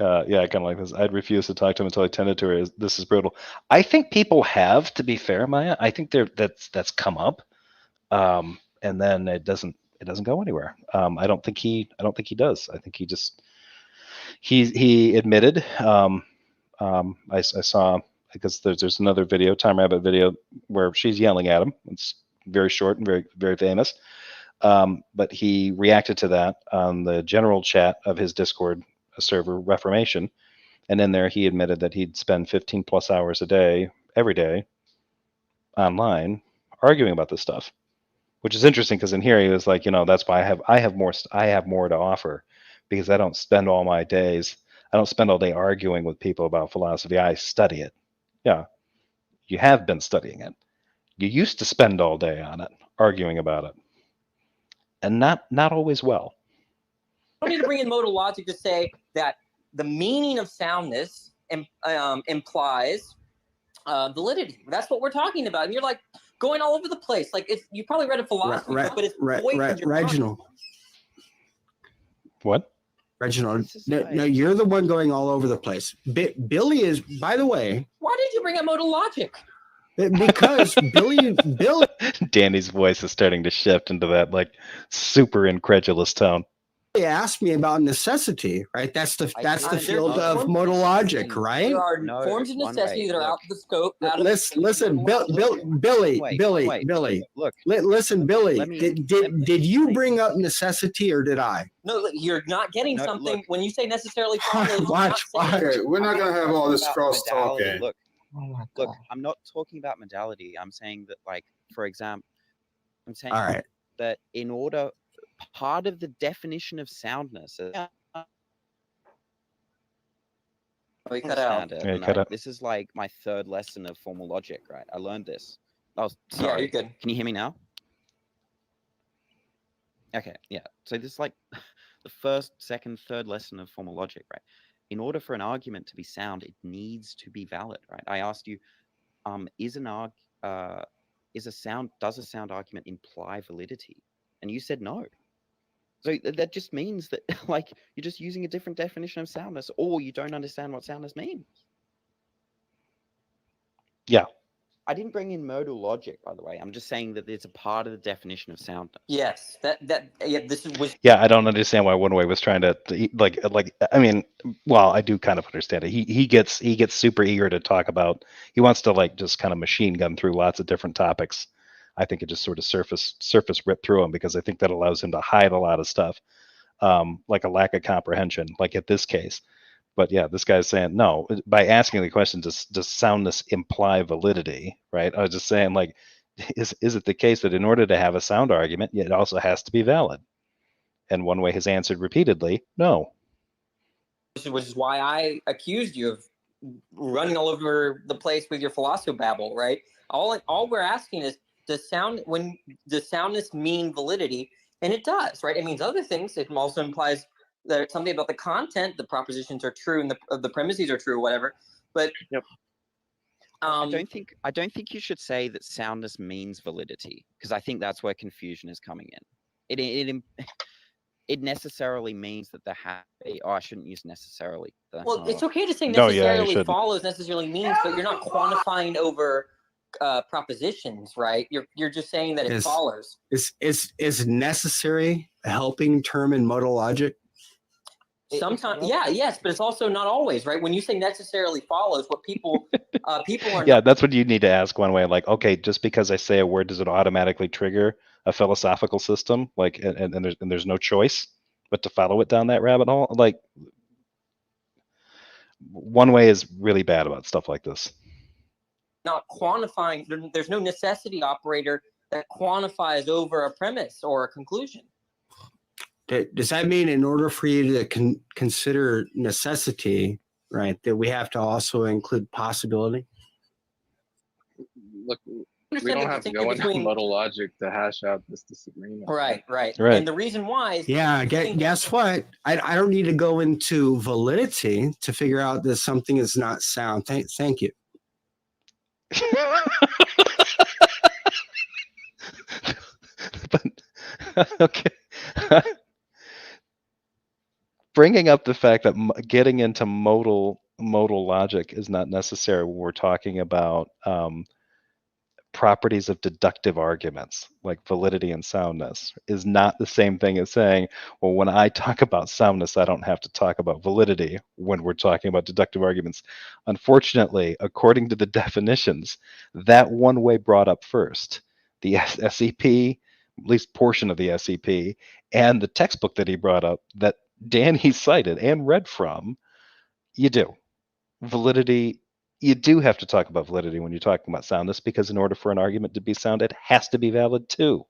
yeah, I kind of like this. I'd refuse to talk to him until I tended to her. This is brutal. I think people have, to be fair, Maya. I think that's come up, and then it doesn't go anywhere. I don't think he does. I think he admitted. I saw, because there's another video, Time Rabbit video, where she's yelling at him. It's very short and very, very famous. But he reacted to that on the general chat of his Discord server, Reformation. And in there, he admitted that he'd spend 15 plus hours a day, every day, online, arguing about this stuff, which is interesting because in here he was like, that's why I have more to offer, because I don't spend all day arguing with people about philosophy. I study it. Yeah, you have been studying it. You used to spend all day on it, arguing about it, and not always well. don't need to bring in modal logic to say that the meaning of soundness implies validity. That's what we're talking about. And you're like going all over the place. Like you probably read a philosophy book, but it's Reginald. What? Reginald, no, you're the one going all over the place. Billy is, by the way. Why did you bring up modal logic? Because Billy. Danny's voice is starting to shift into that like super incredulous tone. He asked me about necessity, right? That's the field of modal logic, right? There are forms of necessity that are out of the scope. Listen, Billy. Look, listen, Billy. Did you bring up necessity or did I? No, you're not getting something. Look, when you say necessarily follows. Watch. Okay, we're not gonna have all this cross talking. Look, I'm not talking about modality. I'm saying that, like, for example, that in order. Part of the definition of soundness. We cut out. This is like my third lesson of formal logic, right? I learned this. Oh, sorry. Yeah, you're good. Can you hear me now? Okay, yeah. So this is like the first, second, third lesson of formal logic, right? In order for an argument to be sound, it needs to be valid, right? I asked you, does a sound argument imply validity? And you said no. So that just means that, like, you're just using a different definition of soundness, or you don't understand what soundness means. Yeah. I didn't bring in modal logic, by the way. I'm just saying that it's a part of the definition of soundness. Yes, Yeah, I don't understand why One Way was trying to like. I mean, well, I do kind of understand it. He gets super eager to talk about. He wants to like just kind of machine gun through lots of different topics. I think it just sort of surface rip through him, because I think that allows him to hide a lot of stuff, like a lack of comprehension, like at this case. But yeah, this guy's saying no. By asking the question, does soundness imply validity? Right? I was just saying, like, is it the case that in order to have a sound argument, it also has to be valid? And One Way has answered repeatedly, no. Which is why I accused you of running all over the place with your philosophababble, right? All we're asking is, does soundness mean validity? And it does, right? It means other things. It also implies that something about the content, the propositions are true, and the premises are true, or whatever. But yep. I don't think you should say that soundness means validity, because I think that's where confusion is coming in. It necessarily means that there has to be. Oh, I shouldn't use necessarily. Well, it's okay to say necessarily follows, necessarily means, but you're not quantifying over propositions, right? You're just saying that it follows. Is necessary a helping term in modal logic? Sometimes, yes, but it's also not always, right? When you say necessarily follows, what people are. Yeah, that's what you need to ask One Way. Like, okay, just because I say a word, does it automatically trigger a philosophical system? Like, and there's no choice but to follow it down that rabbit hole? Like, One Way is really bad about stuff like this. Not quantifying. There's no necessity operator that quantifies over a premise or a conclusion. Does that mean in order for you to consider necessity, right, that we have to also include possibility? Look, We Understand don't the have to distinction go into between modal logic to hash out this disagreement. right. Right. And the reason why is Yeah, guess what? I don't need to go into validity to figure out that something is not sound. Thank you. But okay. Bringing up the fact that getting into modal logic is not necessary when we're talking about properties of deductive arguments like validity and soundness is not the same thing as saying, well, when I talk about soundness, I don't have to talk about validity when we're talking about deductive arguments. Unfortunately, according to the definitions, that one way brought up first, the SEP, at least portion of the SEP, and the textbook that he brought up that Danny cited and read from, you do. Validity, you do have to talk about validity when you're talking about soundness, because in order for an argument to be sound, it has to be valid too.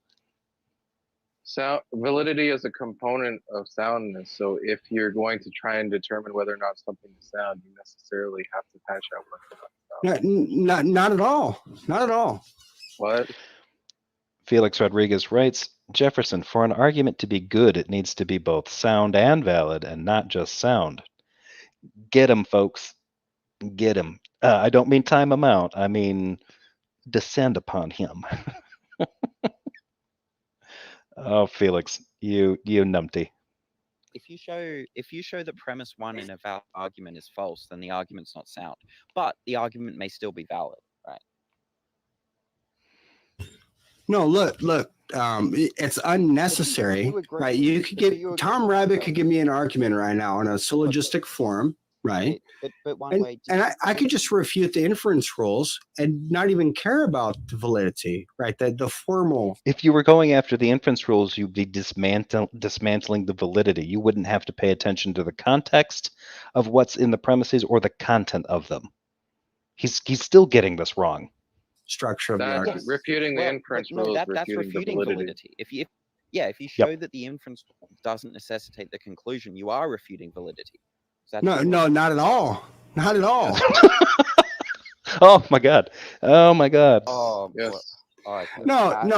So validity is a component of soundness. So if you're going to try and determine whether or not something is sound, you necessarily have to hash out whether or not. Not at all. Not at all. What? Felix Rodriguez writes, Jefferson, for an argument to be good, it needs to be both sound and valid, and not just sound. Get him, folks. Get him. I don't mean time him out. I mean descend upon him. Oh, Felix, you numpty. If you show that premise one in a valid argument is false, then the argument's not sound. But the argument may still be valid, right? No, look. It's unnecessary, right? You could get Tom Rabbit could give me an argument right now in a syllogistic form, right? But one And, way. and I could just refute the inference rules and not even care about the validity, right? The formal. If you were going after the inference rules, you'd be dismantling the validity. You wouldn't have to pay attention to the context of what's in the premises or the content of them. He's still getting this wrong. Structure of the argument. Refuting the inference rules, that's refuting the validity. If you show that the inference doesn't necessitate the conclusion, you are refuting validity. So No, not at all. Not at all. Oh my god. Oh my god. Oh, yes. Not.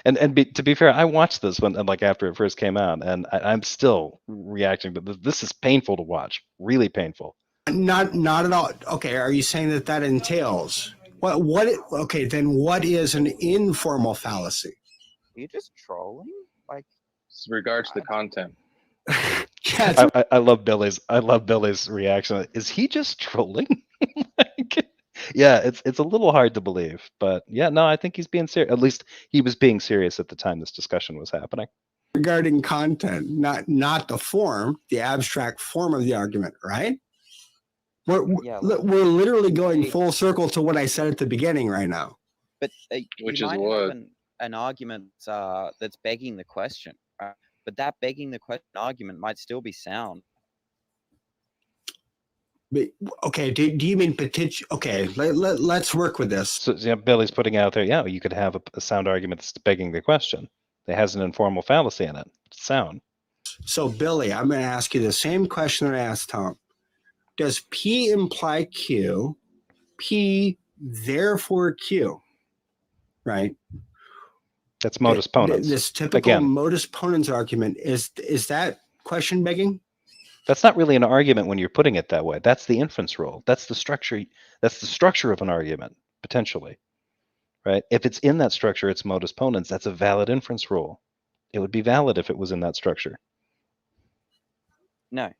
To be fair, I watched this when, like, after it first came out, and I'm still reacting to this. This is painful to watch. Really painful. Not at all. Okay, are you saying that entails what? Okay, then what is an informal fallacy? Are you just trolling? Like, It's regards to the content. Yeah, I love Billy's reaction. Is he just trolling? Like, yeah, it's a little hard to believe, but yeah, no, I think he's being serious. At least he was being serious at the time this discussion was happening. regarding content, not the form, the abstract form of the argument, right? We're literally going full circle to what I said at the beginning right now. But Which you is might what? have an argument that's begging the question, right? But that begging the question argument might still be sound. But, okay, do you mean potential? Okay, let's work with this. So yeah, Billy's putting out there, yeah, you could have a sound argument that's begging the question. It has an informal fallacy in it. It's sound. So, Billy, I'm going to ask you the same question that I asked Tom. Does P imply Q? P therefore Q, right? That's modus ponens. This typical Again, modus ponens argument is that question begging? that's not really an argument when you're putting it that way. That's the inference rule. That's the structure. That's the structure of an argument, potentially, right? If it's in that structure, it's modus ponens. That's a valid inference rule. It would be valid if it was in that structure. No.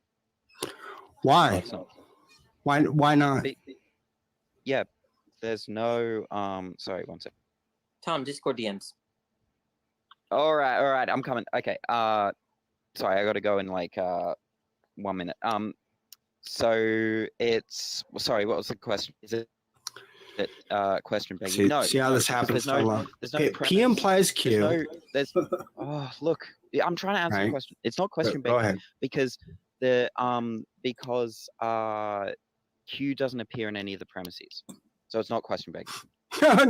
Why? Why not? Yeah, there's no sorry, one sec. Tom, Discord DMs. All right, I'm coming. Okay. Sorry, I got to go in like 1 minute. So it's sorry, what was the question? Is it question begging? See how this happens. There's no P implies Q. Oh, look, I'm trying to answer the question. It's not question begging. Go ahead. Because Q doesn't appear in any of the premises, so it's not question begging.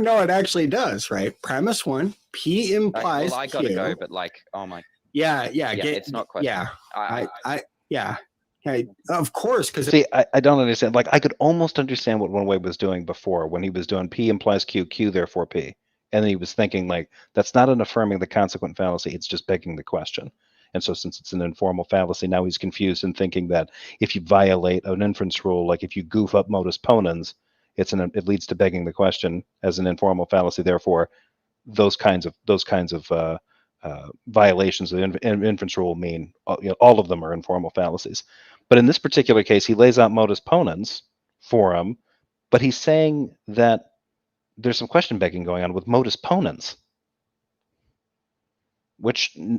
No, it actually does, right? Premise one, P implies I gotta go, but like, oh my. Yeah. It's not question. Yeah, Right. Of course, because See, I don't understand. Like, I could almost understand what One Way was doing before when he was doing P implies Q, Q therefore P. And then he was thinking, like, that's not an affirming the consequent fallacy, it's just begging the question. And so since it's an informal fallacy, now he's confused and thinking that if you violate an inference rule, like if you goof up modus ponens, it leads to begging the question as an informal fallacy. Therefore, those kinds of violations of the inference rule mean all of them are informal fallacies. But in this particular case, he lays out modus ponens for him, but he's saying that there's some question begging going on with modus ponens.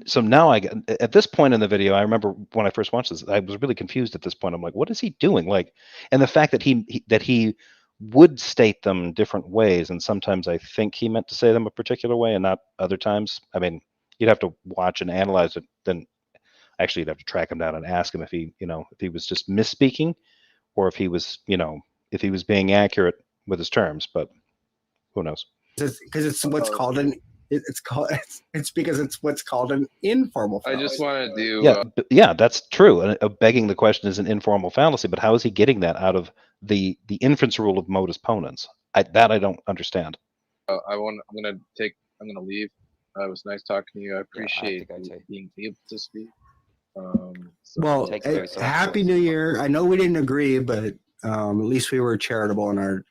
So now at this point in the video, I remember when I first watched this, I was really confused at this point. I'm like, what is he doing? Like, and the fact that he would state them different ways, and sometimes I think he meant to say them a particular way and not other times. I mean, you'd have to watch and analyze it. Then actually you'd have to track him down and ask him if he was just misspeaking, or if he was being accurate with his terms. But who knows? Because it's what's called an it's because it's what's called an informal fallacy. I just want to do yeah, that's true. And begging the question is an informal fallacy, but how is he getting that out of the inference rule of modus ponens? I don't understand. I'm gonna leave. It was nice talking to you. I appreciate being able to speak. Well, Happy New Year. I know we didn't agree, but at least we were charitable in our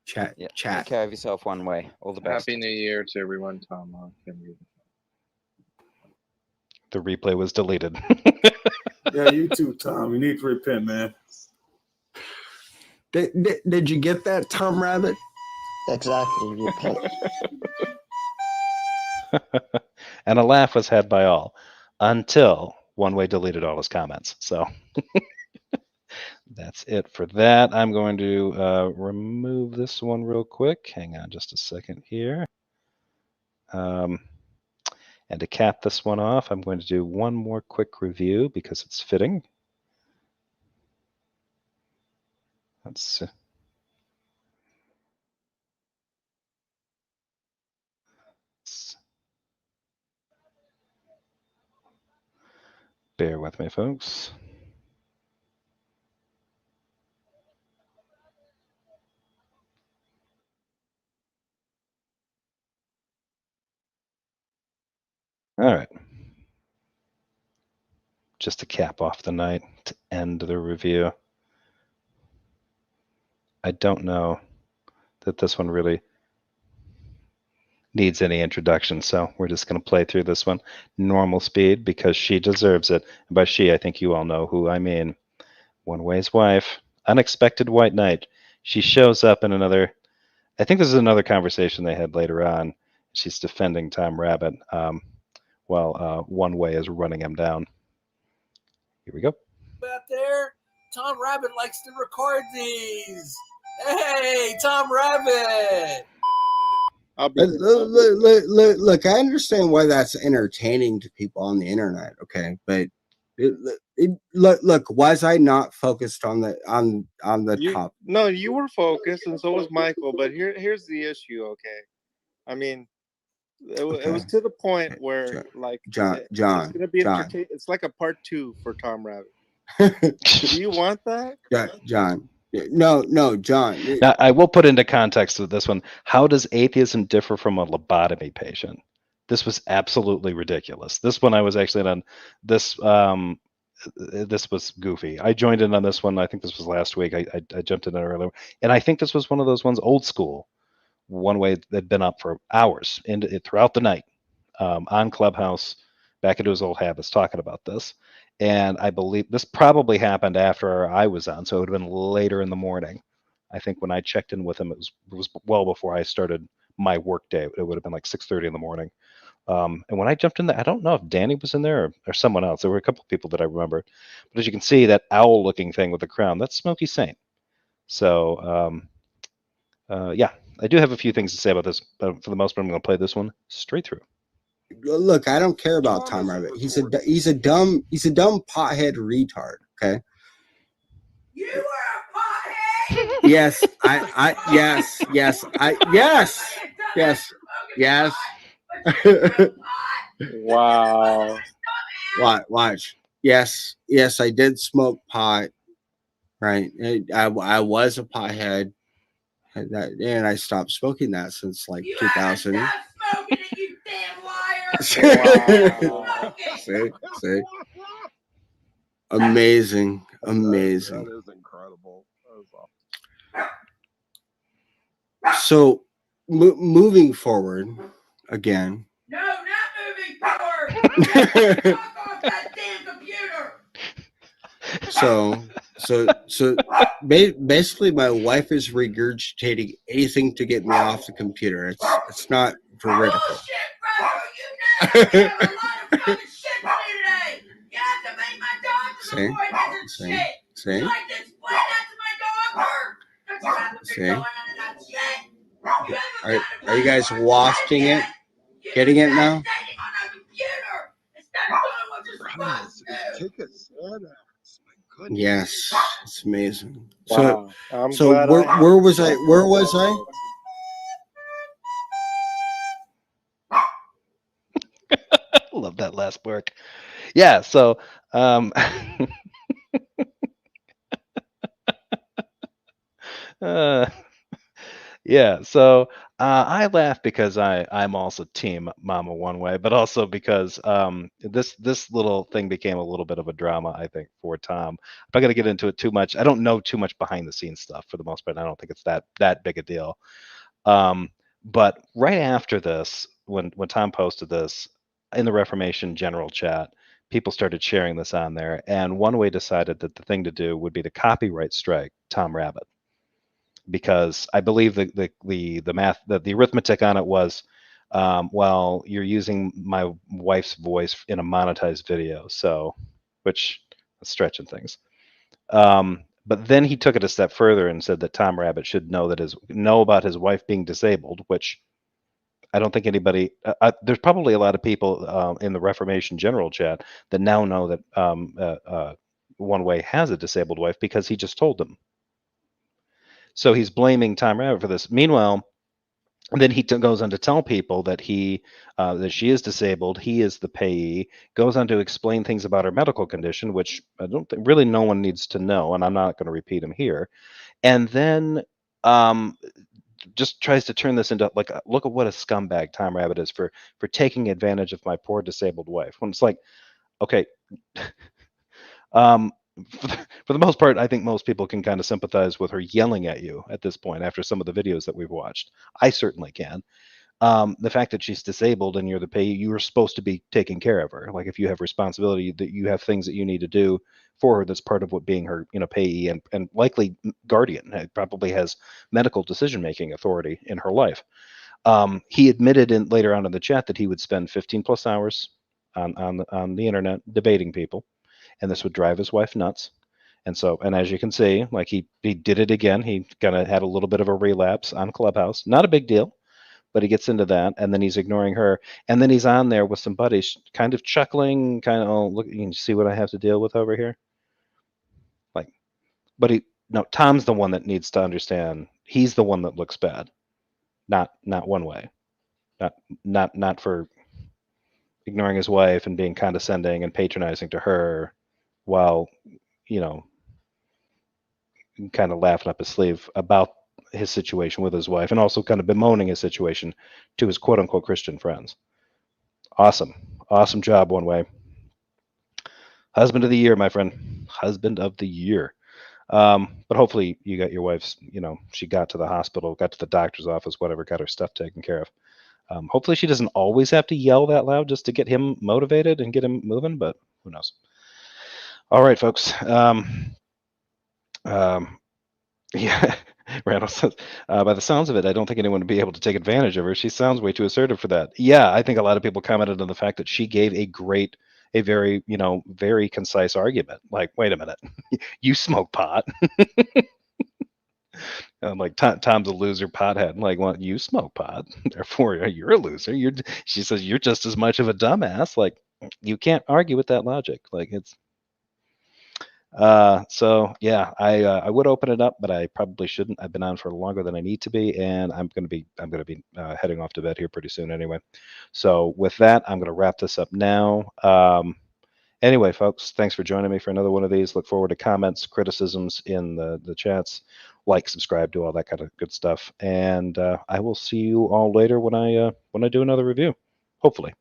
chat. Take care of yourself, One Way. All the best. Happy New Year to everyone, Tom. The replay was deleted. Yeah, you too, Tom. You need to repent, man. Did you get that, Tom Rabbit? Exactly. Repent. And a laugh was had by all until One Way deleted all his comments. So that's it for that. I'm going to remove this one real quick. Hang on just a second here. And to cap this one off, I'm going to do one more quick review because it's fitting. Let's bear with me, folks. All right. Just to cap off the night, to end the review. I don't know that this one really needs any introduction, so we're just going to play through this one normal speed because she deserves it. And by she, I think you all know who I mean. One Way's wife, unexpected white knight. She shows up in another, I think this is another conversation they had later on. She's defending Tom Rabbit while One Way is running him down. Here we go. Out there, Tom Rabbit likes to record these. Hey, Tom Rabbit. Look, I understand why that's entertaining to people on the internet, okay? But look, was I not focused on the top? No, you were focused, and so was Michael. But here's the issue, okay? I mean, it was to the point where, like, John, it's gonna be entertaining. It's like a part 2 for Tom Rabbit. Do you want that? John. No, John. Now, I will put into context with this one. How does atheism differ from a lobotomy patient? This was absolutely ridiculous. This one I was actually on. This was goofy. I joined in on this one. I think this was last week. I jumped in earlier, and I think this was one of those ones, old school. One Way that'd been up for hours throughout the night on Clubhouse, back into his old habits, talking about this. And I believe this probably happened after I was on, so it would have been later in the morning. I think when I checked in with him, it was well before I started my work day. It would have been like 6:30 in the morning. And when I jumped in there, I don't know if Danny was in there or someone else. There were a couple of people that I remembered. But as you can see, that owl-looking thing with the crown, that's Smokey Saint. So, yeah, I do have a few things to say about this, but for the most part, I'm going to play this one straight through. Look, I don't care about Tom Rabbit. He's a dumb pothead retard. Okay. You were a pothead. Yes, yes. Wow. Watch. yes, I did smoke pot. Right. I was a pothead. And I stopped smoking that since like 2000. Smoking it, you damn liar! Wow. See? Amazing. That is incredible. That is awesome. So moving forward again. No, not moving forward. Fuck off that damn computer. So basically my wife is regurgitating anything to get me off the computer. It's not veridical. Bullshit, brother. You know you have a lot of fucking shit to do today. You have to make my doctor's appointments and shit. See? You like to explain that to my doctor? Don't you have to be going into that shit? Are you guys wafting it? Getting it now? Yes, it's amazing. Wow. So where was I? Where was I? Love that last work. Yeah. So, yeah. So I laugh because I'm also team Mama one way, but also because this little thing became a little bit of a drama, I think, for Tom. I'm not gonna get into it too much. I don't know too much behind the scenes stuff for the most part. I don't think it's that big a deal. But right after this, when Tom posted this in the Reformation General chat, people started sharing this on there, and One Way decided that the thing to do would be to copyright strike Tom Rabbit, because I believe the math, the arithmetic on it was, well, you're using my wife's voice in a monetized video, so, which is stretching things. But then he took it a step further and said that Tom Rabbit should know about his wife being disabled, which I don't think anybody. There's probably a lot of people in the Reformation General chat that now know that One Way has a disabled wife because he just told them. So he's blaming Tom Rabbit for this. Meanwhile, then he goes on to tell people that that she is disabled. He is the payee. Goes on to explain things about her medical condition, which I don't think really no one needs to know, and I'm not going to repeat him here. And then just tries to turn this into like, look at what a scumbag Tom Rabbit is for taking advantage of my poor disabled wife. When it's like, okay, for the most part, I think most people can kind of sympathize with her yelling at you at this point after some of the videos that we've watched. I certainly can. The fact that she's disabled and you're the payee, you are supposed to be taking care of her. Like if you have responsibility, that you have things that you need to do for her, that's part of what being her, payee and likely guardian. It probably has medical decision-making authority in her life. He admitted later on in the chat that he would spend 15 plus hours on the internet debating people, and this would drive his wife nuts. And as you can see, like he did it again. He kind of had a little bit of a relapse on Clubhouse. Not a big deal, but he gets into that, and then he's ignoring her, and then he's on there with some buddies, kind of chuckling, kind of, oh, look, you can see what I have to deal with over here. Like, but Tom's the one that needs to understand. He's the one that looks bad, not One Way, not for ignoring his wife and being condescending and patronizing to her, while kind of laughing up his sleeve about his situation with his wife, and also kind of bemoaning his situation to his quote unquote Christian friends. Awesome job, One Way. Husband of the year, my friend. Husband of the year. But hopefully you got your wife's, she got to the hospital, got to the doctor's office, whatever, got her stuff taken care of. Hopefully she doesn't always have to yell that loud just to get him motivated and get him moving, but who knows. All right, folks. Yeah, Randall says, by the sounds of it, I don't think anyone would be able to take advantage of her. She sounds way too assertive for that. Yeah, I think a lot of people commented on the fact that she gave a very, very concise argument. Like, wait a minute, you smoke pot. I'm like, Tom's a loser pothead. I'm like, well, you smoke pot, therefore you're a loser. She says you're just as much of a dumbass. Like, you can't argue with that logic. Like, it's. So yeah, I would open it up, but I probably shouldn't. I've been on for longer than I need to be, and I'm gonna be heading off to bed here pretty soon anyway. So with that, I'm gonna wrap this up now. Anyway, folks, thanks for joining me for another one of these. Look forward to comments, criticisms in the chats. Like, subscribe, do all that kind of good stuff. And I will see you all later when I do another review, hopefully.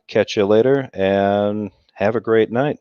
Catch you later, and have a great night.